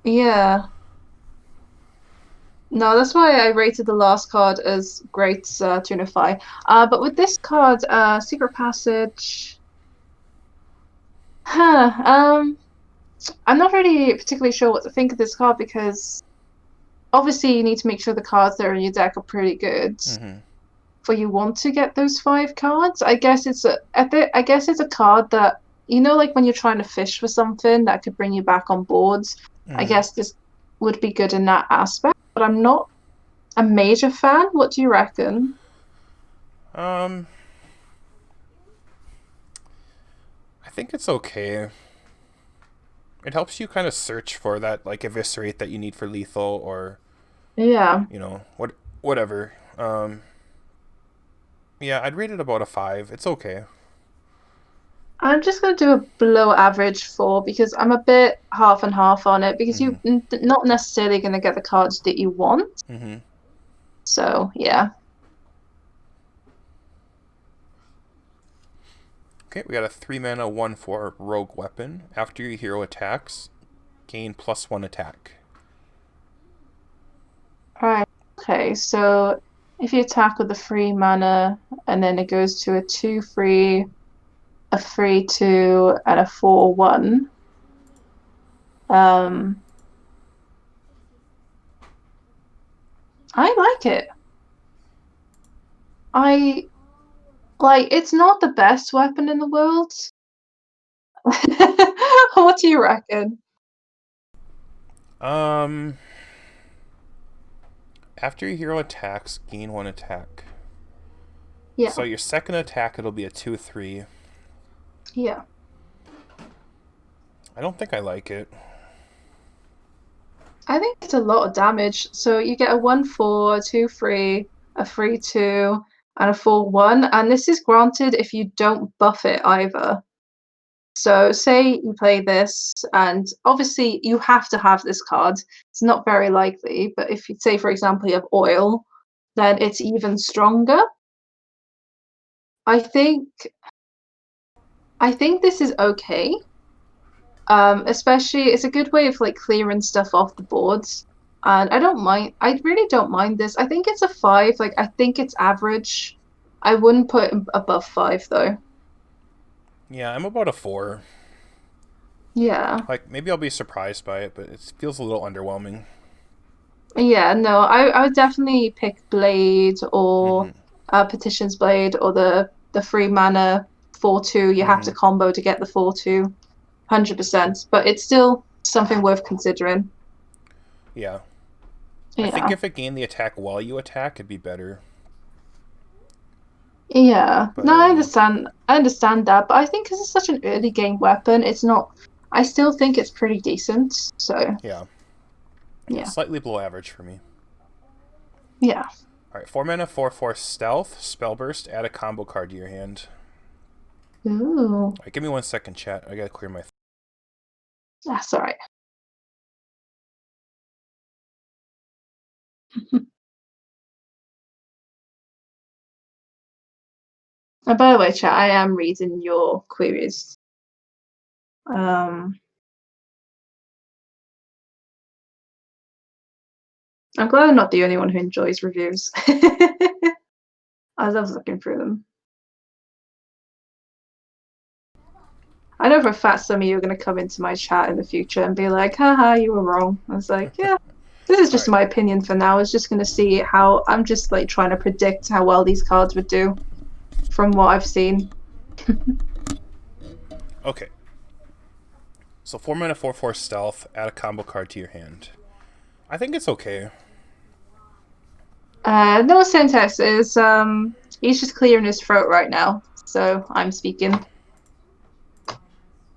Yeah. No, that's why I rated the last card as great to unify. But with this card, Secret Passage, huh, I'm not really particularly sure what to think of this card because obviously you need to make sure the cards that are in your deck are pretty good Mm-hmm. for you want to get those 5 cards. I guess it's a card that like when you're trying to fish for something that could bring you back on boards. I Mm-hmm. guess this would be good in that aspect, but I'm not a major fan. What do you reckon? Um, I think it's okay. It helps you kind of search for that like eviscerate that you need for lethal, or Yeah. whatever. Yeah, I'd rate it about a 5. It's okay. I'm just going to do a below average 4 because I'm a bit half and half on it because Mm-hmm. you're not necessarily going to get the cards that you want. Mm-hmm. So, yeah. Okay, we got a 3 mana 1/4 rogue weapon. After your hero attacks, gain +1 attack. All right. Okay, so if you attack with the free mana and then it goes to a 2/3, a 3/2, and a 4/1. Um, I like it. I it's not the best weapon in the world. What do you reckon? Um, After your hero attacks, gain 1 attack. Yeah, So your second attack, it'll be a 2/3. yeah. I don't think I like it. I think it's a lot of damage. So you get a 1/4, a 2/3, a 3/2, and a 4/1, and this is granted if you don't buff it either. So say you play this, and obviously you have to have this card. It's not very likely, but if you say, for example, you have oil, then it's even stronger. I think I think this is okay. Especially it's a good way of like clearing stuff off the boards. And I don't mind. I really don't mind this. I think it's a 5. Like I think it's average. I wouldn't put it above 5 though. Yeah, I'm about a 4. Yeah. Like, maybe I'll be surprised by it, but it feels a little underwhelming. Yeah, no, I would definitely pick Blade or Petition's Blade or the free mana 4/2. You have to combo to get the 4/2, 100%. But it's still something worth considering. Yeah. I think Yeah. if it gained the attack while you attack, it'd be better. Yeah. But No, I understand. I understand that, but I think because it's such an early game weapon, it's not. I still think it's pretty decent. So yeah. Yeah, yeah, slightly below average for me. yeah. Alright, 4 mana, 4/4 stealth, spellburst, add a combo card to your hand. Ooh, Alright, give me 1 second, chat. I gotta clear my. that's all right. And by the way, chat, I am reading your queries. Um, I'm glad I'm not the only one who enjoys reviews. I love looking through them. I know for a fact some of you are going to come into my chat in the future and be like, haha, you were wrong. I was like, yeah, this is just Alright, my opinion for now. I was just going to see how I'm just like trying to predict how well these cards would do from what I've seen. okay. So 4 mana, 4/4 stealth, add a combo card to your hand. I think it's okay. No syntax is he's just clearing his throat right now, so I'm speaking.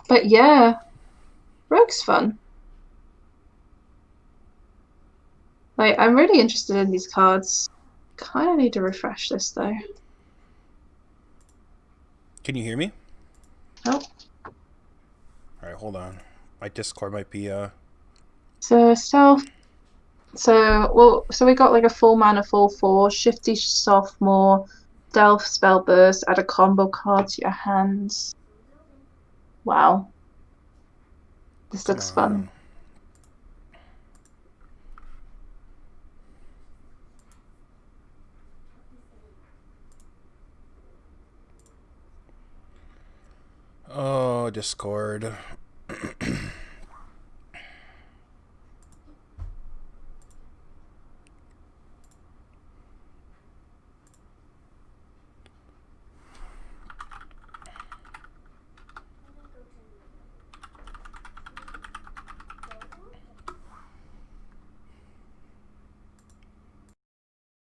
But yeah, Rogue's fun. Like I'm really interested in these cards. Kind of need to refresh this though. Can you hear me? Oh, Alright, hold on. My Discord might be, so stealth. So we got like a full mana 4/4, shifty sophomore, stealth spell burst, add a combo card to your hands. Wow, this Come looks fun. on. Oh, Discord.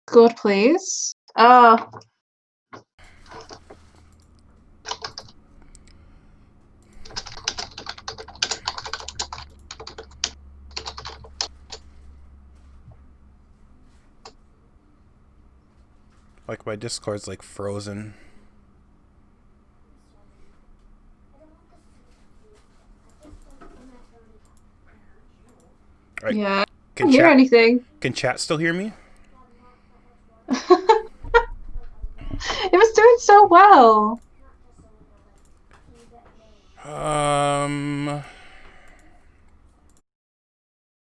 Good, please. Ah, Like, my Discord's, like, frozen. Alright, yeah. I can don't hear chat... anything. Can chat still hear me? It was doing so well. Um...